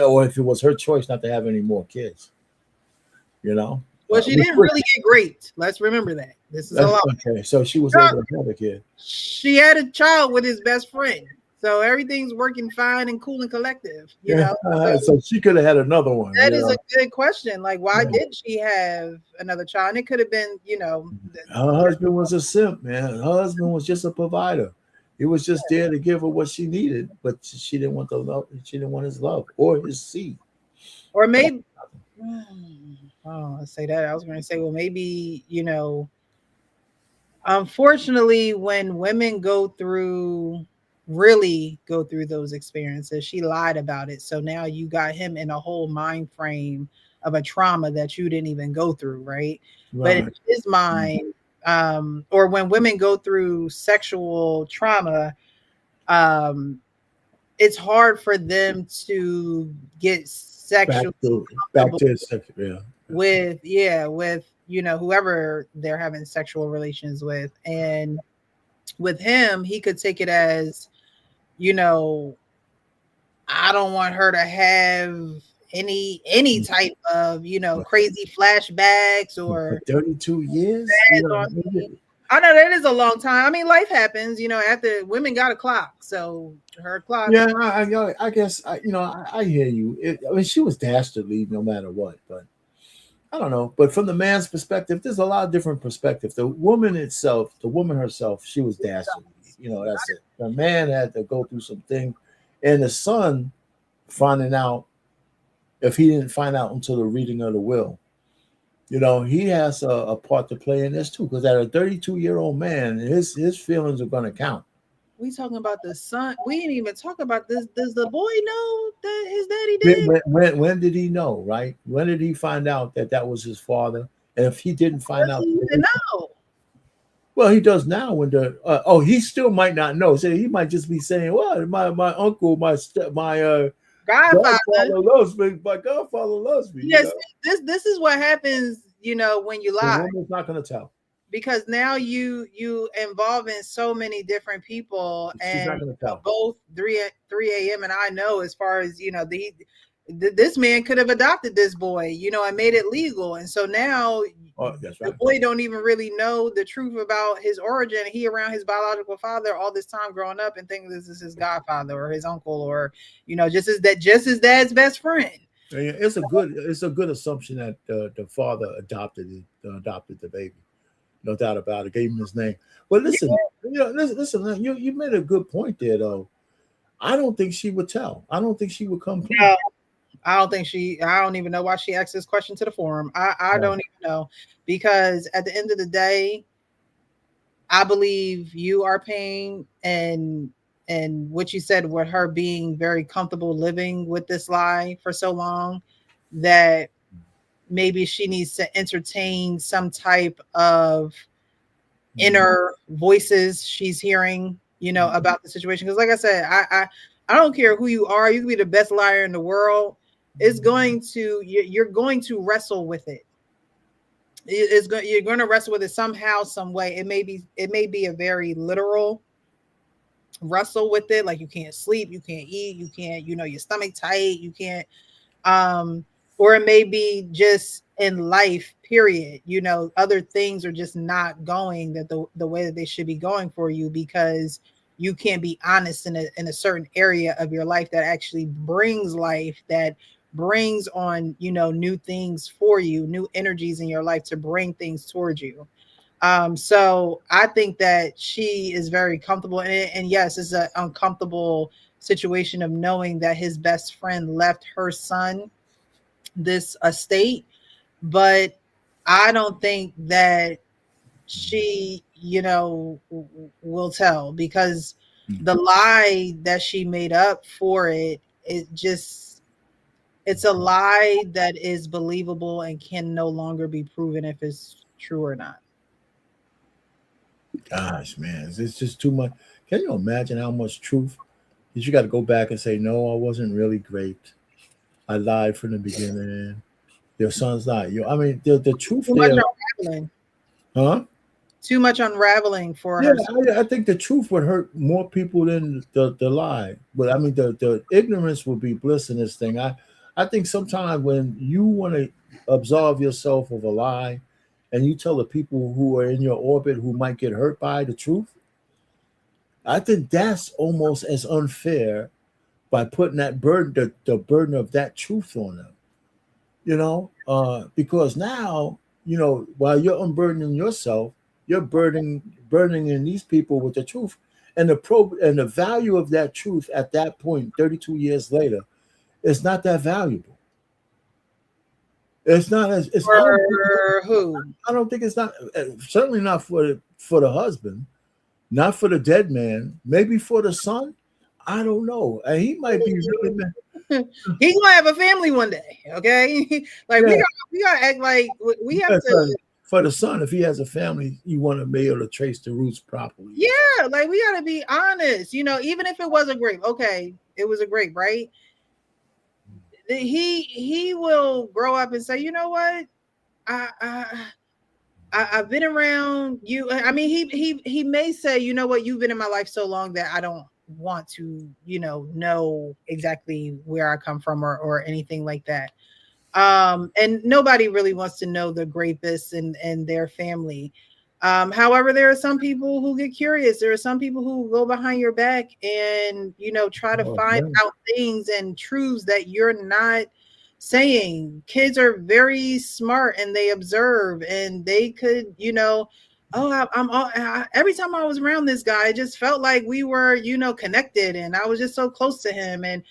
or if it was her choice not to have any more kids. You know. Well, she didn't really get raped. Let's remember that. This is a lot. Okay, so she was able to have a kid. She had a child with his best friend. So everything's working fine and cool and collective, you know. So she could have had another one. That is a good question. Like, why did she have another child? And it could have been, you know. Her husband was a simp, man. Her husband was just a provider. He was just there to give her what she needed, but she didn't want the love. She didn't want his love or his seed. Or maybe. Oh, let's say that. I was going to say, well, maybe, you know, unfortunately, when women really go through those experiences, she lied about it. So now you got him in a whole mind frame of a trauma that you didn't even go through, right? But in his mind, or when women go through sexual trauma, it's hard for them to get sexual back to sexual, with you know, whoever they're having sexual relations with. And with him, he could take it as, you know, I don't want her to have, any type of, you know, crazy flashbacks or 32 years. You know, I know that is a long time. I mean, life happens, you know, after women got a clock. So her clock. Yeah, I guess I hear you. I mean, she was dastardly no matter what, but I don't know. But from the man's perspective, there's a lot of different perspectives. The woman herself, she was dastardly. You know, that's it. The man had to go through some things, and the son finding out, if he didn't find out until the reading of the will, you know, he has a part to play in this too. Because at a 32-year-old man, his feelings are going to count. We talking about the son. We didn't even talk about this. Does the boy know that his daddy did? When did he know? Right? When did he find out that was his father? And if he didn't find out, he even know? Well, he does now. When he still might not know. So he might just be saying, "Well, my uncle, my godfather loves me. My godfather loves me." Yes, you know? This is what happens, you know, when you lie. The woman's not going to tell. Because now you involve in so many different people, and both 3 a.m. and I know, as far as, you know, this man could have adopted this boy, you know, and made it legal, and so now that's right. The boy don't even really know the truth about his origin. He around his biological father all this time growing up and thinking this is his godfather or his uncle, or, you know, just his dad's best friend. It's a good assumption that the father adopted the baby. No doubt about it. Gave him his name. But listen, listen. You made a good point there, though. I don't think she would tell. I don't think she would come clean. No, I don't even know why she asked this question to the forum. I don't even know, because at the end of the day, I believe you are paying, and what you said with her being very comfortable living with this lie for so long, that maybe she needs to entertain some type of inner voices she's hearing, you know, about the situation. Because like I said, I don't care who you are. You can be the best liar in the world. You're going to wrestle with it. You're going to wrestle with it somehow, some way. It may be a very literal wrestle with it. Like you can't sleep, you can't eat, you can't, you know, your stomach tight, you can't, or it may be just in life, period. You know, other things are just not going the way that they should be going for you, because you can't be honest in a certain area of your life that actually brings life, that brings on, you know, new things for you, new energies in your life to bring things towards you. So I think that she is very comfortable in it. And yes, it's an uncomfortable situation of knowing that his best friend left her son this estate, but I don't think that she, you know, will tell, because the lie that she made up for it, it's a lie that is believable and can no longer be proven if it's true or not. Gosh, man, it's just too much. Can you imagine how much truth that you got to go back and say, no, I wasn't really great. I lied from the beginning. Your son's not you. I mean, the truth. Too much unraveling. Huh? Too much unraveling for her. I think the truth would hurt more people than the lie. But I mean, the ignorance would be bliss in this thing. I think sometimes when you want to absolve yourself of a lie, and you tell the people who are in your orbit who might get hurt by the truth, I think that's almost as unfair by putting that burden, the burden of that truth on them. You know, because now, you know, while you're unburdening yourself, you're burdening in these people with the truth, and the value of that truth at that point, 32 years later, is not that valuable. It's not as it's for who? I don't think it's not, certainly not for the husband, not for the dead man, maybe for the son. I don't know. And he might be really He's gonna have a family one day, okay? Like we gotta act like we have to. For the son, if he has a family, you want to be able to trace the roots properly. Yeah, like we gotta be honest. You know, even if it was a grape, okay, it was a grape, right? He will grow up and say, you know what, I've been around you. I mean, he may say, you know what, you've been in my life so long that want to, know exactly where I come from or anything like that. And nobody really wants to know the rapists and their family. However, there are some people who get curious. There are some people who go behind your back and, try to find out things and truths that you're not saying. Kids are very smart and they observe, and they could, every time I was around this guy, it just felt like we were, connected, and I was just so close to him. And,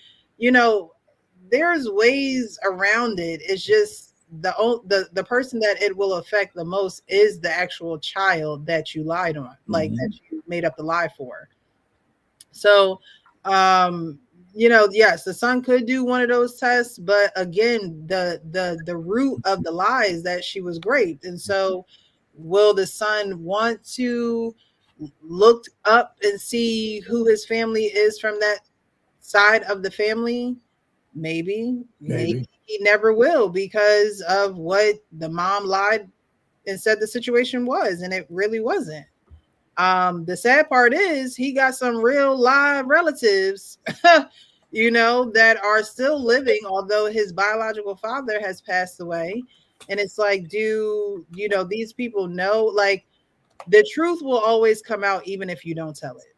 there's ways around it. It's just the person that it will affect the most is the actual child that you lied on, like that you made up the lie for. So, yes, the son could do one of those tests, but again, the root of the lie is that she was raped. And so will the son want to look up and see who his family is from that side of the family? Maybe he never will, because of what the mom lied and said the situation was, and it really wasn't. The sad part is he got some real live relatives, that are still living, although his biological father has passed away. And it's like, these people know? Like, the truth will always come out, even if you don't tell it.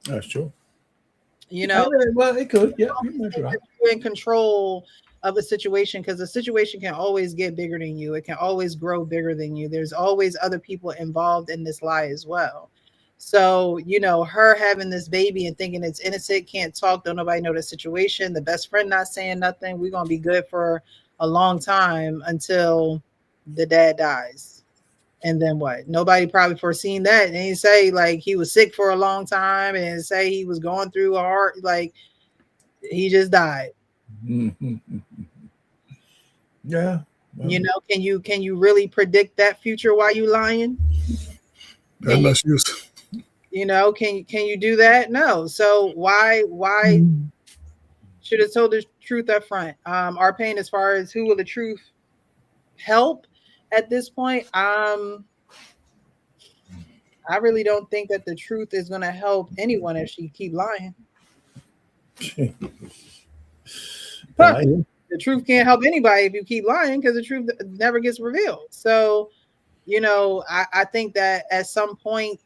That's true. Well, it could. Yeah, you're in control of a situation, because the situation can always get bigger than you. It can always grow bigger than you. There's always other people involved in this lie as well. So, her having this baby and thinking it's innocent, can't talk, don't nobody know the situation, the best friend not saying nothing, we're gonna be good for a long time until the dad dies. And then what? Nobody probably foreseen that. And he say like he was sick for a long time, and say he was going through hard, like he just died. Yeah. Can you really predict that future while you lying? Unless you can you do that? No. So why should have told the truth up front? Our pain, as far as who will the truth help at this point, I really don't think that the truth is going to help anyone if she keep lying. The truth can't help anybody if you keep lying, because the truth never gets revealed. So, I think that at some point,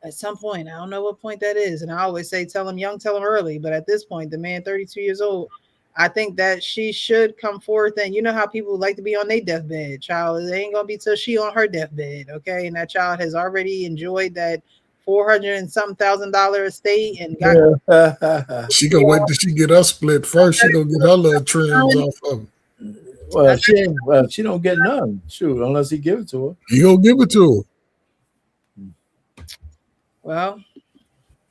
I don't know what point that is. And I always say, tell them young, tell them early. But at this point, the man, 32 years old, I think that she should come forth. And you know how people like to be on their deathbed, child. It ain't going to be till she on her deathbed. Okay. And that child has already enjoyed that $400 and something thousand estate and got. She gonna wait till she get us split first. She gonna get her little trims off of him. Well, she don't get none. Shoot, unless he give it to her. He gonna give it to her. Well,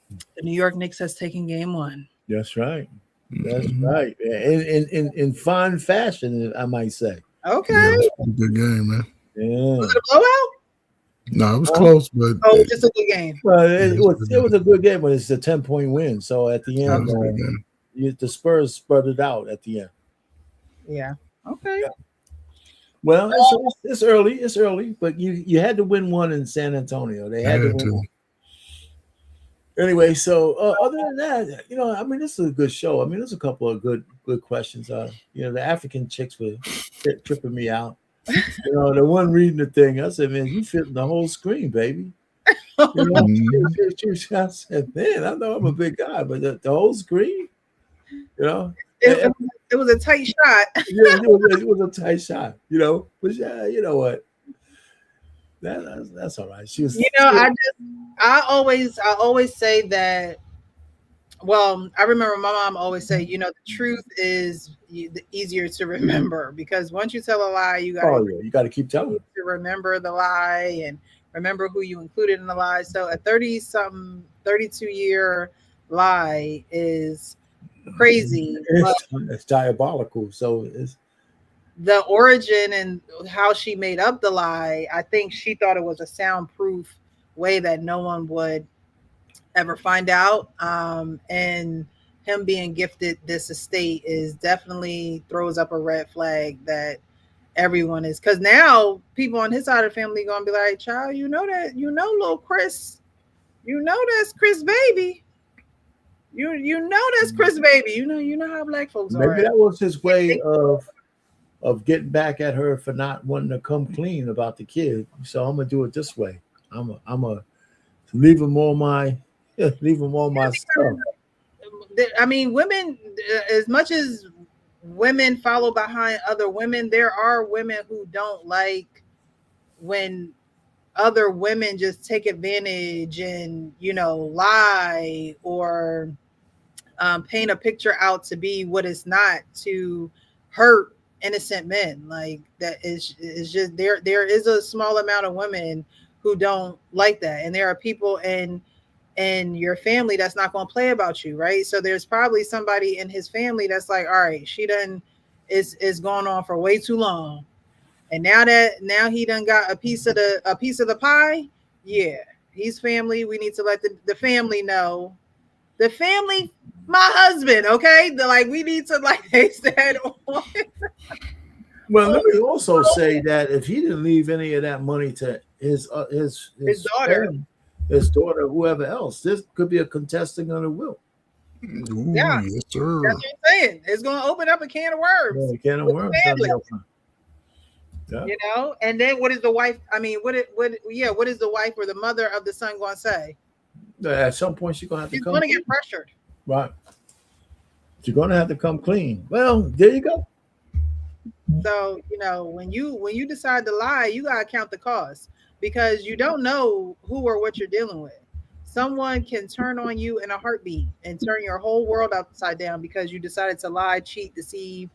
the New York Knicks has taken game 1. That's right. That's right. In fine fashion, I might say. Okay. Yeah, it was a good game, man. Yeah. Was it a blowout? No, it was close, but just a good game. Well, it was a good game, but it's a 10-point win. So at the end, the Spurs spread it out at the end. Yeah. Okay. Yeah. Well, it's early. It's early, but you had to win one in San Antonio. They had to win one. Anyway, so other than that, this is a good show. I mean, there's a couple of good questions. The African chicks were tripping me out. The one reading the thing, I said, man, you fit the whole screen, baby. I said, man, I know I'm a big guy, but the whole screen, it was a tight shot. Yeah, it was a tight shot, but yeah, you know what? That's all right. She was, I always say that. Well, I remember my mom always say, the truth is easier to remember, because once you tell a lie, you got to keep telling to remember the lie and remember who you included in the lie. So a 32-year lie is crazy. It's diabolical. So it's the origin and how she made up the lie. I think she thought it was a soundproof way that no one would ever find out. And him being gifted this estate is definitely throws up a red flag that everyone is, because now people on his side of the family gonna be like, child, that little Chris You know that's Chris Baby. You know that's Chris Baby. You know how black folks are. Maybe that was his way of getting back at her for not wanting to come clean about the kid. So I'm gonna do it this way. I'm a leave him all my stuff. I mean, women, as much as women follow behind other women, there are women who don't like when other women just take advantage and, you know, lie or paint a picture out to be what it's not, to hurt innocent men. Like that is just there is a small amount of women who don't like that, and there are people in your family that's not going to play about you, right? So there's probably somebody in his family that's like, all right, she done is going on for way too long, and now he done got a piece of the pie. Yeah, he's family. We need to let the family know. The family, my husband, okay? We need to, like they said. Well, let me also say that if he didn't leave any of that money to his daughter, family, his daughter, whoever else, this could be a contesting on the will. Ooh, Yeah, yes, sir. that's what I'm saying. It's going to open up a can of worms. Yeah, a can of with worms. family. Yeah. You know, and then what is the wife? I mean, what is the wife or the mother of the son going to say? At some point, she's gonna have to She's come. going to get pressured. Right. You're gonna have to come clean. Well, there you go. So, you know, when you decide to lie, you gotta count the cost, because you don't know who or what you're dealing with. Someone can turn on you in a heartbeat and turn your whole world upside down because you decided to lie, cheat, deceive,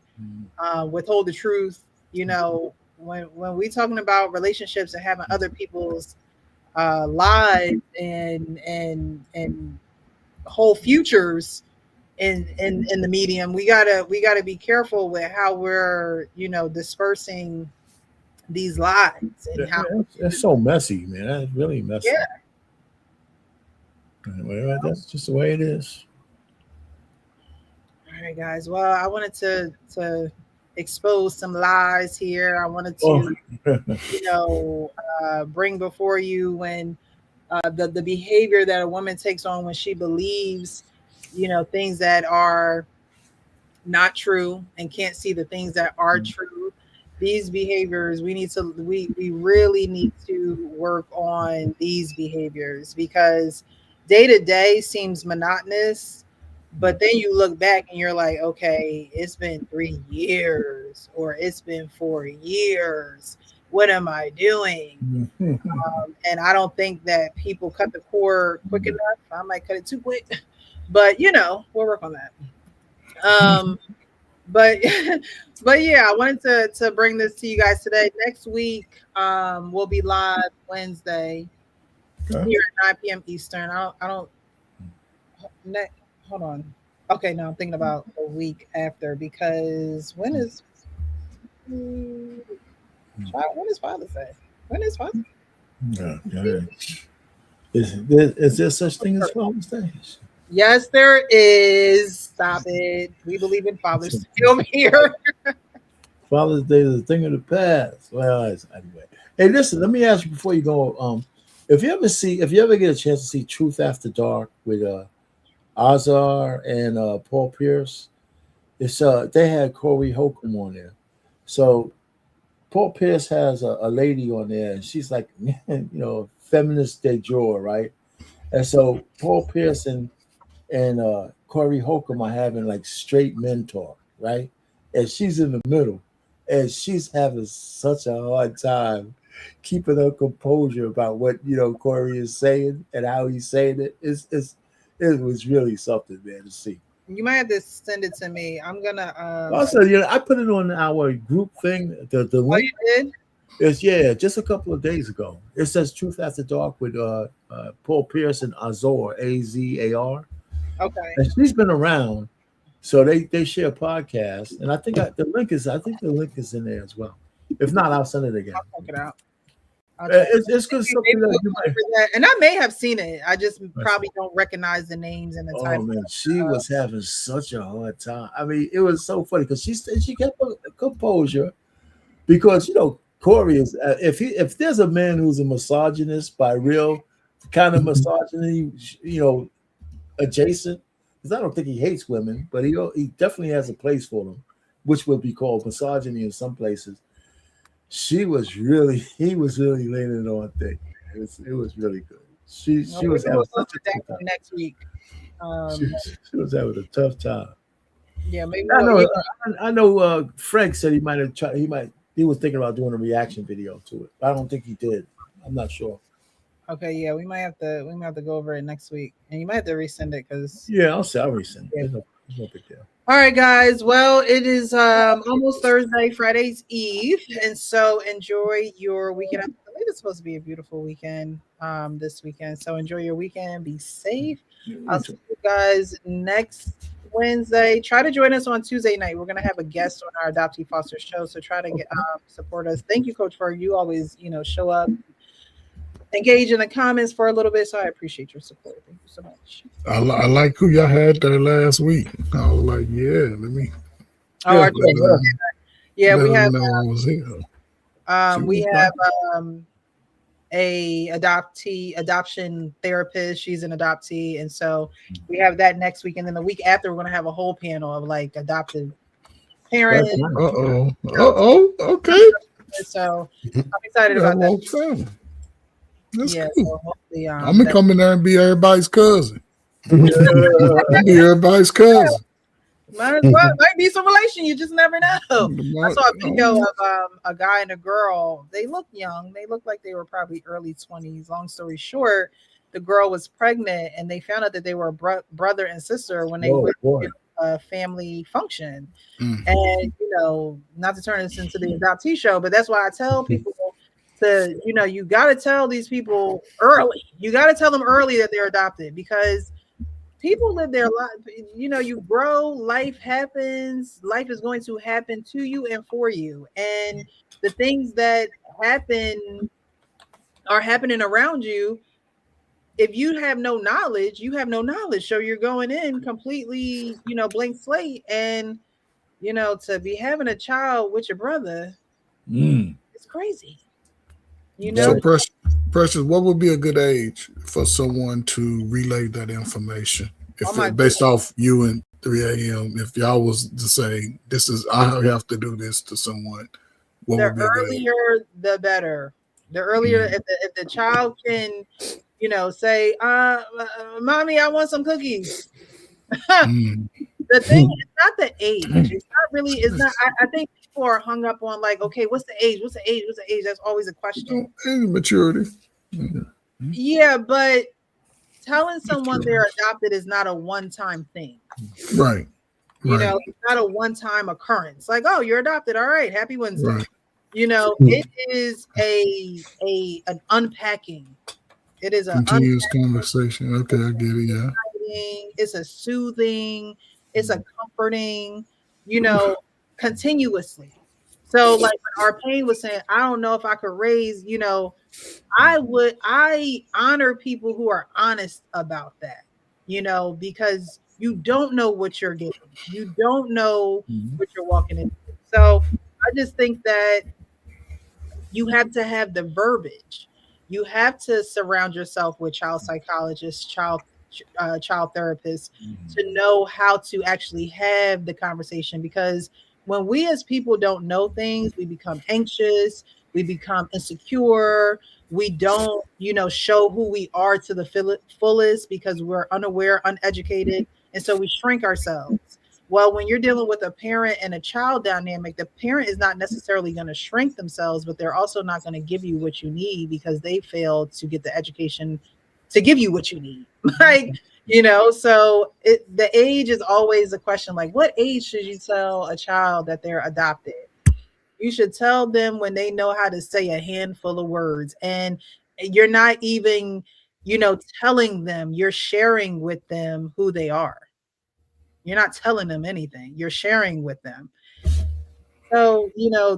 withhold the truth. You know, when we talking about relationships and having other people's lives and whole futures in the medium, we gotta be careful with how we're, you know, dispersing these lies and how It's so messy, man. That's really messy. Yeah. Well, that's just the way it is. All right, guys. Well, I wanted to expose some lies here. I wanted to, you know, bring before you when the behavior that a woman takes on when she believes, you know, things that are not true and can't see the things that are true. These behaviors, we really need to work on these behaviors, because day to day seems monotonous, but then you look back and you're like, okay, it's been 3 years or it's been 4 years. What am I doing? And I don't think that people cut the cord quick enough. I might cut it too quick, but you know, we'll work on that. But yeah, I wanted to bring this to you guys today. Next week, we'll be live Wednesday here at 9 p.m. Eastern. Hold on. Okay, no, I'm thinking about a week after, because when is Father's Day? When is Father's Day? Yeah. Is there such thing as Father's Day? Yes, there is. Stop it. We believe in fathers still here. Father's Day is a thing of the past. Well, anyway. Hey, listen, let me ask you before you go. If you ever get a chance to see Truth After Dark with Azar and Paul Pierce, it's they had Corey Holcomb on there. So Paul Pierce has a lady on there, and she's like, you know, feminist de jour, right? And so Paul Pierce and Corey Holcomb are having like straight men talk, right? And she's in the middle, and she's having such a hard time keeping her composure about what, you know, Corey is saying and how he's saying it. It was really something, man, to see. You might have to send it to me. I'm gonna. Also, you know, I put it on our group thing. The link. Oh, you did? It's just a couple of days ago. It says Truth After Dark with Paul Pierce and Azar, Azar. Okay. And she's been around, so they share podcasts, and I think the link is in there as well. If not, I'll send it again. I'll check it out. It's good something that you might. And I may have seen it. I just probably don't recognize the names and the Oh man, she was having such a hard time. I mean, it was so funny because she kept her composure, because, you know, Corey is if there's a man who's a misogynist by real, kind of misogyny, adjacent. Because I don't think he hates women, but he definitely has a place for them, which would be called misogyny in some places. He was really laying it on thick. It was really good. She was having such a tough time. Next week. She was having a tough time. Yeah, maybe I know. Frank said he might have tried. He was thinking about doing a reaction video to it. I don't think he did. I'm not sure. Okay, yeah, we might have to go over it next week, and you might have to resend it because. Yeah, I'll resend it. Yeah. There's no big deal. All right, guys. Well, it is almost Thursday, Friday's Eve, and so enjoy your weekend. I believe it's supposed to be a beautiful weekend this weekend. So enjoy your weekend. Be safe. I'll see you guys next Wednesday. Try to join us on Tuesday night. We're gonna have a guest on our Adoptee Foster show. So try to get support us. Thank you, Coach Ferg. You always show up, engage in the comments for a little bit. So I appreciate your support. Thank you so much. I like who y'all had there last week. I was like, yeah, let me. Yeah, we have. I was here. We have a adoption therapist. She's an adoptee, and so we have that next week. And then the week after, we're gonna have a whole panel of like adopted parents. Okay. So I'm excited about that. That's cool. So hopefully, I'm gonna come in there and be everybody's cousin. Be everybody's cousin. Might be some relation. You just never know. I saw a video of a guy and a girl. They look young. They look like they were probably early 20s. Long story short, the girl was pregnant, and they found out that they were brother and sister when they went to a family function. And not to turn this into the adoptee show, but that's why I tell people to, you got to tell these people early. You got to tell them early that they're adopted, because people live their life. You grow, life happens. Life is going to happen to you and for you. And the things that happen are happening around you. If you have no knowledge, you have no knowledge. So you're going in completely, blank slate. And, to be having a child with your brother, it's crazy. So Precious, what would be a good age for someone to relay that information? Based off you and 3 a.m., if y'all was to say, I have to do this to someone, what would be a good age? The earlier, the better. The earlier, if the child can, say, mommy, I want some cookies. The thing is not the age. It's not really, I think people are hung up on like, okay, what's the age? What's the age? What's the age? That's always a question. Maturity. Yeah, but telling someone they're adopted is not a one-time thing. Right. It's not a one-time occurrence. Like, oh, you're adopted. All right, happy Wednesday. Right. It is an unpacking. It is a continuous conversation. Okay, I get it. Yeah. It's a soothing. It's a comforting. Continuously. So, like when Arpain was saying, I don't know if I could raise. I honor people who are honest about that. Because you don't know what you're getting. You don't know what you're walking into. So I just think that you have to have the verbiage. You have to surround yourself with child psychologists, child therapists to know how to actually have the conversation. Because when we as people don't know things, we become anxious, we become insecure, we don't, show who we are to the fullest because we're unaware, uneducated, and so we shrink ourselves. Well, when you're dealing with a parent and a child dynamic, the parent is not necessarily going to shrink themselves, but they're also not going to give you what you need because they failed to get the education to give you what you need. So the age is always a question. Like, what age should you tell a child that they're adopted? You should tell them when they know how to say a handful of words, and you're not even, telling them, you're sharing with them who they are. You're not telling them anything. You're sharing with them. So,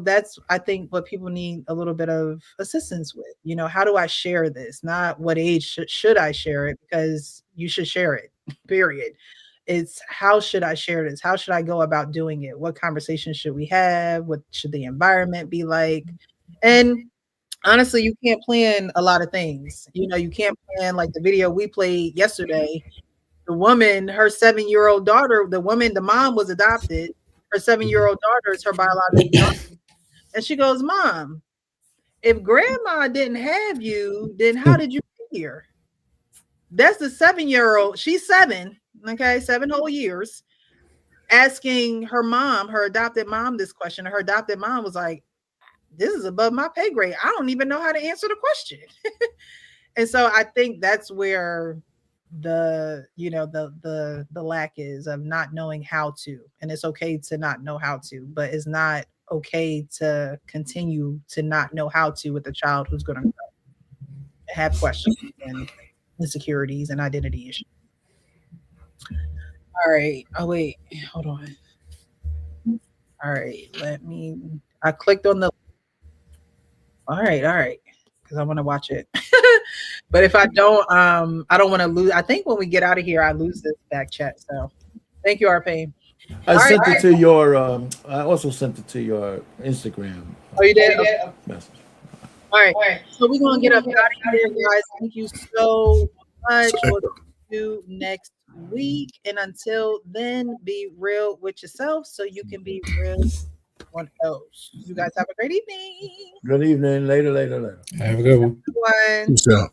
that's, I think, what people need a little bit of assistance with. How do I share this? Not what age should I share it, because you should share it, period. It's how should I share this? How should I go about doing it? What conversations should we have? What should the environment be like? And honestly, you can't plan a lot of things. You know, you can't plan like the video we played yesterday. The woman, her 7-year-old daughter, the mom was adopted. Her 7-year-old daughter is her biological daughter. And she goes, Mom, if grandma didn't have you, then how did you get here? That's the 7-year-old. She's 7, okay, 7 whole years, asking her mom, her adopted mom, this question. Her adopted mom was like, this is above my pay grade. I don't even know how to answer the question. And so I think that's where the lack is, of not knowing how to. And it's okay to not know how to, but it's not okay to continue to not know how to with a child who's going to have questions and insecurities and identity issues. All right. Oh wait, hold on. All right, I clicked on the. All right, because I want to watch it. But if I don't want to lose. I think when we get out of here, I lose this back chat. So thank you, Arpain. I sent it to your. I also sent it to your Instagram. Oh, you did? Message. All right. So we're gonna get up out of here, guys. Thank you so much. We'll see you next week, and until then, be real with yourself so you can be real with everyone else. You guys have a great evening. Good evening. Later. Have a good one. One. Peace out.